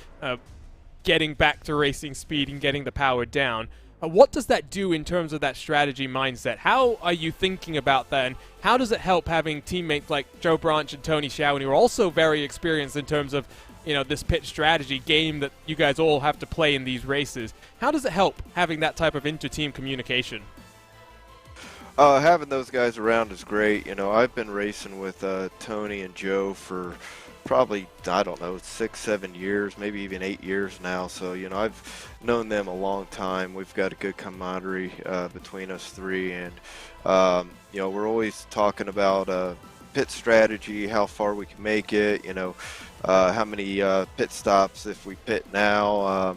getting back to racing speed and getting the power down. What does that do in terms of that strategy mindset? How are you thinking about that, and how does it help having teammates like Joe Branch and Tony Schauen, who are also very experienced in terms of, you know, this pit strategy game that you guys all have to play in these races? How does it help having that type of inter-team communication? Having those guys around is great. You know, I've been racing with Tony and Joe for probably, I don't know, 6, 7 years, maybe even 8 years now. So, you know, I've known them a long time. We've got a good camaraderie between us 3, and you know, we're always talking about pit strategy, how far we can make it, you know, how many pit stops if we pit now,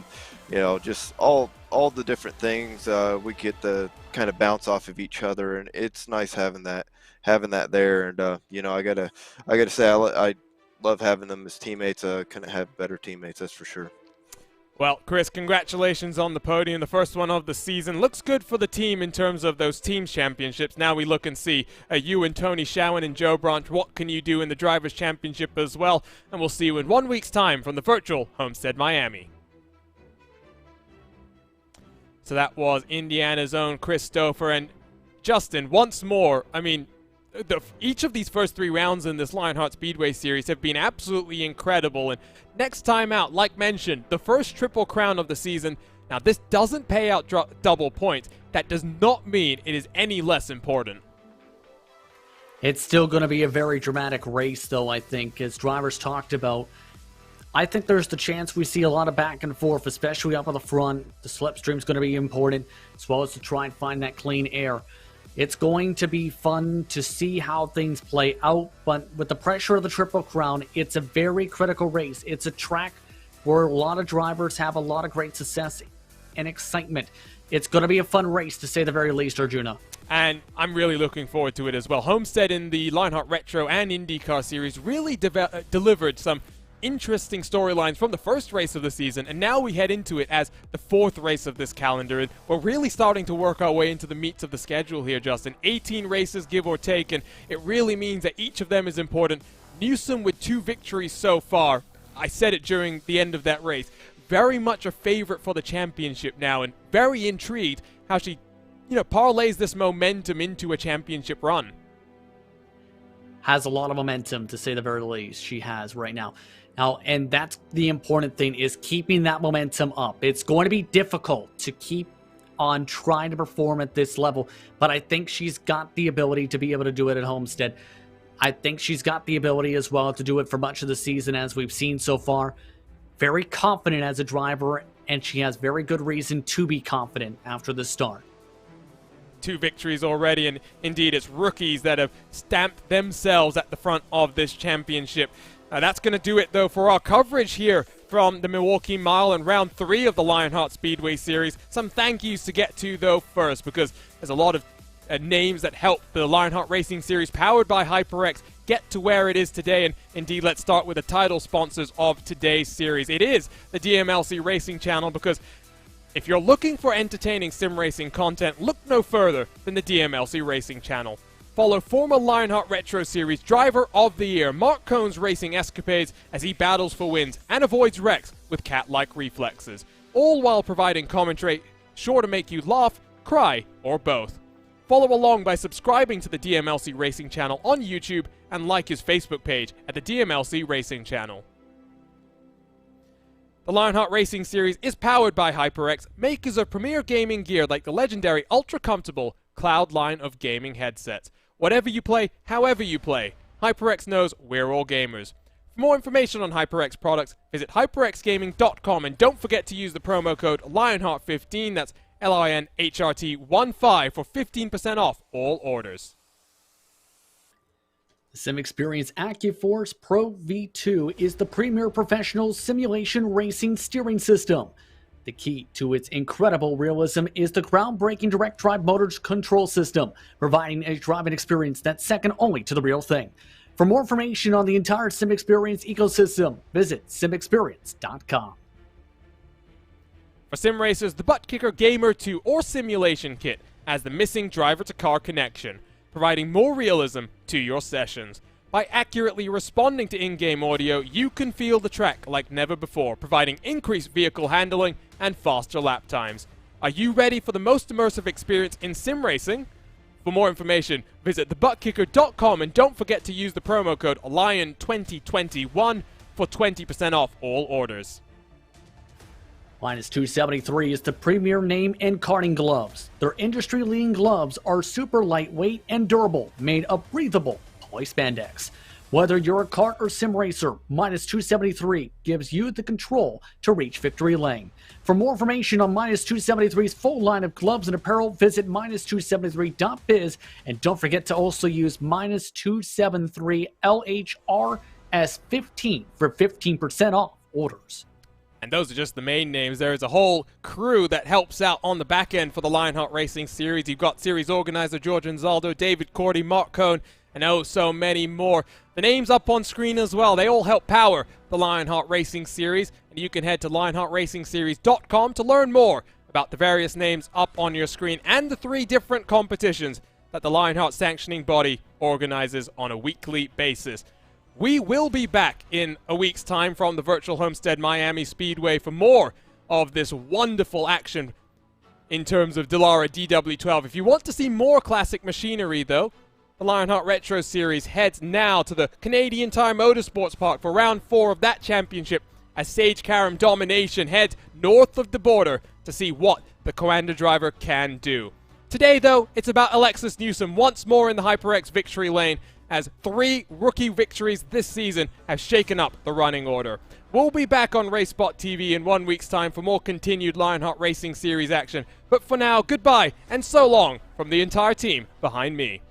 you know, just all the different things. We get to kind of bounce off of each other, and it's nice having that there. And you know, I gotta say, I love having them as teammates. Couldn't have better teammates, that's for sure. Well, Chris, congratulations on the podium, the first one of the season. Looks good for the team in terms of those team championships. Now we look and see you and Tony Showen and Joe Branch. What can you do in the Drivers' Championship as well? And we'll see you in 1 week's time from the virtual Homestead Miami. So that was Indiana's own Chris Stouffer. And Justin, once more, I mean, each of these first 3 rounds in this Lionheart Speedway series have been absolutely incredible. And next time out, like mentioned, the first Triple Crown of the season. Now, this doesn't pay out double points. That does not mean it is any less important. It's still going to be a very dramatic race, though, I think, as drivers talked about. I think there's the chance we see a lot of back and forth, especially up on the front. The slipstream's going to be important, as well as to try and find that clean air. It's going to be fun to see how things play out, but with the pressure of the Triple Crown, it's a very critical race. It's a track where a lot of drivers have a lot of great success and excitement. It's going to be a fun race, to say the very least, Arjuna. And I'm really looking forward to it as well. Homestead in the Lionheart Retro and IndyCar series really delivered some interesting storylines from the first race of the season, and now we head into it as the 4th race of this calendar, and we're really starting to work our way into the meats of the schedule here, Justin. 18 races, give or take, and it really means that each of them is important. Newsom with 2 victories so far. I said it during the end of that race. Very much a favorite for the championship now, and very intrigued how she, parlays this momentum into a championship run. Has a lot of momentum, to say the very least, she has right now. And that's the important thing, is keeping that momentum up. It's going to be difficult to keep on trying to perform at this level, but I think she's got the ability to be able to do it at Homestead. I think she's got the ability as well to do it for much of the season, as we've seen so far. Very confident as a driver, and she has very good reason to be confident after the start. 2 victories already, and indeed it's rookies that have stamped themselves at the front of this championship. That's going to do it, though, for our coverage here from the Milwaukee Mile and round 3 of the Lionheart Speedway Series. Some thank yous to get to, though, first, because there's a lot of names that help the Lionheart Racing Series, powered by HyperX, get to where it is today. And indeed, let's start with the title sponsors of today's series. It is the DMLC Racing Channel, because if you're looking for entertaining sim racing content, look no further than the DMLC Racing Channel. Follow former Lionheart Retro Series Driver of the Year Mark Cohn's racing escapades as he battles for wins and avoids wrecks with cat-like reflexes, all while providing commentary sure to make you laugh, cry, or both. Follow along by subscribing to the DMLC Racing Channel on YouTube and like his Facebook page at the DMLC Racing Channel. The Lionheart Racing Series is powered by HyperX, makers of premier gaming gear like the legendary ultra-comfortable Cloud line of gaming headsets. Whatever you play, however you play, HyperX knows we're all gamers. For more information on HyperX products, visit hyperxgaming.com, and don't forget to use the promo code Lionheart15, that's LINHRT15, for 15% off all orders. The Sim Experience AccuForce Pro V2 is the premier professional simulation racing steering system. The key to its incredible realism is the groundbreaking direct drive motors control system, providing a driving experience that's second only to the real thing. For more information on the entire Sim Experience ecosystem, visit simexperience.com. For sim racers, the Butt Kicker Gamer 2 or Simulation Kit has the missing driver-to-car connection, providing more realism to your sessions. By accurately responding to in-game audio, you can feel the track like never before, providing increased vehicle handling and faster lap times. Are you ready for the most immersive experience in sim racing? For more information, visit thebuttkicker.com, and don't forget to use the promo code LION2021 for 20% off all orders. Minus 273 is the premier name in karting gloves. Their industry-leading gloves are super lightweight and durable, made of breathable polyspandex. Whether you're a kart or sim racer, Minus 273 gives you the control to reach victory lane. For more information on Minus 273's full line of gloves and apparel, visit minus273.biz, and don't forget to also use Minus 273 LHRS15 for 15% off orders. And those are just the main names. There is a whole crew that helps out on the back end for the Lionheart Racing Series. You've got series organizer George Anzaldo, David Cordy, Mark Cohn, and oh so many more. The names up on screen as well, they all help power the Lionheart Racing Series, and you can head to lionheartracingseries.com to learn more about the various names up on your screen and the 3 different competitions that the Lionheart sanctioning body organizes on a weekly basis. We will be back in a week's time from the virtual Homestead Miami Speedway for more of this wonderful action in terms of Dallara DW12. If you want to see more classic machinery, though, the Lionheart Retro Series heads now to the Canadian Tire Motorsports Park for round 4 of that championship as Sage Karam Domination heads north of the border to see what the Coanda driver can do. Today, though, it's about Alexis Newsom once more in the HyperX victory lane as 3 rookie victories this season have shaken up the running order. We'll be back on RaceSpot TV in 1 week's time for more continued Lionheart Racing Series action. But for now, goodbye and so long from the entire team behind me.